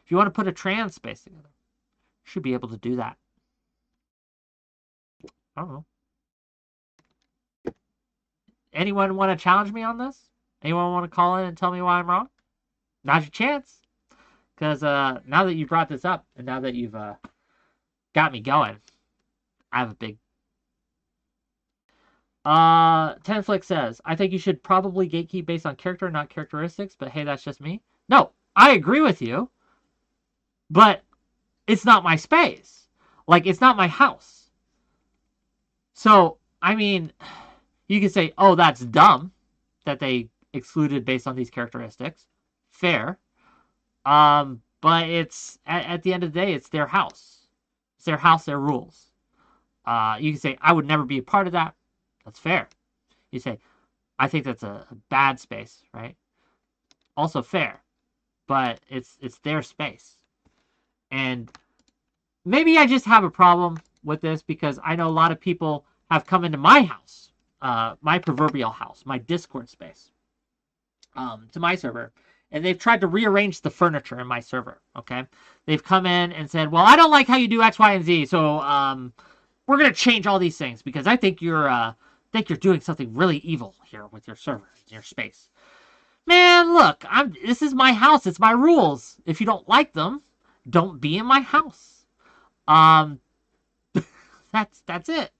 If you want to put a trans space together, you should be able to do that. I don't know. Anyone want to challenge me on this? Anyone want to call in and tell me why I'm wrong? Now's your chance. Because now that you brought this up, and now that you've got me going, I have a big... Tenflick says, I think you should probably gatekeep based on character, not characteristics, but hey, that's just me. No, I agree with you, but it's not my space. Like, it's not my house. So, I mean, you can say, oh, that's dumb that they excluded based on these characteristics. Fair. But it's, at the end of the day, it's their house. It's their house, their rules. You can say, I would never be a part of that. That's fair. You say, I think that's a bad space, right? Also fair. But it's their space. And maybe I just have a problem with this because I know a lot of people have come into my house, my proverbial house, my Discord space, to my server, and they've tried to rearrange the furniture in my server, okay? They've come in and said, well, I don't like how you do X, Y, and Z, so we're going to change all these things because I think you're doing something really evil here with your server, your space. Man, look, this is my house. It's my rules. If you don't like them, don't be in my house. That's it.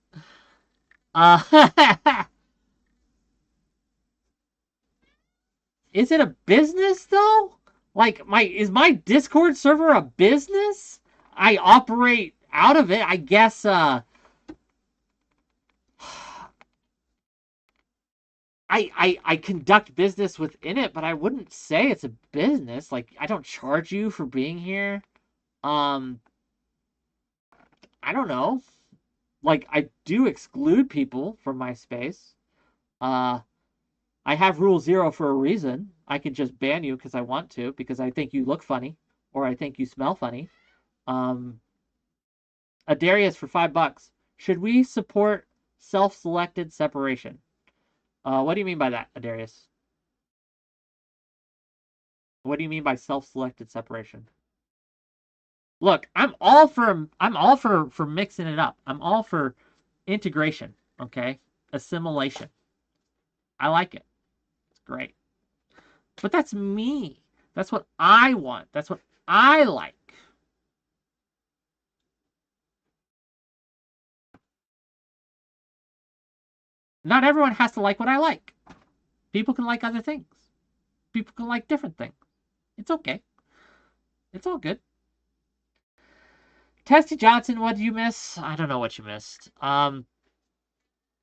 Is it a business though? Like, is my Discord server a business? I operate out of it. I guess I conduct business within it, but I wouldn't say it's a business. Like, I don't charge you for being here. I don't know. Like, I do exclude people from my space. I have Rule 0 for a reason. I can just ban you because I want to, because I think you look funny, or I think you smell funny. Adarius for $5. Should we support self-selected separation? What do you mean by that, Adarius? What do you mean by self-selected separation? Look, I'm all for mixing it up. I'm all for integration, okay? Assimilation. I like it. It's great. But that's me. That's what I want. That's what I like. Not everyone has to like what I like. People can like other things. People can like different things. It's okay. It's all good. Testy Johnson, what did you miss? I don't know what you missed. I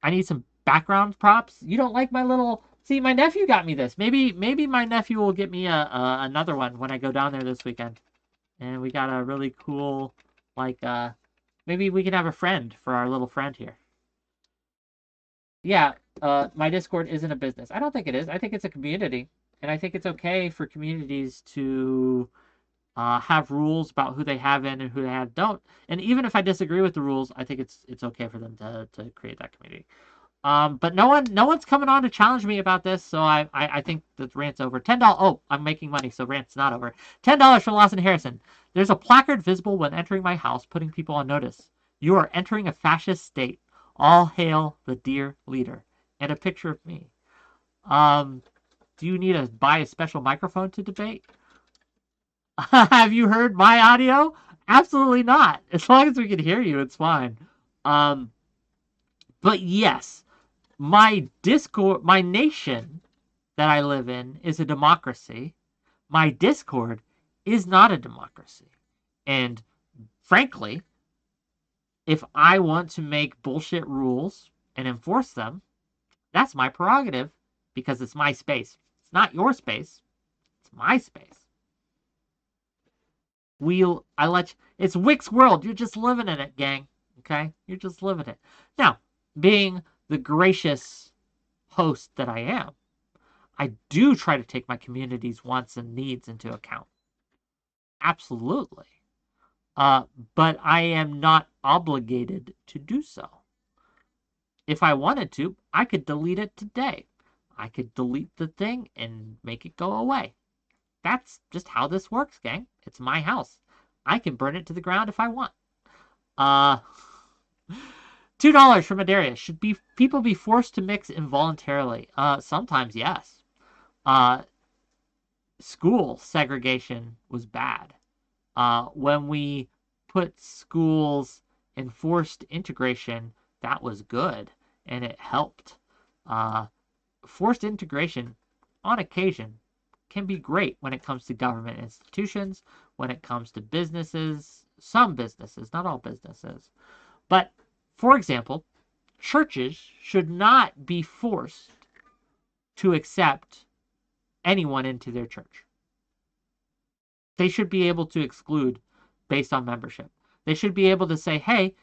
need some background props. You don't like my little See, my nephew got me this. Maybe my nephew will get me another one when I go down there this weekend. And we got a really cool, like, maybe we can have a friend for our little friend here. Yeah, my Discord isn't a business. I don't think it is. I think it's a community. And I think it's okay for communities to have rules about who they have in and who they don't. And even if I disagree with the rules, I think it's okay for them to create that community. But no one's coming on to challenge me about this, so I think the rant's over. $10. Oh, I'm making money, so rant's not over. $10 from Lawson Harrison. There's a placard visible when entering my house, putting people on notice. You are entering a fascist state. All hail the dear leader. And a picture of me. Do you need to buy a special microphone to debate? Have you heard my audio? Absolutely not. As long as we can hear you, it's fine. But yes, my Discord, my nation that I live in is a democracy. My Discord is not a democracy. And frankly, if I want to make bullshit rules and enforce them, that's my prerogative because it's my space. It's not your space. It's my space. It's Wick's world. You're just living in it, gang. Okay? You're just living it. Now, being the gracious host that I am, I do try to take my community's wants and needs into account. Absolutely. But I am not obligated to do so. If I wanted to, I could delete it today. I could delete the thing and make it go away. That's just how this works, gang. It's my house. I can burn it to the ground if I want. $2 from Adaria. Should people be forced to mix involuntarily? Sometimes, yes. School segregation was bad. When we put schools in forced integration, that was good, and it helped. Forced integration, on occasion, can be great when it comes to government institutions, when it comes to businesses, some businesses, not all businesses. But, for example, churches should not be forced to accept anyone into their church. They should be able to exclude based on membership. They should be able to say, hey,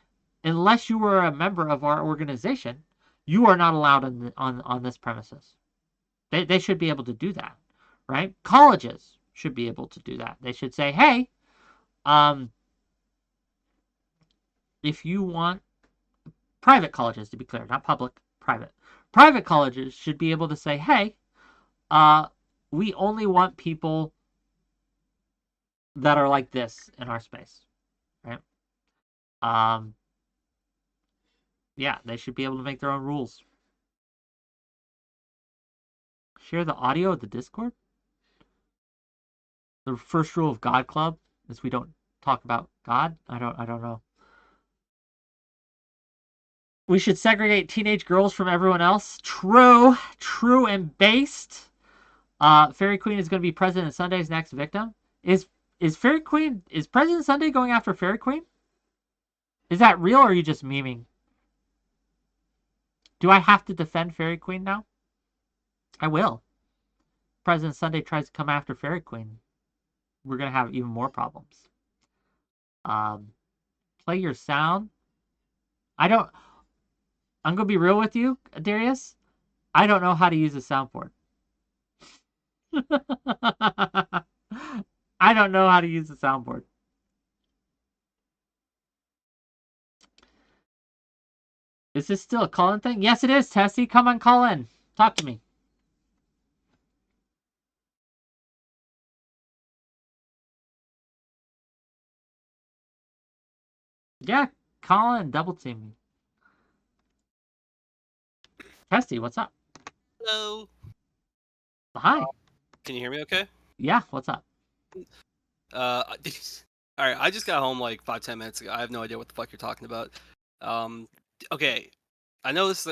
unless you are a member of our organization, you are not allowed on this premises. They should be able to do that, right? Colleges should be able to do that. They should say, hey, if you want, private colleges, to be clear, not public, private. Private colleges should be able to say, hey, we only want people that are like this in our space, right? Yeah, they should be able to make their own rules. Share the audio of the Discord? The first rule of God Club is we don't talk about God. I don't know. We should segregate teenage girls from everyone else. True and based. Fairy Queen is going to be President Sunday's next victim. Is President Sunday going after Fairy Queen? Is that real or are you just memeing? Do I have to defend Fairy Queen now? I will. President Sunday tries to come after Fairy Queen. We're going to have even more problems. Play your sound. I'm going to be real with you, Darius. I don't know how to use a soundboard. I don't know how to use a soundboard. Is this still a call-in thing? Yes, it is, Tessie. Come on, call in. Talk to me. Yeah, call in. Double team me. Tessie, what's up? Hello. Hi. Can you hear me okay? Yeah, what's up? All right, I just got home like 5-10 minutes ago. I have no idea what the fuck you're talking about. Okay, I know this.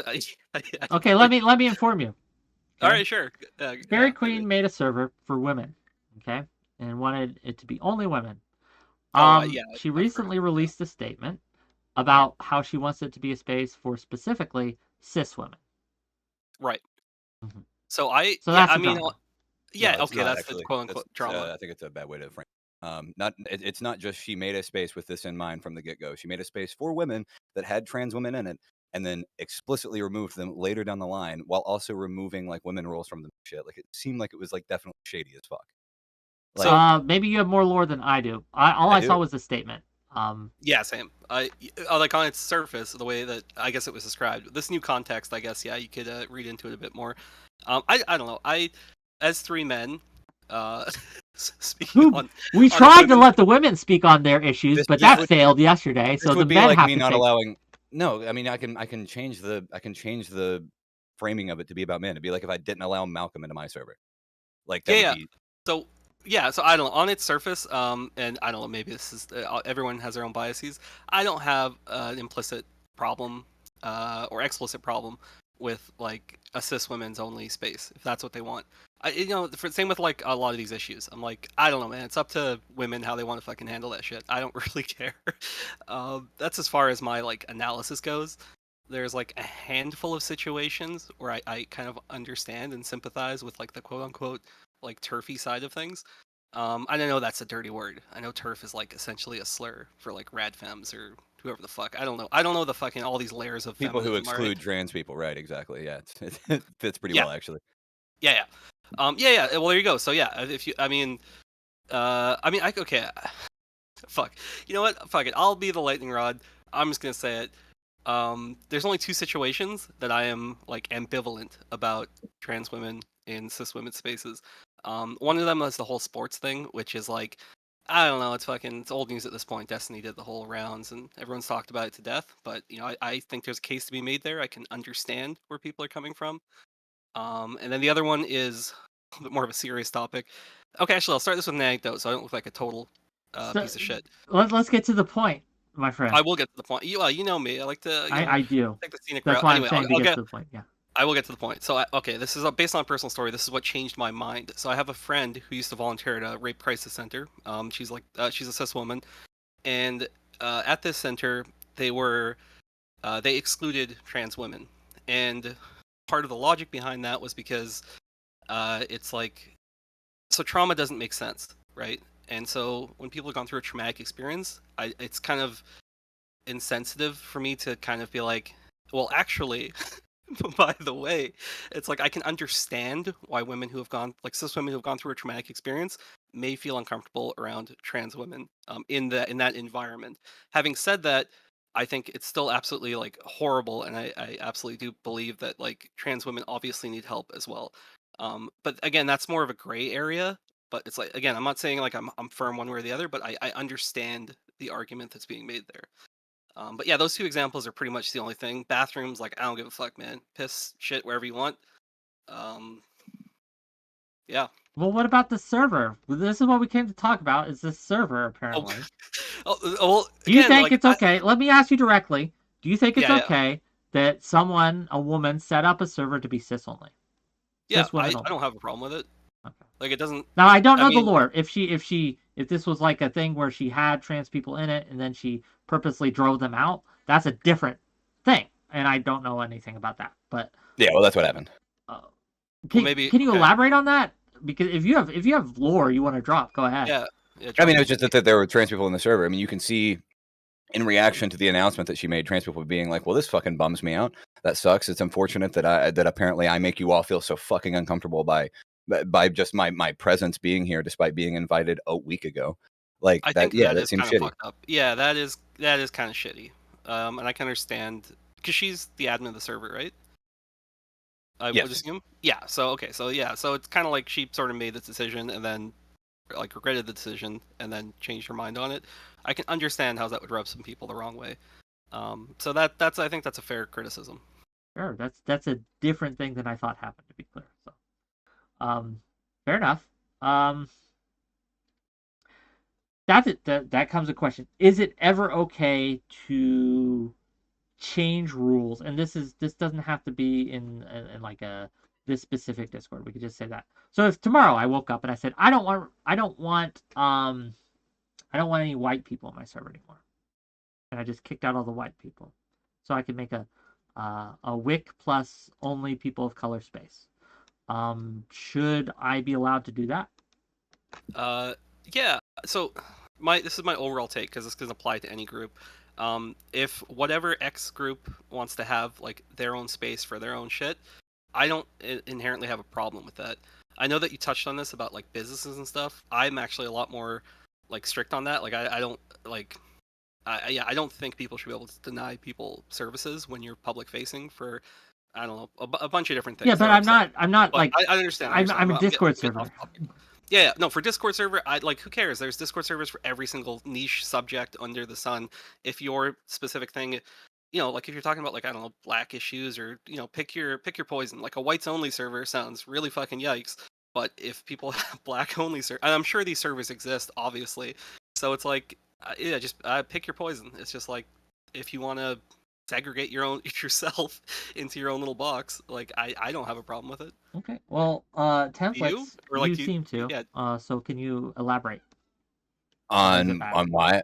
Okay, let me inform you. Okay? All right, sure. Fairy Queen made a server for women, okay, and wanted it to be only women. Yeah, she recently released a statement about how she wants it to be a space for specifically cis women. Right. Mm-hmm. So So yeah, that's I a mean, drama. yeah, No, it's okay, not that's the actually. quote unquote drama. I think it's a bad way to frame. It's not just she made a space with this in mind from the get go. She made a space for women that had trans women in it, and then explicitly removed them later down the line, while also removing like women roles from the shit. Like it seemed like it was like definitely shady as fuck. Like, So maybe you have more lore than I do. All I I saw do. was the statement. yeah, same. Like on its surface, the way that I guess it was described, this new context, I guess, yeah, you could read into it a bit more. I don't know. As three men, speaking on We a tried to women's- let the women speak on their issues, This- but this that would- failed yesterday. this So the would be men like have me to not take. allowing. No, I mean I can change the framing of it to be about men. It'd be like if I didn't allow Malcolm into my server. Like that Yeah, would be. So yeah, so I don't know. On its surface, and I don't know. Maybe this is everyone has their own biases. I don't have an implicit problem or explicit problem with like a cis women's only space if that's what they want. Same with like a lot of these issues. I'm like, I don't know, man. It's up to women how they want to fucking handle that shit. I don't really care. That's as far as my like analysis goes. There's like a handful of situations where I kind of understand and sympathize with like the quote unquote like turfy side of things. I don't know that's a dirty word. I know turf is like essentially a slur for like rad femmes or whoever the fuck. I don't know. I don't know the fucking all these layers of People who feminism, all right? exclude trans people, right? Exactly. Yeah, it fits pretty Yeah. well actually. Yeah. Yeah. Well, there you go. So yeah, if you, okay. Fuck. You know what? Fuck it. I'll be the lightning rod. I'm just gonna say it. There's only two situations that I am like ambivalent about trans women in cis women spaces. One of them is the whole sports thing, which is like, I don't know, it's old news at this point. Destiny did the whole rounds and everyone's talked about it to death, but I think there's a case to be made there. I can understand where people are coming from. And then the other one is a little bit more of a serious topic. Okay, actually, I'll start this with an anecdote so I don't look like a total piece of shit. Let's get to the point, my friend. I will get to the point. You know me. I like to. I do. Take the scenic That's route. why Anyway, I'm saying I'll to get get to the point. Yeah. I will get to the point. So, okay, this is based on a personal story. This is what changed my mind. So, I have a friend who used to volunteer at a rape crisis center. She's a cis woman, and at this center, they excluded trans women, and part of the logic behind that was because it's like, so trauma doesn't make sense, right? And so when people have gone through a traumatic experience, it's kind of insensitive for me to kind of be like, well, actually. By the way, it's like I can understand why women who have gone, like cis women who have gone through a traumatic experience, may feel uncomfortable around trans women in that environment. Having said that, I think it's still absolutely like horrible, and I absolutely do believe that like trans women obviously need help as well. But again, that's more of a gray area. But it's like, again, I'm not saying like I'm firm one way or the other, but I understand the argument that's being made there. But yeah, those two examples are pretty much the only thing. Bathrooms, like, I don't give a fuck, man. Piss, shit, wherever you want. Yeah. Well, what about the server? This is what we came to talk about. Is this server apparently? Well, Do you again, think like, it's okay? Let me ask you directly. Do you think it's Yeah, yeah. okay that a woman, set up a server to be cis only? Yeah, Cis women I only. don't have a problem with it. Okay. Like, it doesn't. Now I don't know the mean- lore. If this was like a thing where she had trans people in it and then she purposely drove them out, that's a different thing, and I don't know anything about that. But Yeah, well, that's what happened. can you okay. elaborate on that? Because if you have lore you want to drop, go ahead. Yeah. I mean, it was just that there were trans people in the server. I mean, you can see in reaction to the announcement that she made, trans people being like, "Well, this fucking bums me out. That sucks. It's unfortunate that apparently I make you all feel so fucking uncomfortable by just my presence being here, despite being invited a week ago." Like I that. think Yeah, that is seems kind of shitty. fucked up. Yeah, that is kind of shitty. And I can understand because she's the admin of the server, right? I would Yes. assume. Yeah. So okay. So yeah. So it's kind of like she sort of made this decision and then like regretted the decision and then changed her mind on it. I can understand how that would rub some people the wrong way. So that's I think that's a fair criticism. Sure, that's a different thing than I thought happened, to be clear. So, fair enough. That's it. That comes a question: is it ever okay to change rules? And this doesn't have to be in like this specific Discord. We could just say that. So if tomorrow I woke up and I said I don't want any white people in my server anymore, and I just kicked out all the white people, so I could make a WhickTV plus only people of color space. Should I be allowed to do that? Yeah. So this is my overall take, because this can apply to any group. If whatever X group wants to have like their own space for their own shit, I don't inherently have a problem with that. I know that you touched on this about like businesses and stuff. I'm actually a lot more like strict on that. Like I don't like I don't think people should be able to deny people services when you're public facing for, I don't know, a bunch of different things. Yeah, but I'm not But like I understand. I'm a Discord server. Yeah, no, for Discord server, who cares? There's Discord servers for every single niche subject under the sun. If your specific thing, like if you're talking about like, I don't know, black issues, or pick your poison. Like a whites only server sounds really fucking yikes. But if people have black only server, and I'm sure these servers exist, obviously. So it's like, yeah, just pick your poison. It's just like, if you want to segregate yourself into your own little box, like I don't have a problem with it. Okay. Well, templates, Or like you seem to. yeah. So can you elaborate? On why?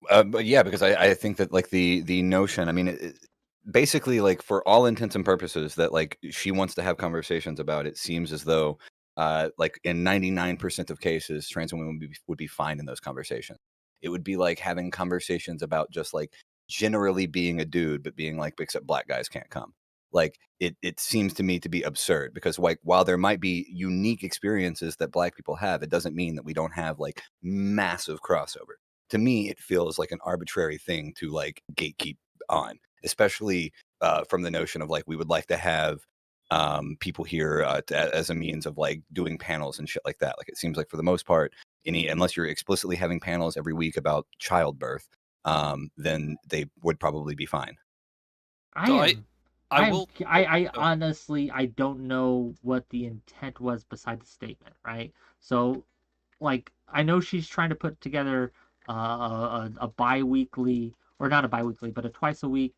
But yeah, because I think that like the notion, I mean, basically, like for all intents and purposes, that like she wants to have conversations about it, seems as though like in 99% of cases, trans women would be fine in those conversations. It would be like having conversations about just like generally being a dude, but being like, except black guys can't come. Like it seems to me to be absurd, because like while there might be unique experiences that black people have, it doesn't mean that we don't have like massive crossover. To me, it feels like an arbitrary thing to like gatekeep on, especially from the notion of like, we would like to have people here as a means of like doing panels and shit like that. Like it seems like for the most part, unless you're explicitly having panels every week about childbirth, then they would probably be fine. I honestly, I don't know what the intent was beside the statement, right? So, like, I know she's trying to put together a bi-weekly, or not a bi-weekly, but a twice a week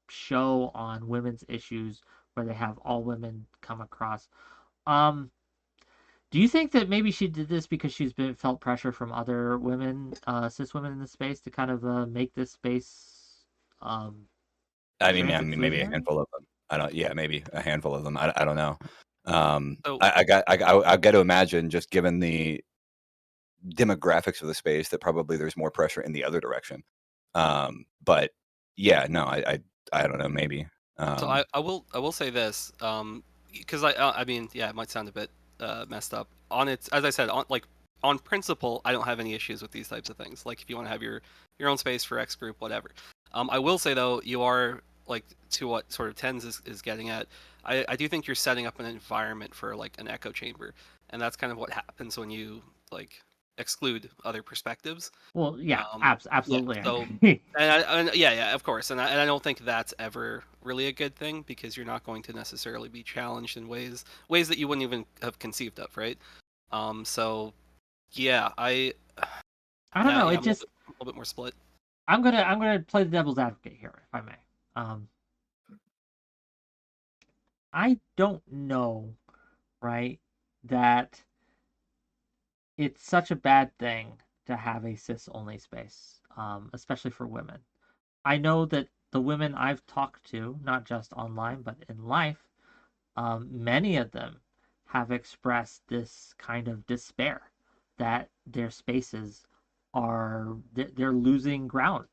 show on women's issues where they have all women come across. Do you think that maybe she did this because she's felt pressure from other women, cis women in the space, to kind of make this space? I mean, maybe a handful of them. I don't. Yeah, maybe a handful of them. I don't know. I got to imagine, just given the demographics of the space, that probably there's more pressure in the other direction. But yeah, no, I don't know. Maybe. So I will say this, because I mean, yeah, it might sound a bit messed up. As I said, on principle, I don't have any issues with these types of things. Like if you want to have your own space for X group, whatever. I will say though, you are, like, to what sort of Tens is getting at, I do think you're setting up an environment for like an echo chamber, and that's kind of what happens when you like exclude other perspectives. Well, yeah, absolutely. Yeah, so, yeah, of course, and I don't think that's ever really a good thing, because you're not going to necessarily be challenged in ways that you wouldn't even have conceived of, right? So yeah, I don't know. Yeah, a little bit more split. I'm gonna play the devil's advocate here, if I may. I don't know, right, that it's such a bad thing to have a cis-only space, especially for women. I know that the women I've talked to, not just online but in life, many of them have expressed this kind of despair that their spaces they're losing ground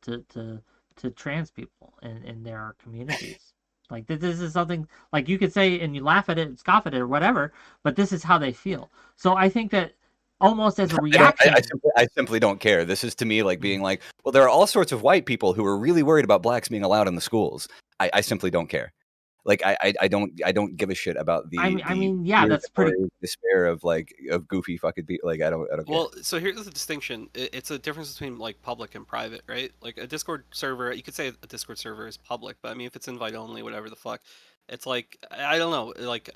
to trans people in their communities. Like this is something, like, you could say and you laugh at it and scoff at it or whatever, but this is how they feel. So I think that almost as a reaction, I simply don't care. This is to me like being like, well, there are all sorts of white people who are really worried about blacks being allowed in the schools. I simply don't care. Like I don't give a shit about the. I mean, yeah, that's pretty despair of goofy fucking people. Like I don't care. Well, so here's the distinction. It's a difference between like public and private, right? Like a Discord server, you could say a Discord server is public, but I mean, if it's invite only, whatever the fuck, it's like, I don't know. Like,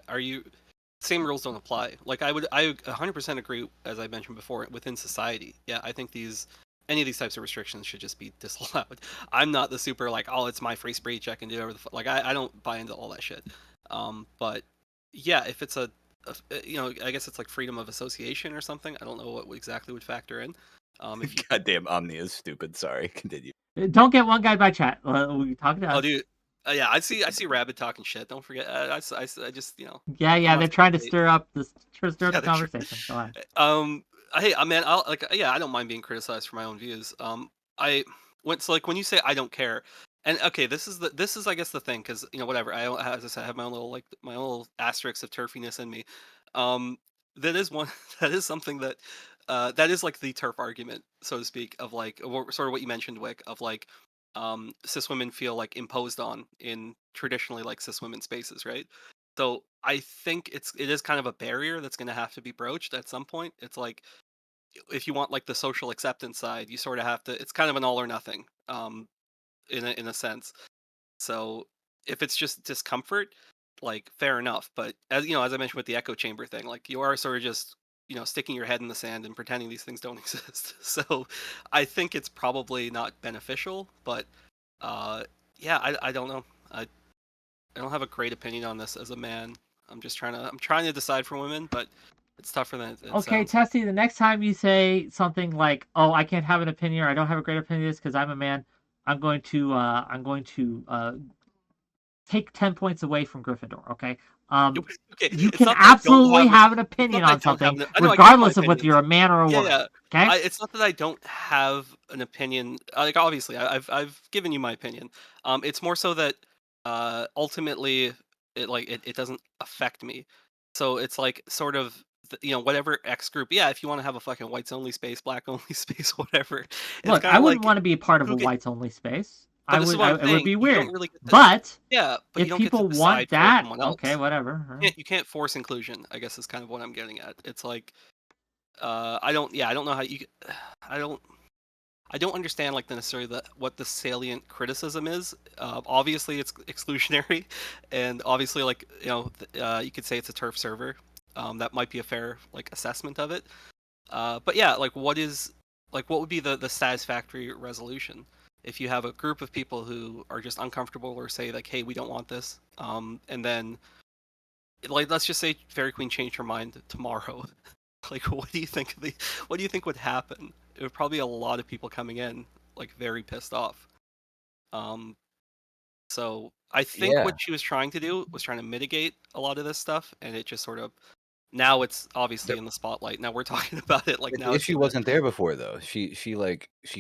same rules don't apply. Like I 100% agree, as I mentioned before, within society. Yeah, I think any of these types of restrictions should just be disallowed. I'm not the super like, oh, it's my free speech, I can do whatever the fuck. Like I don't buy into all that shit. But yeah, if it's I guess it's like freedom of association or something. I don't know what exactly would factor in. If you... Goddamn, Omni is stupid. Sorry, continue. Don't get one guy by chat. We talked about. Oh, dude. Yeah, I see Rabbit talking shit. Don't forget. I just Yeah, I'm they're not trying to saying stir up this, stir yeah, up the they're tr- conversation. Go on. Hey, man, I don't mind being criticized for my own views. I when you say I don't care, and okay, this is I guess the thing, because whatever. As I said, I have my own little my own little asterisks of turfiness in me. Um, that is one that is something that that is like the turf argument, so to speak, of like sort of what you mentioned, Wick, of like cis women feel like imposed on in traditionally like cis women spaces, right? So I think it is kind of a barrier that's going to have to be broached at some point. It's like if you want like the social acceptance side, you sort of have to. It's kind of an all or nothing, in a sense. So if it's just discomfort, like fair enough. But as I mentioned with the echo chamber thing, like you are sort of just sticking your head in the sand and pretending these things don't exist. So I think it's probably not beneficial. But yeah, I don't know. I don't have a great opinion on this as a man. I'm trying to decide for women, but it's tougher than it Okay, sounds. Tessie, the next time you say something like, "Oh, I can't have an opinion," or "I don't have a great opinion of this because I'm a man," I'm going to take 10 points away from Gryffindor. Okay. Okay, You it's can not that I don't absolutely have an it's not opinion that I on don't have something, an. I know I give my regardless of whether opinions. you're a man or a Yeah, woman. yeah. Okay. It's not that I don't have an opinion. Like obviously, I've given you my opinion. It's more so that ultimately it doesn't affect me. So it's like sort of whatever X group. Yeah, if you want to have a fucking whites only space, black only space, whatever. It's Look, kind I of wouldn't like want to be a part of a who get. whites only space. But this is what I'm It would saying. be You don't weird. really get to. But Yeah, but you if don't get to people want decide for that, someone okay, else. whatever. You can't force inclusion, I guess is kind of what I'm getting at. It's like I don't know how you I don't I don't understand like necessarily what the salient criticism is. Obviously it's exclusionary, and obviously like you could say it's a turf server. That might be a fair like assessment of it. But yeah, like what would be the satisfactory resolution if you have a group of people who are just uncomfortable or say like, hey, we don't want this, and then like let's just say Fairy Queen changed her mind tomorrow. Like, what do you think would happen? It would probably be a lot of people coming in, like very pissed off. Um, so I think Yeah. what she was trying to do was trying to mitigate a lot of this stuff, and it just sort of now it's obviously in the spotlight. Now we're talking about it. Like But now the it's issue gonna. wasn't there before though. She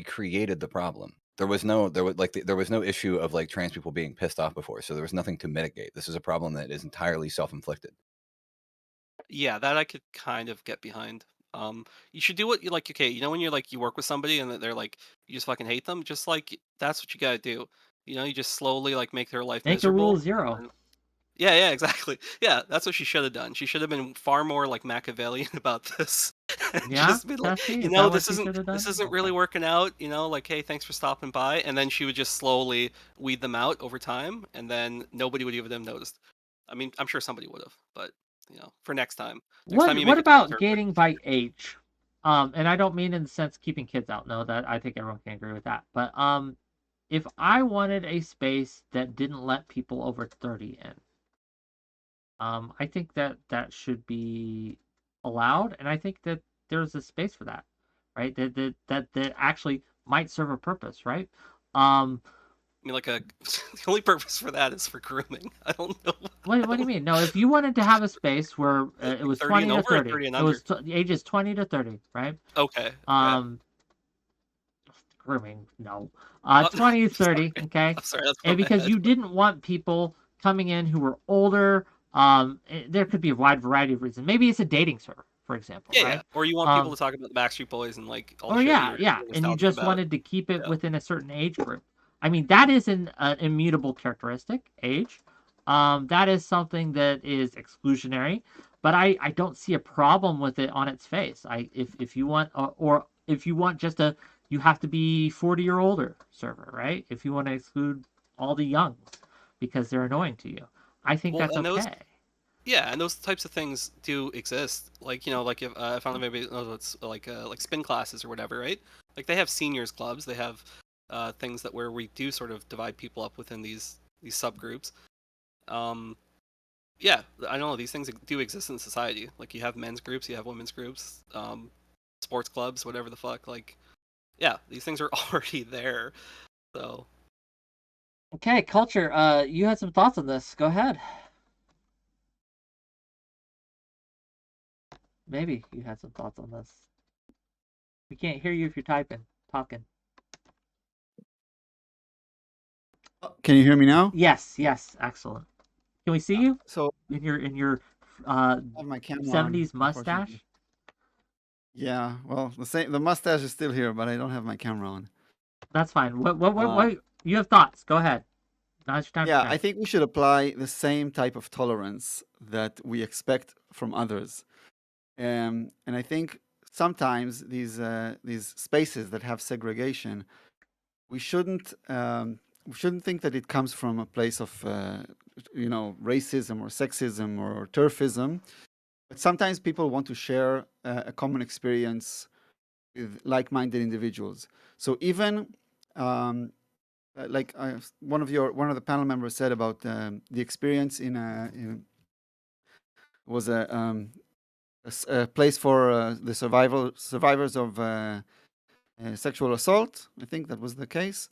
created the problem. There was no issue of like trans people being pissed off before, so there was nothing to mitigate. This is a problem that is entirely self-inflicted. Yeah, that I could kind of get behind. You should do what you like. Okay, when you're like you work with somebody and they're like you just fucking hate them. Just like that's what you gotta do. You just slowly like make their life Make the rule miserable. 0. Yeah, exactly. Yeah, that's what she should have done. She should have been far more like Machiavellian about this. And Yeah, just been like, Tessie, is that what this she isn't should have done? this isn't really working out. Like, hey, thanks for stopping by. And then she would just slowly weed them out over time, and then nobody would even have noticed. I mean, I'm sure somebody would have, but for next time. Next time you What make it about to gating by age? And I don't mean in the sense keeping kids out. No, that I think everyone can agree with that. But if I wanted a space that didn't let people over 30 in, I think that should be allowed, and I think that there's a space for that, right? That actually might serve a purpose, right? I mean, like the only purpose for that is for grooming. I don't know. What do you mean? No, if you wanted to have a space where it was 30 20 and to over or 30, 30 and it was under? ages 20 to 30, right? Okay. Um, Grooming, no. No, 20 to I'm sorry. 30, okay? I'm sorry, that's And my because bad. you didn't want people coming in who were older, there could be a wide variety of reasons. Maybe it's a dating server, for example, Yeah, right? yeah. Or you want people to talk about the Backstreet Boys and like all the Or shit yeah, you're and you nostalgic just about. wanted to keep it Yeah. within a certain age group. I mean, that is an immutable characteristic, age. That is something that is exclusionary, but I don't see a problem with it on its face. If you want or if you want just a you have to be 40 or older server, right? If you want to exclude all the young because they're annoying to you, I think Well, that's and those okay. yeah, and those types of things do exist. Like like if I found maybe it's like spin classes or whatever, right? Like they have seniors clubs. They have things that where we do sort of divide people up within these subgroups. Um, yeah, I know these things do exist in society. Like you have men's groups, you have women's groups, sports clubs, whatever the fuck. Like yeah, these things are already there. So Okay, Culture, you had some thoughts on this. Go ahead. Maybe you had some thoughts on this. We can't hear you if you're talking. Can you hear me now? Yes, excellent. Can we see you So in your I have my camera on, 70s unfortunately. mustache? Yeah, well, the mustache is still here, but I don't have my camera on. That's fine. What you have thoughts? Go ahead. Now's your time to Yeah, shine. I think we should apply the same type of tolerance that we expect from others. And I think sometimes these spaces that have segregation, we shouldn't think that it comes from a place of racism or sexism or turfism. But sometimes people want to share a common experience with like-minded individuals. So even one of the panel members said about the experience was a place for the survivors of sexual assault. I think that was the case.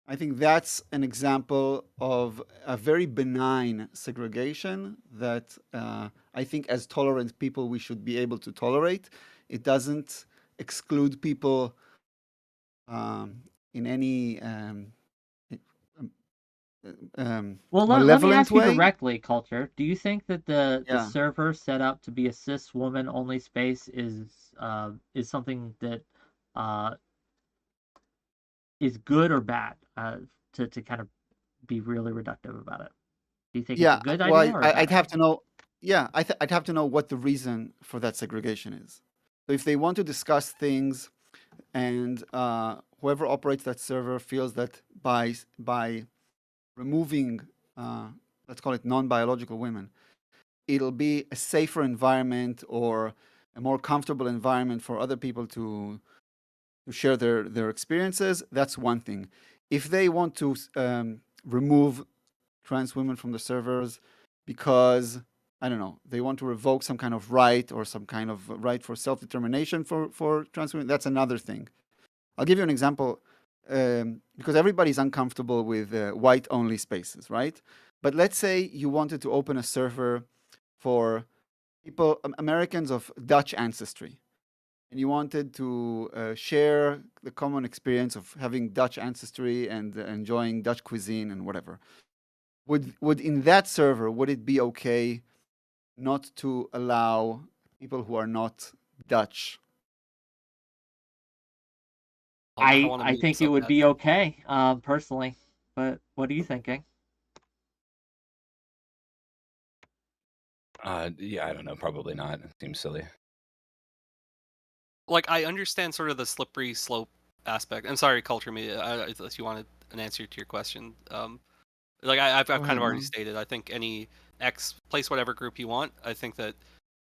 I think that's an example of a very benign segregation that I think as tolerant people we should be able to tolerate. It doesn't exclude people in any Well, let me malevolent ask you way. directly, Culture. Do you think that the Yeah. server set up to be a cis woman only space is something that is good or bad? To kind of be really reductive about it. Do you think it's Yeah, a good well, idea or a bad I'd have idea? to know. Yeah, I'd have to know what the reason for that segregation is. So if they want to discuss things, and whoever operates that server feels that by removing, let's call it non-biological women, it'll be a safer environment or a more comfortable environment for other people to share their experiences. That's one thing. If they want to remove trans women from the servers because I don't know, they want to revoke some kind of right or some kind of right for self-determination for trans women, that's another thing. I'll give you an example because everybody's uncomfortable with white-only spaces, right? But let's say you wanted to open a server for people, Americans of Dutch ancestry, and you wanted to share the common experience of having Dutch ancestry and enjoying Dutch cuisine and whatever. Would in that server would it be okay not to allow people who are not Dutch? I think it would be okay, personally. But what are you thinking? Yeah, I don't know. Probably not. It seems silly. Like, I understand sort of the slippery slope aspect. I'm sorry, Culture Me, if you wanted an answer to your question. Like I've kind of already stated, I think any place whatever group you want. I think that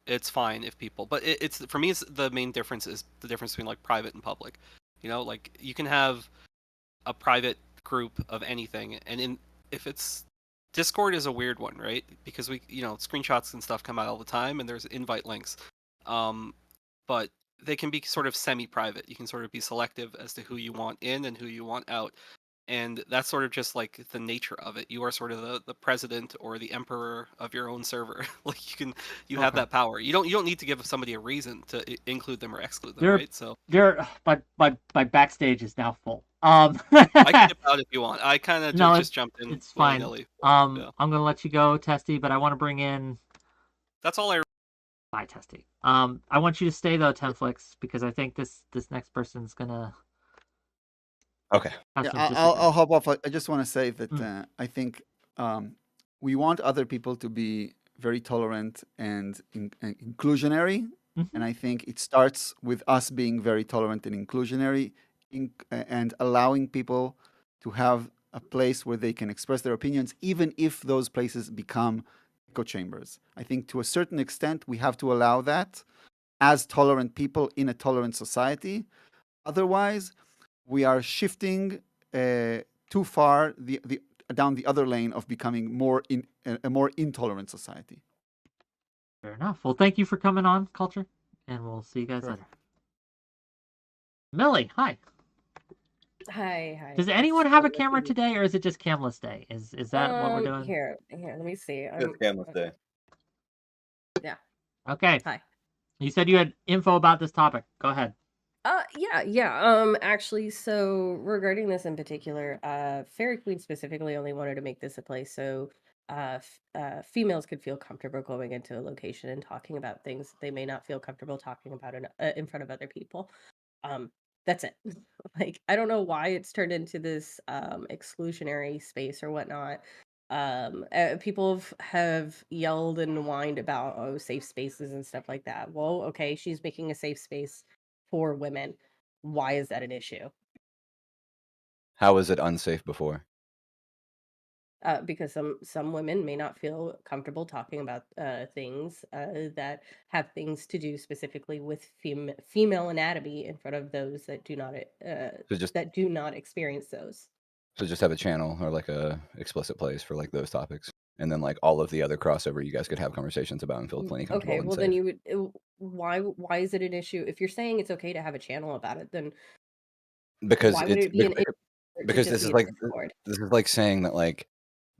it's fine if people, but it's for me, it's the main difference is the difference between like private and public. You know, like you can have a private group of anything, and if it's Discord is a weird one, right? Because screenshots and stuff come out all the time, and there's invite links. But they can be sort of semi-private. You can sort of be selective as to who you want in and who you want out. And that's sort of just like the nature of it. You are sort of the president or the emperor of your own server. Like you have that power. You don't need to give somebody a reason to include them or exclude them, right? So my backstage is now full. I can dip out if you want. I kind of just jumped in. It's fine. Willy-nilly. I'm gonna let you go, Testy, but I want to bring in. That's all I. Bye, Testy. I want you to stay though, Tenflix, because I think this next person's gonna. Okay. Yeah, I'll hop off. I just want to say that I think we want other people to be very tolerant and inclusionary, and I think it starts with us being very tolerant and inclusionary, and allowing people to have a place where they can express their opinions, even if those places become echo chambers. I think to a certain extent we have to allow that as tolerant people in a tolerant society. Otherwise, we are shifting too far down the other lane of becoming a more intolerant society. Fair enough. Well, thank you for coming on, Culture, and we'll see you guys later. Millie, hi. Hi. Does Yes, anyone have a I'm camera listening. today, or is it just camless day? Is that what we're doing? Here. Let me see. It's Gamma's day. Yeah. Okay. Hi. You said you had info about this topic. Go ahead. Yeah. Actually, so regarding this in particular, Fairy Queen specifically only wanted to make this a place so females could feel comfortable going into a location and talking about things they may not feel comfortable talking about in front of other people. Um, that's it. Like, I don't know why it's turned into this exclusionary space or whatnot. People have yelled and whined about safe spaces and stuff like that. Well, okay, she's making a safe space for women. Why is that an issue? How was it unsafe before? Because some women may not feel comfortable talking about things that have things to do specifically with female anatomy in front of those that do not experience those. So just have a channel or like a explicit place for like those topics, and then like all of the other crossover you guys could have conversations about and feel plenty comfortable Okay, and well then safe. you would. Why is it an issue if you're saying it's okay to have a channel about it? Then Because why would it's it be an issue for it to because just this be is a like Discord? saying that like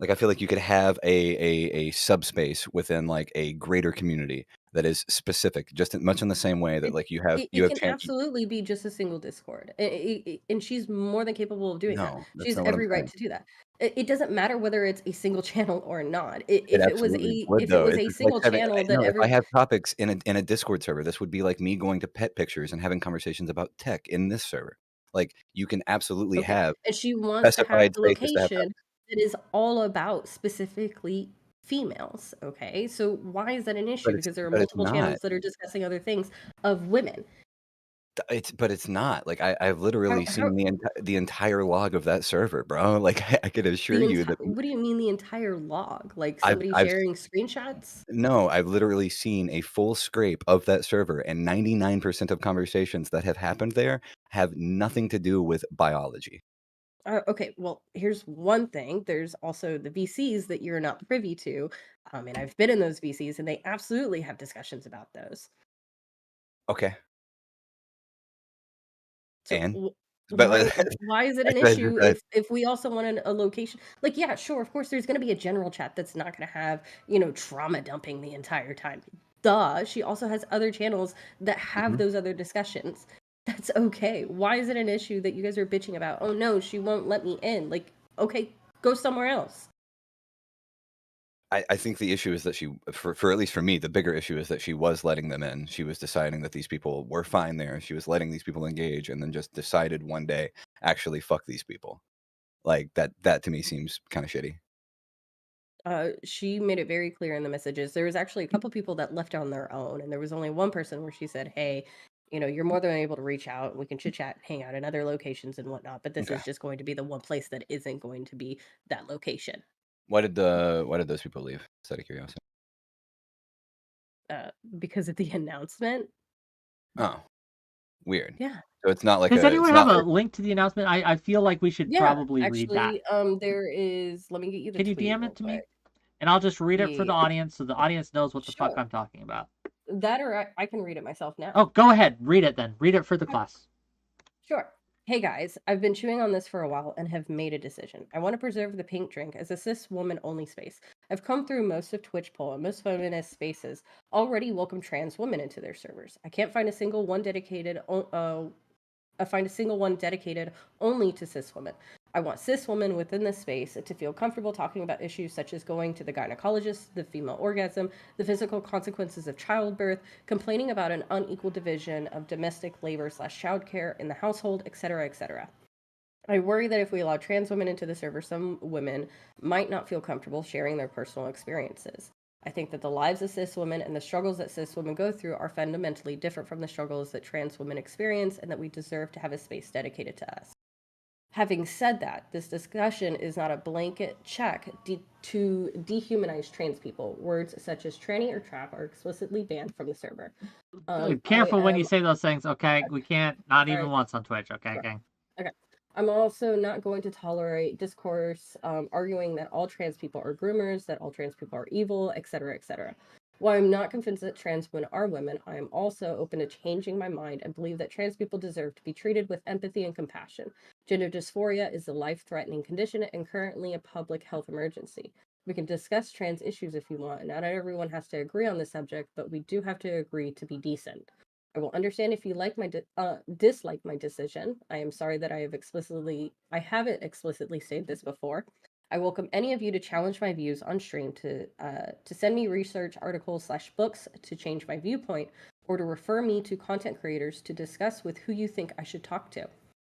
I feel like you could have a subspace within like a greater community that is specific, just much in the same way that It, like you have it can chan absolutely be just a single Discord, and she's more than capable of doing that. No, She that's has not what I'm every right saying. to do that. It doesn't matter whether it's a single channel or not. It absolutely would If it though. was It's a just like single having channel that no, if I every have topics in a Discord server, this would be like me going to pet pictures and having conversations about tech in this server. Like you can absolutely okay, have and she wants to have specified the spaces to have location that is all about specifically females. Okay, so why is that an issue? Because there are but it's multiple not. channels that are discussing other things of women. It's not. Like I've literally How seen the entire log of that server, bro. Like I could assure the you entire? that What do you mean the entire log? Like I've somebody I've sharing screenshots? no, I've literally seen a full scrape of that server, and 99% of conversations that have happened there have nothing to do with biology. Okay, well, here's one thing. There's also the VCs that you're not privy to, and I've been in those VCs, and they absolutely have discussions about those. Okay. So And but like, why is it an that's issue just if we also want a location? Like, yeah, sure, of course, there's going to be a general chat that's not going to have trauma dumping the entire time. Duh. She also has other channels that have Mhm. those other discussions. That's okay. Why is it an issue that you guys are bitching about? Oh no, she won't let me in. Like, okay, go somewhere else. I think the issue is that for at least for me, the bigger issue is that she was letting them in. She was deciding that these people were fine there. She was letting these people engage, and then just decided one day, actually, fuck these people. Like that to me seems kind of shitty. She made it very clear in the messages. There was actually a couple people that left on their own, and there was only one person where she said, "Hey, you're more than able to reach out. We can chit chat, hang out in other locations and whatnot. But this Okay. is just going to be the one place that isn't going to be that location." Why did those people leave? Just out of curiosity. Because of the announcement. Oh, weird. Yeah. So it's not like Does anyone it's have not a like link to the announcement? I feel like we should Yeah. probably read that. Actually, there is. Let me get you the Can you tweet DM real it to me? quick. And I'll just read it for the Yeah. audience so the audience knows what the fuck Sure. I'm talking about. That or I can read it myself now. Oh, go ahead. Read it then. Read it for the class. Sure. Hey guys, I've been chewing on this for a while and have made a decision. I want to preserve the pink drink as a cis woman only space. I've come through most of Twitch poll and most feminist spaces already welcome trans women into their servers. I can't find a single one dedicated only to cis women. I want cis women within this space to feel comfortable talking about issues such as going to the gynecologist, the female orgasm, the physical consequences of childbirth, complaining about an unequal division of domestic labor / childcare in the household, etc., etc. I worry that if we allow trans women into the server, some women might not feel comfortable sharing their personal experiences. I think that the lives of cis women and the struggles that cis women go through are fundamentally different from the struggles that trans women experience, and that we deserve to have a space dedicated to us. Having said that, this discussion is not a blanket check to dehumanize trans people. Words such as tranny or trap are explicitly banned from the server. Careful when you say those things, okay? We can't, not even Alright. once on Twitch, okay, Sure. gang? Okay. I'm also not going to tolerate discourse arguing that all trans people are groomers, that all trans people are evil, etc., etc. While I'm not convinced that trans women are women, I am also open to changing my mind and believe that trans people deserve to be treated with empathy and compassion. Gender dysphoria is a life-threatening condition and currently a public health emergency. We can discuss trans issues if you want. Not everyone has to agree on the subject, but we do have to agree to be decent. I will understand if you dislike my decision. I am sorry that I haven't explicitly stated this before. I welcome any of you to challenge my views on stream, to send me research articles / books to change my viewpoint, or to refer me to content creators to discuss with who you think I should talk to.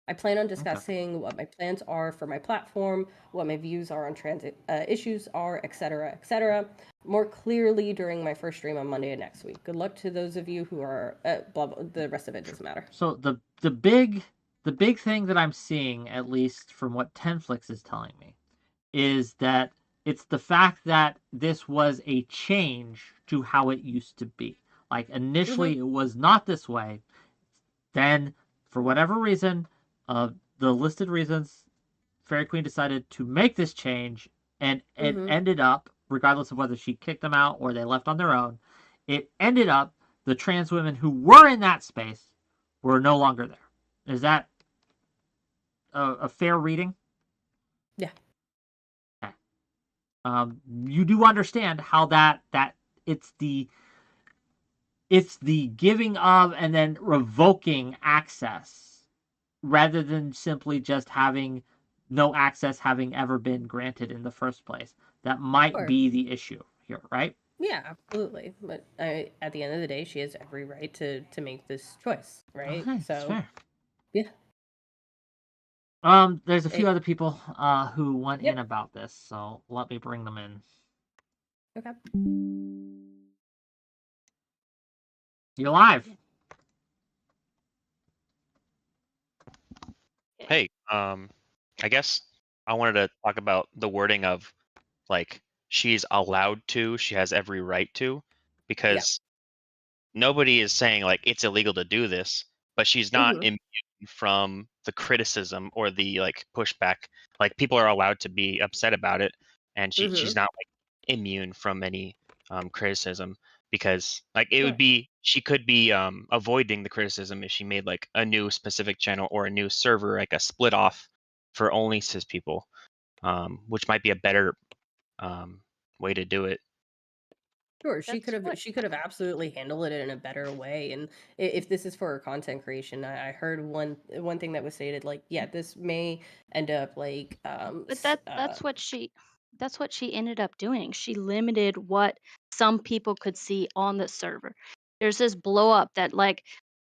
I plan on discussing what my plans are for my platform, what my views are on trans issues are, etc., more clearly during my first stream on Monday of next week. Good luck to those of you who are blah, blah, the rest of it doesn't matter. So the big thing that I'm seeing, at least from what Tenflix is telling me, is that it's the fact that this was a change to how it used to be. Like, initially it was not this way. Then, for whatever reason, the listed reasons, Fairy Queen decided to make this change, and it ended up, regardless of whether she kicked them out or they left on their own, it ended up the trans women who were in that space were no longer there. Is that a fair reading? Yeah. Okay. You do understand how that it's the giving of and then revoking access, rather than simply just having no access having ever been granted in the first place. That might be the issue here, right? Yeah, absolutely. But at the end of the day, she has every right to make this choice, right? Okay, so, that's fair. Yeah. There's a few other people who went in about this, so let me bring them in. Okay. You're live. Hey, I guess I wanted to talk about the wording of, like, she's allowed to, she has every right to, because nobody is saying, like, it's illegal to do this, but she's not immune from the criticism or the, like, pushback. Like, people are allowed to be upset about it, and she's not, like, immune from any criticism, because, like, it would be, she could be avoiding the criticism if she made, like, a new specific channel or a new server, like a split off for only cis people, which might be a better way to do it. Sure, she could have absolutely handled it in a better way. And if this is for her content creation, I heard one thing that was stated, like, yeah, this may end up like But that's what she ended up doing. She limited what some people could see on the server. There's this blow up that, like,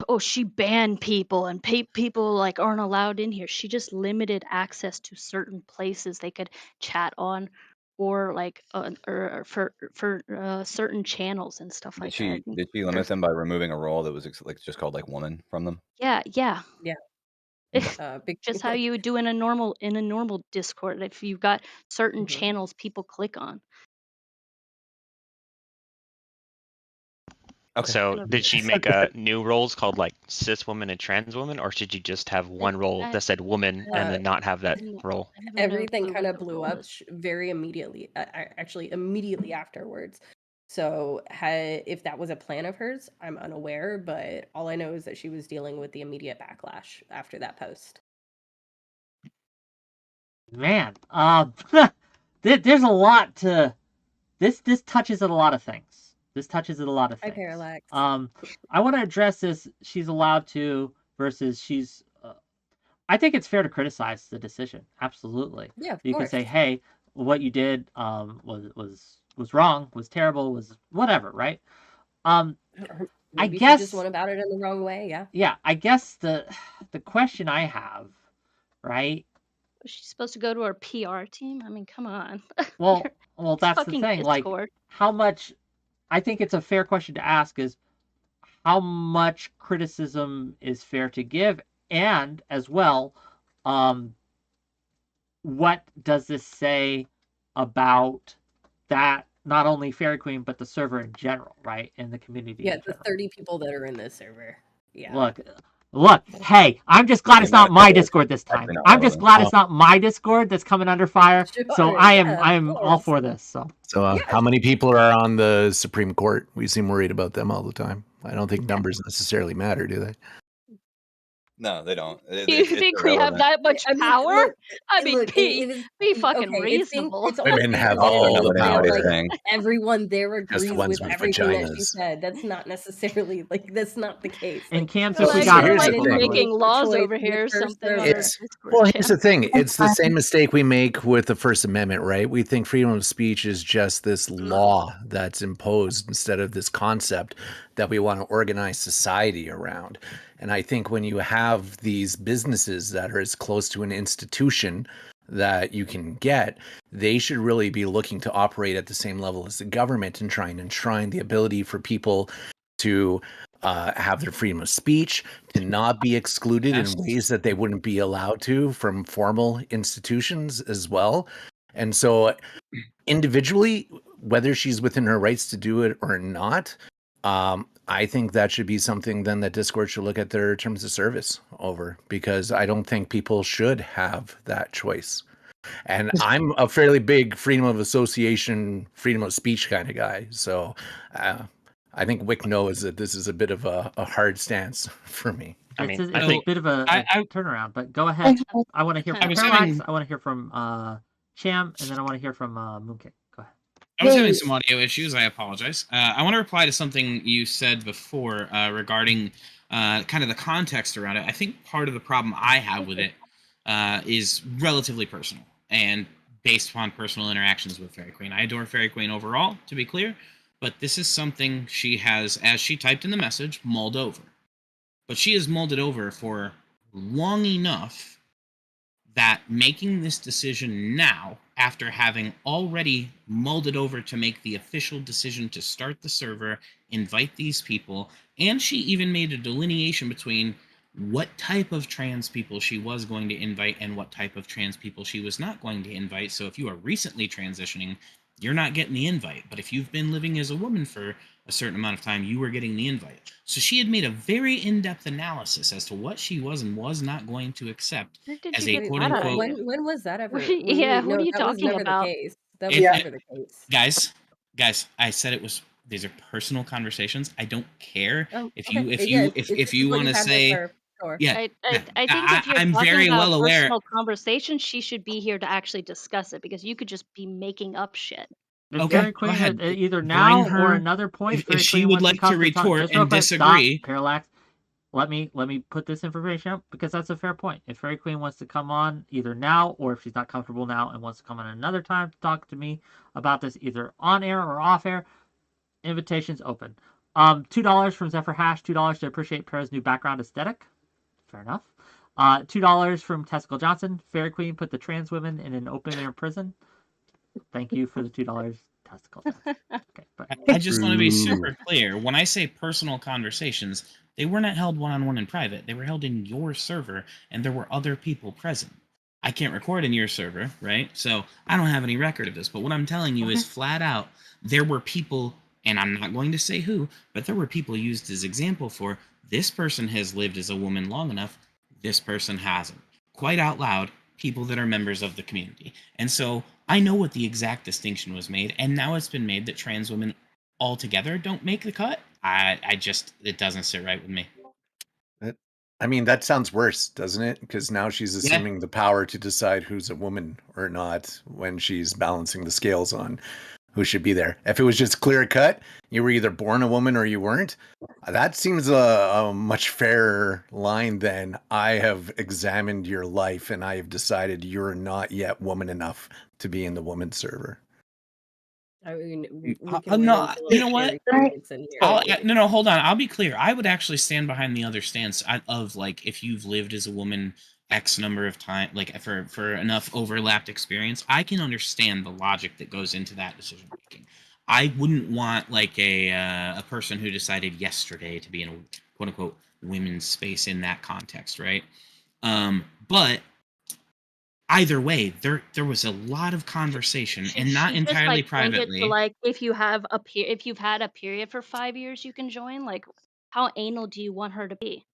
oh, she banned people and people like aren't allowed in here. She just limited access to certain places they could chat on, or like or for certain channels and stuff like that. Did she limit them by removing a role that was like just called like woman from them? Yeah. Big Just how you would do in a normal Discord, if you've got certain channels people click on. Okay. So did she make new roles called, like, cis woman and trans woman, or should you just have one role that said woman and then not have that role? Everything kind of blew up very immediately, actually immediately afterwards. So if that was a plan of hers, I'm unaware, but all I know is that she was dealing with the immediate backlash after that post. Man, there's a lot to this. This touches at a lot of things. Hi, Parallax. I want to address this. She's allowed to versus she's. I think it's fair to criticize the decision. Absolutely. Yeah, of you course. can say, "Hey, what you did was wrong, was terrible, was whatever." Right. I guess she just went about it in the wrong way. Yeah. Yeah. I guess the question I have, right? Was she supposed to go to her PR team? I mean, come on. Well, that's the thing. Discord. Like, how much? I think it's a fair question to ask is how much criticism is fair to give, and as well, what does this say about that, not only Fairy Queen, but the server in general, right? In the community. Yeah, the 30 people that are in this server. Yeah. Look, Look, hey, I'm just glad it's not my Discord this time. Actually, not I'm all of just them. glad it's not my Discord that's coming under fire. So Sure, I yeah, am of all course. for this. So So how many people are on the Supreme Court? We seem worried about them all the time. I don't think numbers necessarily matter, do they? No, they don't. You think we have that much I mean, power? look, I mean, look, Pete, be fucking okay. reasonable. It's only Women have because all it's the like, power. like Thing. everyone there Just the agrees ones with with everything that she vaginas. said. That's not necessarily like that's not the case. in Like, Kansas, people we Like, got we're here's our the like people. thing. making laws choice over here or with her something on our server. It's Discord well, here's channel. the thing. It's the same mistake we make with the First Amendment, right? We think freedom of speech is just this law that's imposed instead of this concept that we want to organize society around. And I think when you have these businesses that are as close to an institution that you can get, they should really be looking to operate at the same level as the government and try and enshrine the ability for people to have their freedom of speech, to not be excluded in ways that they wouldn't be allowed to from formal institutions as well. And so individually, whether she's within her rights to do it or not, I think that should be something then that Discord should look at their terms of service over, because I don't think people should have that choice. And I'm a fairly big freedom of association, freedom of speech kind of guy. So I think Wick knows that this is a bit of a hard stance for me. It's a bit of a turnaround, but go ahead. I want to hear from Parallax. I want to hear from Cham, and then I want to hear from Mooncake. Go ahead. I was having some audio issues. I apologize. I want to reply to something you said before regarding kind of the context around it. I think part of the problem I have with it is relatively personal and based upon personal interactions with Fairy Queen. I adore Fairy Queen overall, to be clear, but this is something she has, as she typed in the message, mulled over. But she has mulled it over for long enough that making this decision now, after having already mulled it over to make the official decision to start the server, invite these people, and she even made a delineation between what type of trans people she was going to invite and what type of trans people she was not going to invite. So if you are recently transitioning, you're not getting the invite. But if you've been living as a woman for a certain amount of time, you were getting the invite. So she had made a very in-depth analysis as to what she was and was not going to accept as a quote-unquote... When was that ever? Yeah, what are you that was talking never about? the case. That was never the case. Guys, I said it was. These are personal conversations. I don't care if okay. you want to say. Yeah, I think if you're I'm talking very about well a aware. personal conversation, she should be here to actually discuss it, because you could just be making up shit. Okay, go ahead. Either now or another point. If she would like to retort and disagree. Stop, Parallax. Let me put this information up, because that's a fair point. If Fairy Queen wants to come on either now, or if she's not comfortable now and wants to come on another time to talk to me about this, either on air or off air, invitations open. $2 from Zephyr Hash. $2 to appreciate Para's new background aesthetic. Fair enough. $2 from Testicle Johnson. Fairy Queen put the trans women in an open air prison. Thank you for the $2, Testicle Johnson. Okay, but I just want to be super clear. When I say personal conversations, they were not held one-on-one in private. They were held in your server, and there were other people present. I can't record in your server, right? So I don't have any record of this. But what I'm telling you is flat out, there were people, and I'm not going to say who, but there were people used as example for this person has lived as a woman long enough, this person hasn't. Quite out loud, people that are members of the community. And so I know what the exact distinction was made, and now it's been made that trans women altogether don't make the cut. It doesn't sit right with me. I mean, that sounds worse, doesn't it? Because now she's assuming the power to decide who's a woman or not when she's balancing the scales on who should be there. If it was just clear cut, you were either born a woman or you weren't. That seems a much fairer line than I have examined your life and I have decided you're not yet woman enough to be in the woman server. I mean, no, you know what? No, hold on. I'll be clear. I would actually stand behind the other stance of, like, if you've lived as a woman X number of time, like for enough overlapped experience, I can understand the logic that goes into that decision making. I wouldn't want like a person who decided yesterday to be in a quote unquote women's space in that context, right? But either way, there was a lot of conversation, and not entirely privately. Like, if you've had a period for 5 years, you can join. Like, how anal do you want her to be?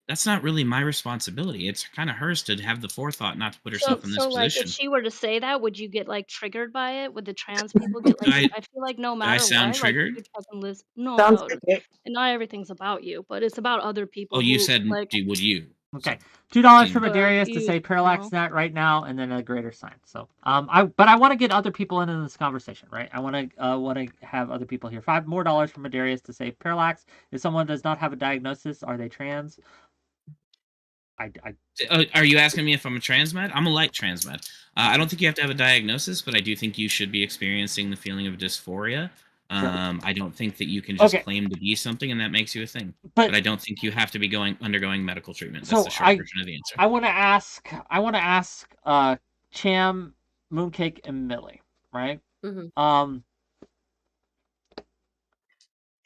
that's not really my responsibility. It's kind of hers to have the forethought not to put herself in this So like, if position. she were to say that, would you get like triggered by it? Would the trans people get like? I feel like no Do I matter sound what, like triggered? you fucking listen. No, Sounds no, good, Nick. and not everything's about you, but it's about other people. Oh, you who, said, like, would you? Okay, $2 from So Adarius to you say know. parallax net right now, and then a greater sign. So, but I want to get other people into this conversation, right? I want to have other people here. $5 more from Adarius to say parallax. If someone does not have a diagnosis, are they trans? Are you asking me if I'm a transmed? I'm a light transmed. I don't think you have to have a diagnosis, but I do think you should be experiencing the feeling of dysphoria. Sure. I don't think that you can just Okay. claim to be something and that makes you a thing. But I don't think you have to be undergoing medical treatment. So That's the short version of the answer. I want to ask Cham, Mooncake, and Millie, right? Mm-hmm.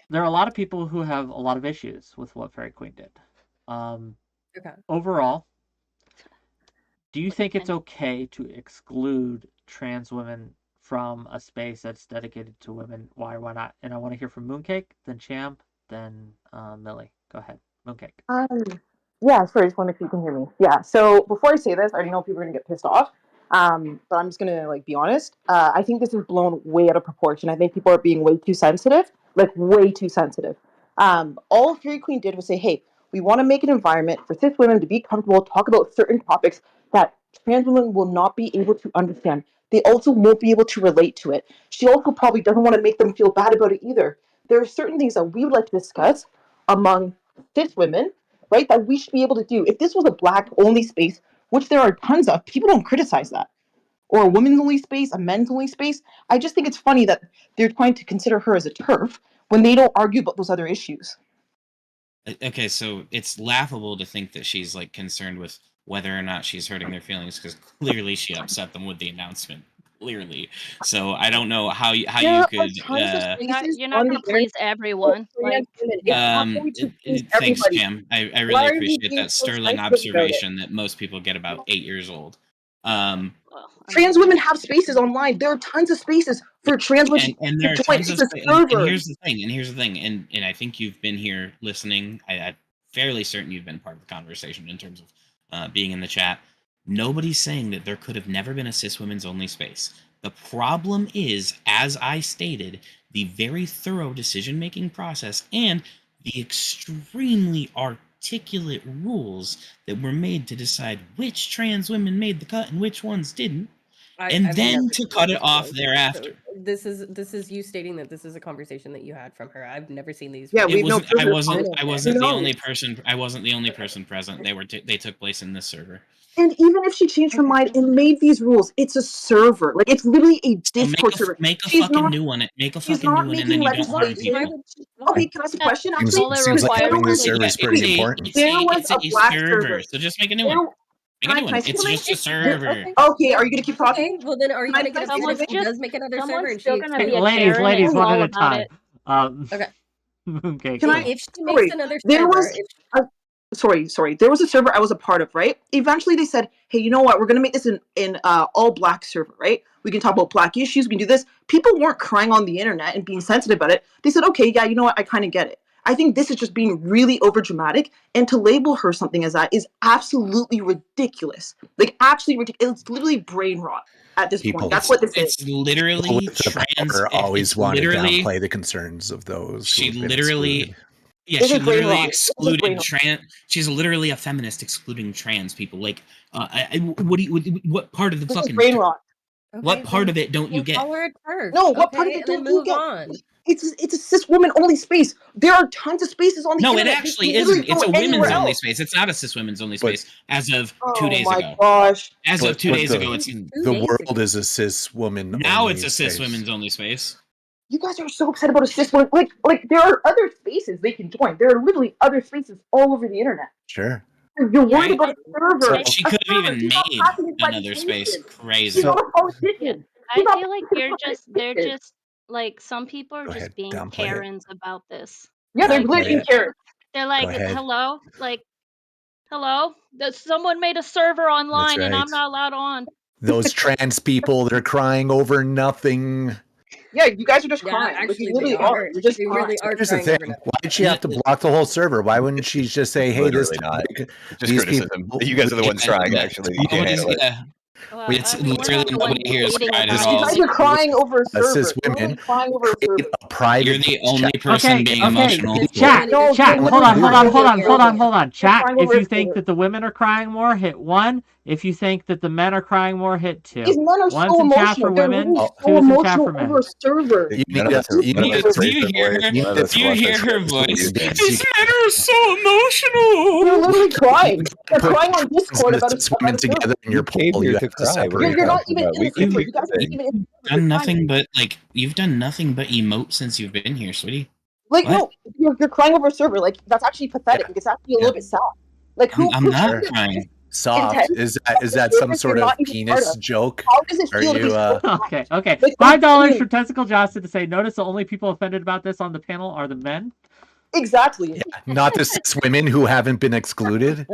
There are a lot of people who have a lot of issues with what Fairy Queen did. Okay. Overall, do you think it's okay to exclude trans women from a space that's dedicated to women? Why or why not? And I want to hear from Mooncake, then Cham, then Millie. Go ahead, Mooncake. Yeah, sorry, just wondering if you can hear me. Yeah, so before I say this, I already know people are gonna get pissed off. But I'm just gonna be honest. I think this is blown way out of proportion. I think people are being way too sensitive, like way too sensitive. All Fairy Queen did was say, hey, we want to make an environment for cis women to be comfortable, talk about certain topics that trans women will not be able to understand. They also won't be able to relate to it. She also probably doesn't want to make them feel bad about it either. There are certain things that we would like to discuss among cis women, right, that we should be able to do. If this was a black only space, which there are tons of, people don't criticize that. Or a women's only space, a men's only space. I just think it's funny that they're trying to consider her as a TERF when they don't argue about those other issues. Okay, so it's laughable to think that she's like concerned with whether or not she's hurting their feelings, because clearly she upset them with the announcement. Clearly, so I don't know how you could. You're not gonna please everyone. Like, Thanks, Cam. I really appreciate that sterling observation that most people get about 8 years old. Trans women have spaces online. There are tons of spaces for trans women and there are to join. tons It's of a server. and here's the thing, and I think you've been here listening. I'm fairly certain you've been part of the conversation in terms of being in the chat. Nobody's saying that there could have never been a cis women's only space. The problem is, as I stated, the very thorough decision-making process and the extremely articulate rules that were made to decide which trans women made the cut and which ones didn't, and then to cut it off thereafter. So this is you stating that this is a conversation that you had from her. I've never seen these. Yeah, I wasn't the only person. I wasn't the only person present. They took place in this server. And even if she changed her mind and made these rules, it's a server. Like, it's literally a Discord server. Make a fucking new one. Make a fucking new one, and then you don't harm people. Okay, can I ask a question? Seems like having the server is pretty important. It's a server, so just make a new one. Make a new one. It's just a server. Okay, are you gonna keep talking? Okay, well then are you gonna get someone who does make another server and she ladies, one at a time. Okay. Okay. Can I? If she makes another there server, was sorry. There was a server I was a part of, right? Eventually they said, hey, you know what? We're gonna make this in all black server, right? We can talk about black issues. We can do this. People weren't crying on the internet and being sensitive about it. They said, okay, yeah, you know what? I kind of get it. I think this is just being really overdramatic, and to label her something as that is absolutely ridiculous. Like, actually ridiculous. It's literally brain rot at this point. That's what this is. It's literally trans. Always want to downplay the concerns of those. She literally. Yeah, she literally excluded trans. She's literally a feminist excluding trans people. Like, what part of the fucking brain rot? What part of it don't you get? No, what part of it don't you get? It's a cis woman only space. There are tons of spaces on the internet. internet. No, it actually isn't. It's a women's only space. It's not a cis women's only space. As of 2 days ago. Oh my gosh! As of 2 days ago, it's the world is a cis woman. Now it's a cis women's only space. You guys are so upset about a cis woman. Like there are other spaces they can join. There are literally other spaces all over the internet. Sure. You're worried about a server. She could have even made another space. Crazy. She's not a politician. I feel like they're just like, some people are just being Karens about this. Yeah, they're literally Karens. They're like, hello, that someone made a server online and I'm not allowed on. Those trans people, they're crying over nothing. Yeah, you guys are just Yeah, crying. Like, actually, you they literally are. are. You're just They crying. really are Here's the crying thing: over nothing. why did she have to block the whole server? Why wouldn't she just say, "Hey, this Literally not. topic, Just these criticism. people"? You guys are the ones trying, Yeah, actually. You can't nobody's, handle it. yeah. Well, It's I mean, we're literally not the nobody ones here has leading cried the at You all. guys are crying over a server. Cis You're women literally crying over a create server. a private You're the voice only chat. person Okay, being okay, emotional. chat, No, chat. you're Hold on, hold on, literally hold on, crying hold on, over hold on. You're Chat. crying If over you a think server. that the women are crying more, hit 1. If you think that the men are crying more, hit 2. These men are 1's so in chat for emotional. They're women, literally 2's so in chat for emotional men. over a server. You None need of us to, you none need of us to, Do raised you our hear voice. her? None of Do us you flushed our hear her shit. voice? you These can men are so emotional. They're literally crying. They're put crying on trans Discord and about cis a women server. together in your We came poll. here You to have to cry. What are you separate You're not talking even about? in We the came server. here You to guys aren't sing. even in the server. Done You're nothing crying. but like you've done nothing but emote since you've been here, sweetie. Like, What? no, you're crying over a server. Like, that's actually pathetic. Yeah, Like, it's actually a yeah. little bit sad. Like, I'm who not Sure. crying. Soft. intense Is about that the some servers sort you're of not even part penis of? joke? How does it Are feel to be you so crying? Okay, okay. Like, $5 insane. for Testicle Johnson to say, notice the only people offended about this on the panel are the men. Exactly. Yeah, not the 6 women who haven't been excluded.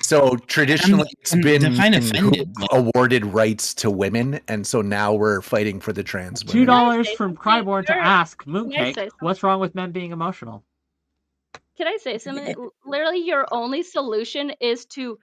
So traditionally, it's been define men who offended. Like, awarded rights to women, and so now we're fighting for the trans women. $2 from Cryborn to You're- ask Can I Mooncake, say what's wrong with men being emotional? Can I say something? Literally, your only solution is to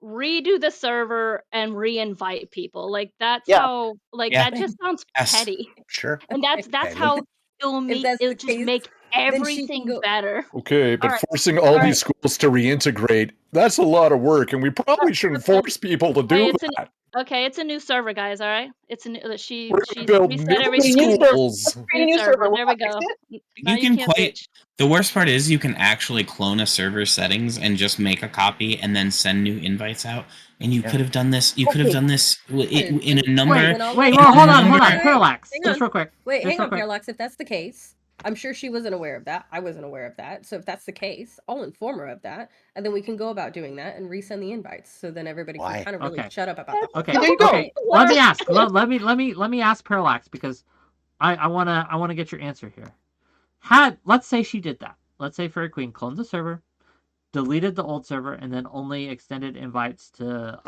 redo the server and re-invite people. Like that's Yeah. how. Like Yeah. that just sounds Yes. petty. Sure. And that's Petty. how it'll If make that's it'll the just case, make then she can everything go. better. Okay, but All right. forcing all All these schools to reintegrate, that's a lot of work, and we probably shouldn't force people to do Hey, that. it's a new server, guys. All right, it's a new. She We're gonna build reset new everything. New server. schools. Let's create a new server. Will There we that fix go. it? Now you can can't quite. bitch. The worst part is you can actually clone a server settings and just make a copy and then send new invites out. And you could have done this. You could have Okay. done this in a And number. Wait, then all wait, those- well, hold on, Number- Parallax. Hang Just on. real quick. Wait, Just hang real on, quick. Parallax. If that's the case, I'm sure she wasn't aware of that. I wasn't aware of that. So if that's the case, I'll inform her of that, and then we can go about doing that and resend the invites. So then everybody Why? can kind of really Okay. shut up about that. Okay, There you go. okay. Let me ask. Let me ask Parallax, because I wanna get your answer here. Let's say she did that. Let's say Fairy Queen cloned the server, deleted the old server, and then only extended invites to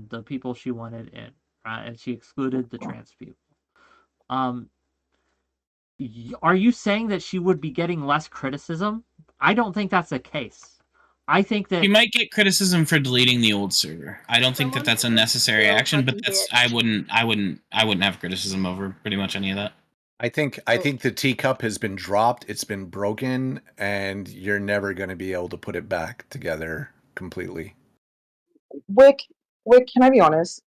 the people she wanted in, and she excluded the trans people. Are you saying that she would be getting less criticism? I don't think that's the case. I think that You might get criticism for deleting the old server. I don't think that that's a necessary real action, but fucking that's bitch. I wouldn't have criticism over pretty much any of that. I think the teacup has been dropped, it's been broken, and you're never going to be able to put it back together completely. Wick, can I be honest?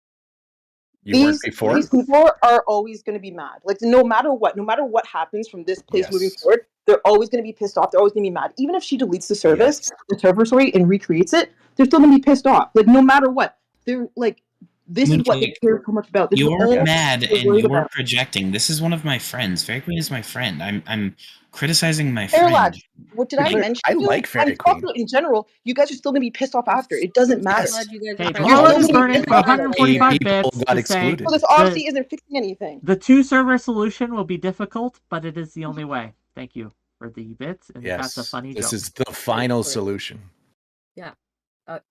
You weren't before? These people are always going to be mad. Like, no matter what happens from this place moving Yes. forward, they're always going to be pissed off. They're always going to be mad. Even if she deletes the service, Yes. the server, sorry, and recreates it, they're still going to be pissed off. Like, no matter what, they're like, this is what they Mooncake, care so much about. This is You're all mad they're and worried you're about. projecting. This is one of my friends. Fairy Queen is my friend. I'm criticizing my friend. Parallax, what did I Clear- mention? I to you? like Fairy I'm Queen. talking in general. You guys are still going to be pissed off after. It doesn't matter. I'm glad you guys are Okay, friends. Paula You're is still gonna burning be for pissed off. 145 People bits got to say excluded. So this obviously isn't fixing anything. the 2-server solution will be difficult, but it is the only way. Thank you for the bits, and that's a Yes. funny This joke. is the final Great. solution. Yeah.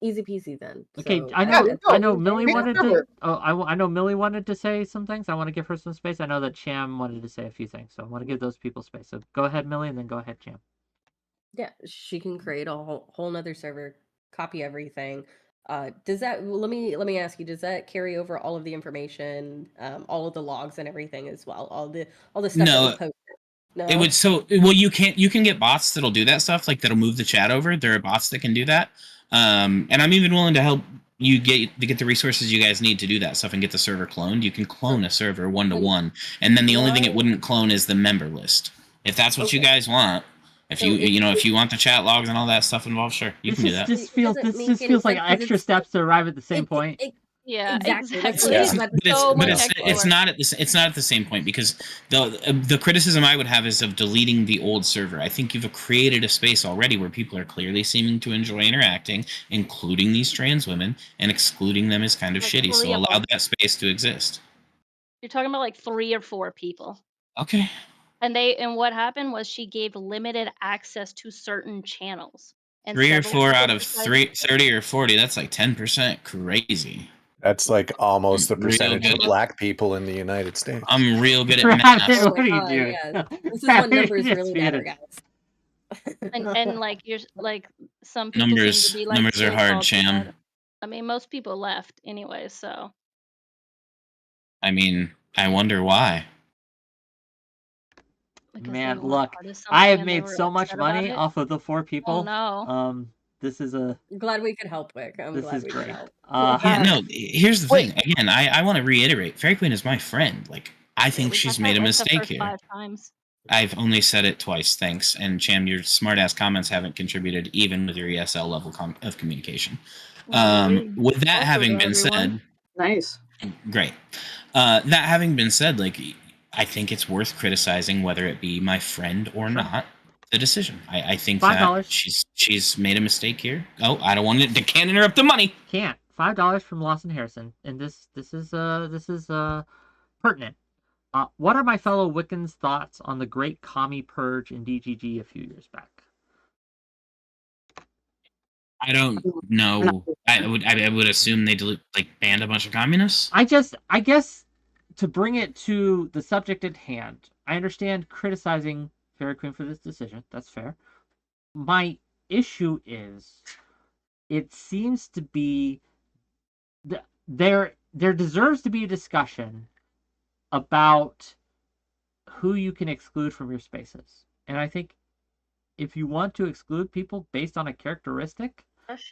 Easy peasy then. Okay, So, I Yeah, know. there you I go. know. Millie Make a wanted server. to. Oh, I know. Millie wanted to say some things. I want to give her some space. I know that Cham wanted to say a few things, so I want to give those people space. So go ahead, Millie, and then go ahead, Cham. yeah, she can create a whole nother server, copy everything. Does that? Let me ask you. Does that carry over all of the information, all of the logs and everything as well? All the stuff that No, was posted. No. It would you can get bots that'll do that stuff, like that'll move the chat over. There are bots that can do that. And I'm even willing to help you get the resources you guys need to do that stuff and get the server cloned. You can clone a server 1-to-1, and then the only thing it wouldn't clone is the member list. If that's what you guys want, if So if you want the chat logs and all that stuff involved, sure, you can do that. This doesn't make any feels like sense 'cause extra it's- steps to arrive at the same point. Yeah, Exactly. exactly. That's But what so much it's extra not at the same point, because the criticism I would have is of deleting the old server. I think you've created a space already where people are clearly seeming to enjoy interacting, including these trans women, and excluding them is kind of Like shitty. 3 So of allow them. that space to exist. You're talking about like 3 or 4 people. Okay. And what happened was she gave limited access to certain channels. And 3 or several 4 people out of decided- 30 or 40, that's like 10%. Crazy. That's like almost the Real percentage of good. black people in the United States. I'm real good at Rabbit, math. what are you doing? Yeah. This is when numbers Just really matter, muted. guys. And like you're like some people seem to be like Numbers are so hard, salty about Cham. it. I mean, most people left anyway, so I mean, I wonder why. because they Man, weren't look, part of I something have and they made were so much upset about money it. off of the 4 Oh people. no. This is a I'm glad we could help, Wick. I'm this glad is we could great. help. Yeah, no, here's the thing. Again, I want to reiterate, Fairy Queen is my friend. Like, I think We she's got made that a like the mistake first here. 5 times. I've only said it twice, thanks. And Cham, your smart-ass comments haven't contributed even with your ESL level of communication. With that having been said, Nice. great. That having been said, like, I think it's worth criticizing whether it be my friend or not. The decision. I think that $5. she's made a mistake here. Oh, I don't want to. Can't interrupt the money. Can't. $5 from Lawson Harrison, and this is pertinent. What are my fellow Wiccans' thoughts on the great commie purge in DGG a few years back? I don't know. I would assume they banned a bunch of communists. I guess to bring it to the subject at hand, I understand criticizing Fairy Queen for this decision. That's fair. My issue is, it seems to be there deserves to be a discussion about who you can exclude from your spaces. And I think if you want to exclude people based on a characteristic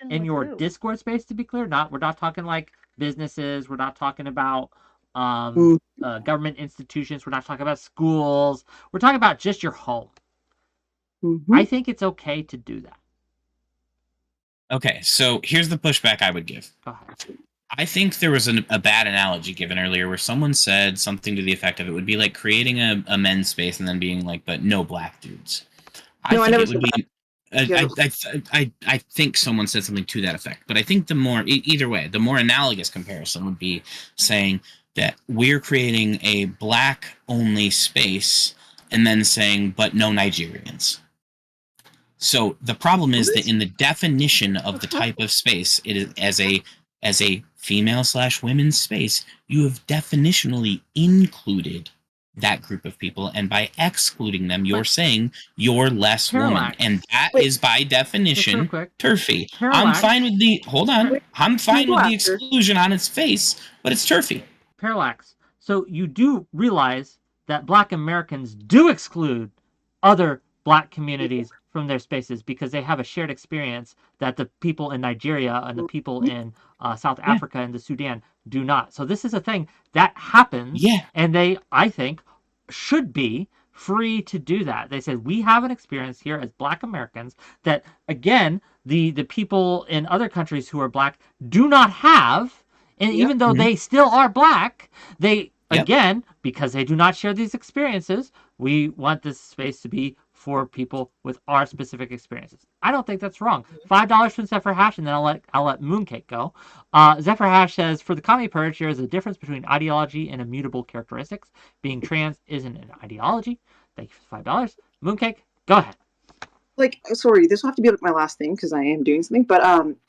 in your Discord space, to be clear, we're not talking like businesses, we're not talking about government institutions, we're not talking about schools, we're talking about just your home. I think it's okay to do that. Okay, so here's the pushback I would give. Go ahead. I think there was a bad analogy given earlier where someone said something to the effect of it would be like creating a men's space and then being like, but no black dudes. I think someone said something to that effect, but I think the more, either way, the more analogous comparison would be saying that we're creating a black-only space and then saying, but no Nigerians. So the problem is that in the definition of the type of space, it is as a female/women's space, you have definitionally included that group of people, and by excluding them, you're saying you're less woman, and that is by definition turfy. I'm fine with the I'm fine with the exclusion on its face, but it's turfy. Parallax. So you do realize that Black Americans do exclude other Black communities from their spaces because they have a shared experience that the people in Nigeria and the people in South Africa and the Sudan do not. So this is a thing that happens, and they, I think, should be free to do that. They said, we have an experience here as Black Americans that, again, the people in other countries who are Black do not have, and even though they still are Black, they, again, because they do not share these experiences, we want this space to be for people with our specific experiences. I don't think that's wrong. $5 from Zephyr Hash, and then I'll let Mooncake go. Zephyr Hash says, for the commie purge, there is a difference between ideology and immutable characteristics. Being trans isn't an ideology. Thank you for $5. Mooncake, go ahead. Sorry, this will have to be my last thing because I am doing something. But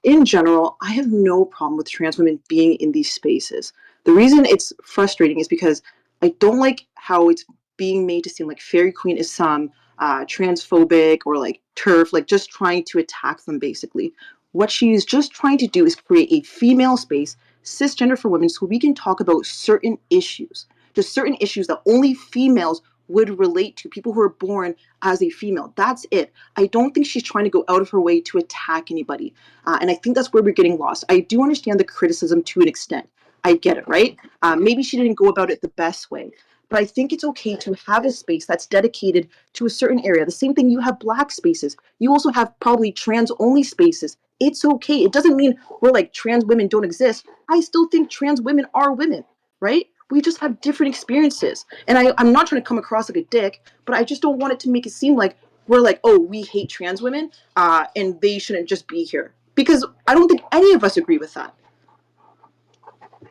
in general, I have no problem with trans women being in these spaces. The reason it's frustrating is because I don't like how it's being made to seem like Fairy Queen is some transphobic or like turf, like just trying to attack them basically. What she's just trying to do is create a female space, cisgender for women, so we can talk about certain issues. Just certain issues that only females would relate to, people who are born as a female. That's it. I don't think she's trying to go out of her way to attack anybody. And I think that's where we're getting lost. I do understand the criticism to an extent. I get it, right? Maybe she didn't go about it the best way. But I think it's okay to have a space that's dedicated to a certain area. The same thing, you have Black spaces. You also have probably trans-only spaces. It's okay. It doesn't mean we're like trans women don't exist. I still think trans women are women, right? We just have different experiences. And I'm not trying to come across like a dick, but I just don't want it to make it seem like we're like, oh, we hate trans women and they shouldn't just be here. Because I don't think any of us agree with that.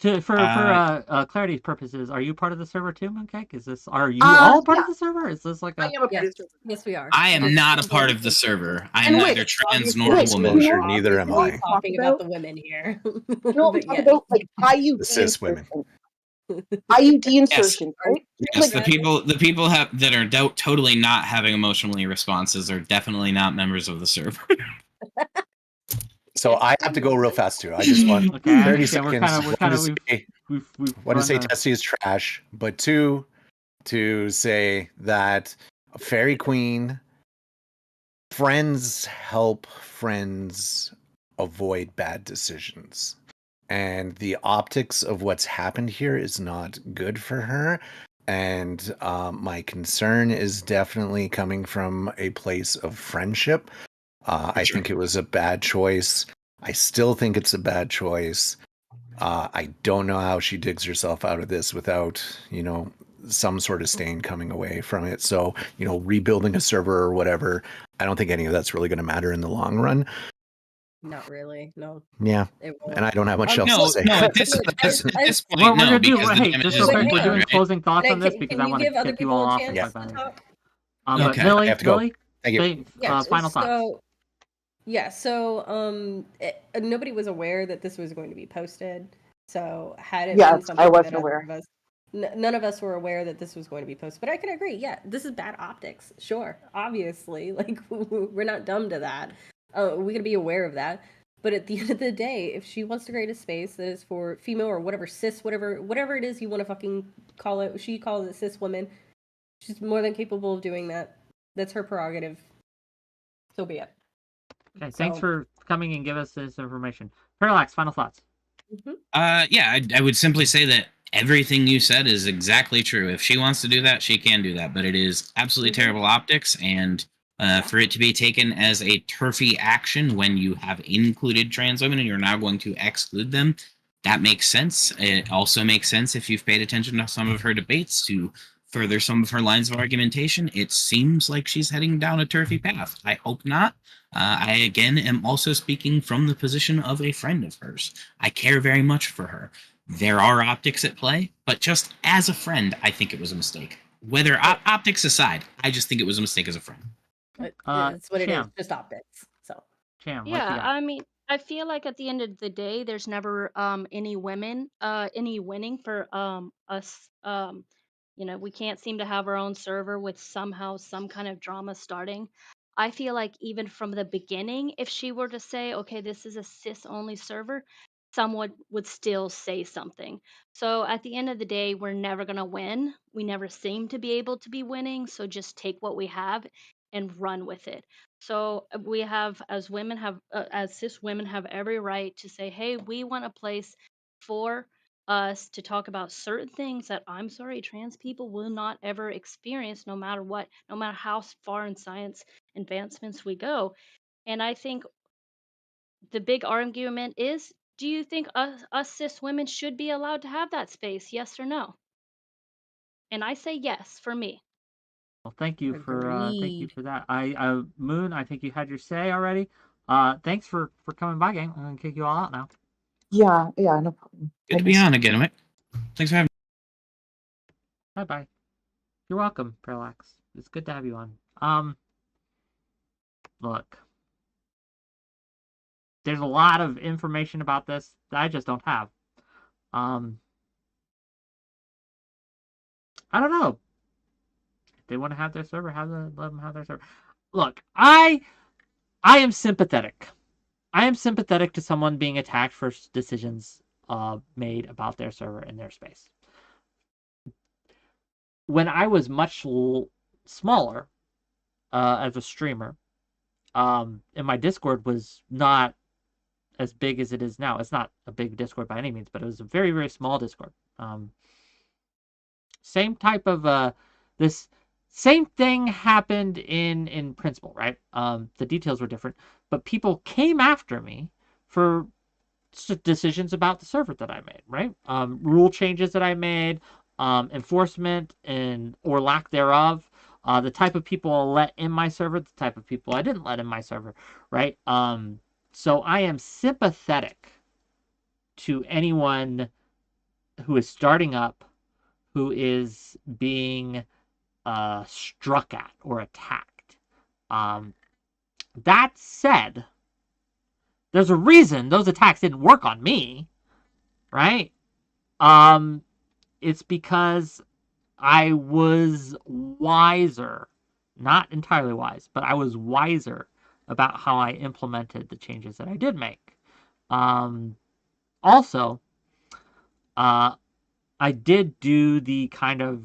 For clarity's purposes, are you part of the server too, Mooncake? Are you all part of the server? Is this like a? I am a part of the server. Yes, we are. I am not a part of the server. I am And neither Wick, trans nor Wick, woman. you know, Neither am Obviously I. talking about the women here. You know what we But talk yes. about? Like IUD The cis women. IUD insertion, right? Yes, the people that are totally not having emotionally responses are definitely not members of the server. So I have to go real fast too. I just want Okay, I 30 understand. seconds. We've One, to say run the- Tessie is trash, but two, to say that Fairy Queen, friends help friends avoid bad decisions. And the optics of what's happened here is not good for her. And my concern is definitely coming from a place of friendship. I think it was a bad choice. I still think it's a bad choice. I don't know how she digs herself out of this without, some sort of stain coming away from it. So, rebuilding a server or whatever, I don't think any of that's really going to matter in the long run. Not really, no. Yeah, It won't. and I don't have much else to say. No, at this point, Well, no, because the hey, damage just is real quick, done, we're doing right? closing thoughts on this Can because you I want give to other get you people all a off. chance to talk? But Okay. Millie, I have to go. Millie, Thank you. final thoughts. Nobody was aware that this was going to be posted. So had it Yes, been something I wasn't that other aware. of us, none of us were aware that this was going to be posted. But I can agree. Yeah, this is bad optics. Sure, obviously, like we're not dumb to that. We gotta be aware of that. But at the end of the day, if she wants to create a space that is for female or whatever cis, whatever it is you want to fucking call it, she calls it cis women. She's more than capable of doing that. That's her prerogative. So be it. Okay, thanks for coming and give us this information. Parallax, final thoughts. Yeah, I would simply say that everything you said is exactly true. If she wants to do that, she can do that. But it is absolutely terrible optics, and for it to be taken as a turfy action when you have included trans women and you're now going to exclude them, that makes sense. It also makes sense if you've paid attention to some of her debates to further some of her lines of argumentation. It seems like she's heading down a turfy path. I hope not. I, again, am also speaking from the position of a friend of hers. I care very much for her. There are optics at play, but just as a friend, I think it was a mistake. Whether optics aside, I just think it was a mistake as a friend. That's what it is, Cham. just optics. So Cham, what you Yeah, got? I mean, I feel like at the end of the day, there's never any winning for us. We can't seem to have our own server with somehow some kind of drama starting. I feel like even from the beginning, if she were to say, okay, this is a cis only server, someone would still say something. So at the end of the day, we're never going to win. We never seem to be able to be winning. So just take what we have and run with it. So we have, as cis women, have every right to say, hey, we want a place for us to talk about certain things that, I'm sorry, trans people will not ever experience, no matter what, no matter how far in science advancements we go. And I think the big argument is, do you think us cis women should be allowed to have that space? Yes or no? And I say yes for me. Well, thank you for that. Moon, I think you had your say already. Thanks for coming by, gang. I'm gonna kick you all out now. Yeah, no problem. Good to be on again, Mick. Thanks for having me. Bye. You're welcome, Parallax. It's good to have you on. Look, there's a lot of information about this that I just don't have. I don't know. If they want to have their server, let them have their server. Look, I am sympathetic. I am sympathetic to someone being attacked for decisions made about their server and their space. When I was much smaller as a streamer, and my Discord was not as big as it is now. It's not a big Discord by any means, but it was a very, very small Discord. Same type of this same thing happened in principle, right? The details were different, but people came after me for decisions about the server that I made, right? Rule changes that I made, enforcement or lack thereof, the type of people I let in my server, the type of people I didn't let in my server, right? So I am sympathetic to anyone who is starting up, who is being struck at or attacked. That said, there's a reason those attacks didn't work on me, right? It's because I was wiser, not entirely wise, but I was wiser about how I implemented the changes that I did make. Also, I did do the kind of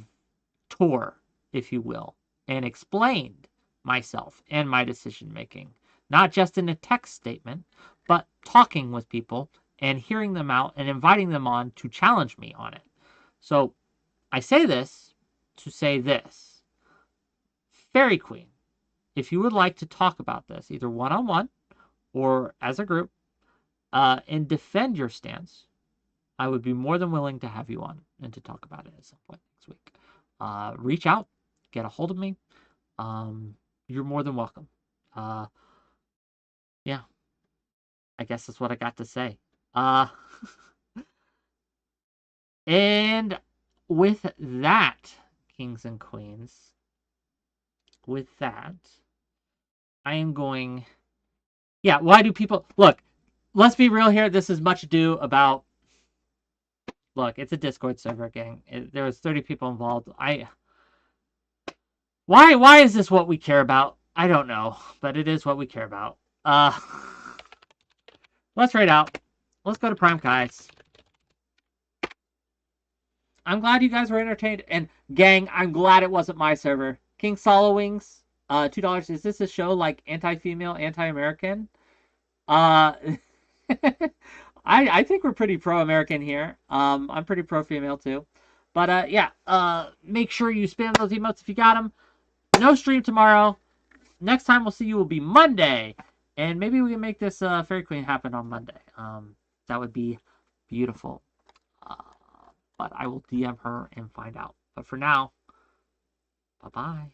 tour, if you will, and explained myself and my decision making, not just in a text statement, but talking with people and hearing them out and inviting them on to challenge me on it. So I say this to say this. Fairy Queen, if you would like to talk about this, either one-on-one or as a group, and defend your stance, I would be more than willing to have you on and to talk about it at some point next week. Reach out, get a hold of me. You're more than welcome. Yeah, I guess that's what I got to say. And with that, kings and queens, with that, I am going... Yeah, why do people... Look, let's be real here. This is much ado about... Look, it's a Discord server, gang. There was 30 people involved. Why is this what we care about? I don't know, but it is what we care about. Let's raid out. Let's go to Prime Guys. I'm glad you guys were entertained. And gang, I'm glad it wasn't my server. King Solo Wings, $2. Is this a show like anti-female, anti-American? I think we're pretty pro-American here. I'm pretty pro-female too. But yeah, make sure you spam those emotes if you got them. No stream tomorrow. Next time we'll see you will be Monday. And maybe we can make this Fairy Queen happen on Monday. That would be beautiful. But I will DM her and find out. But for now, bye-bye.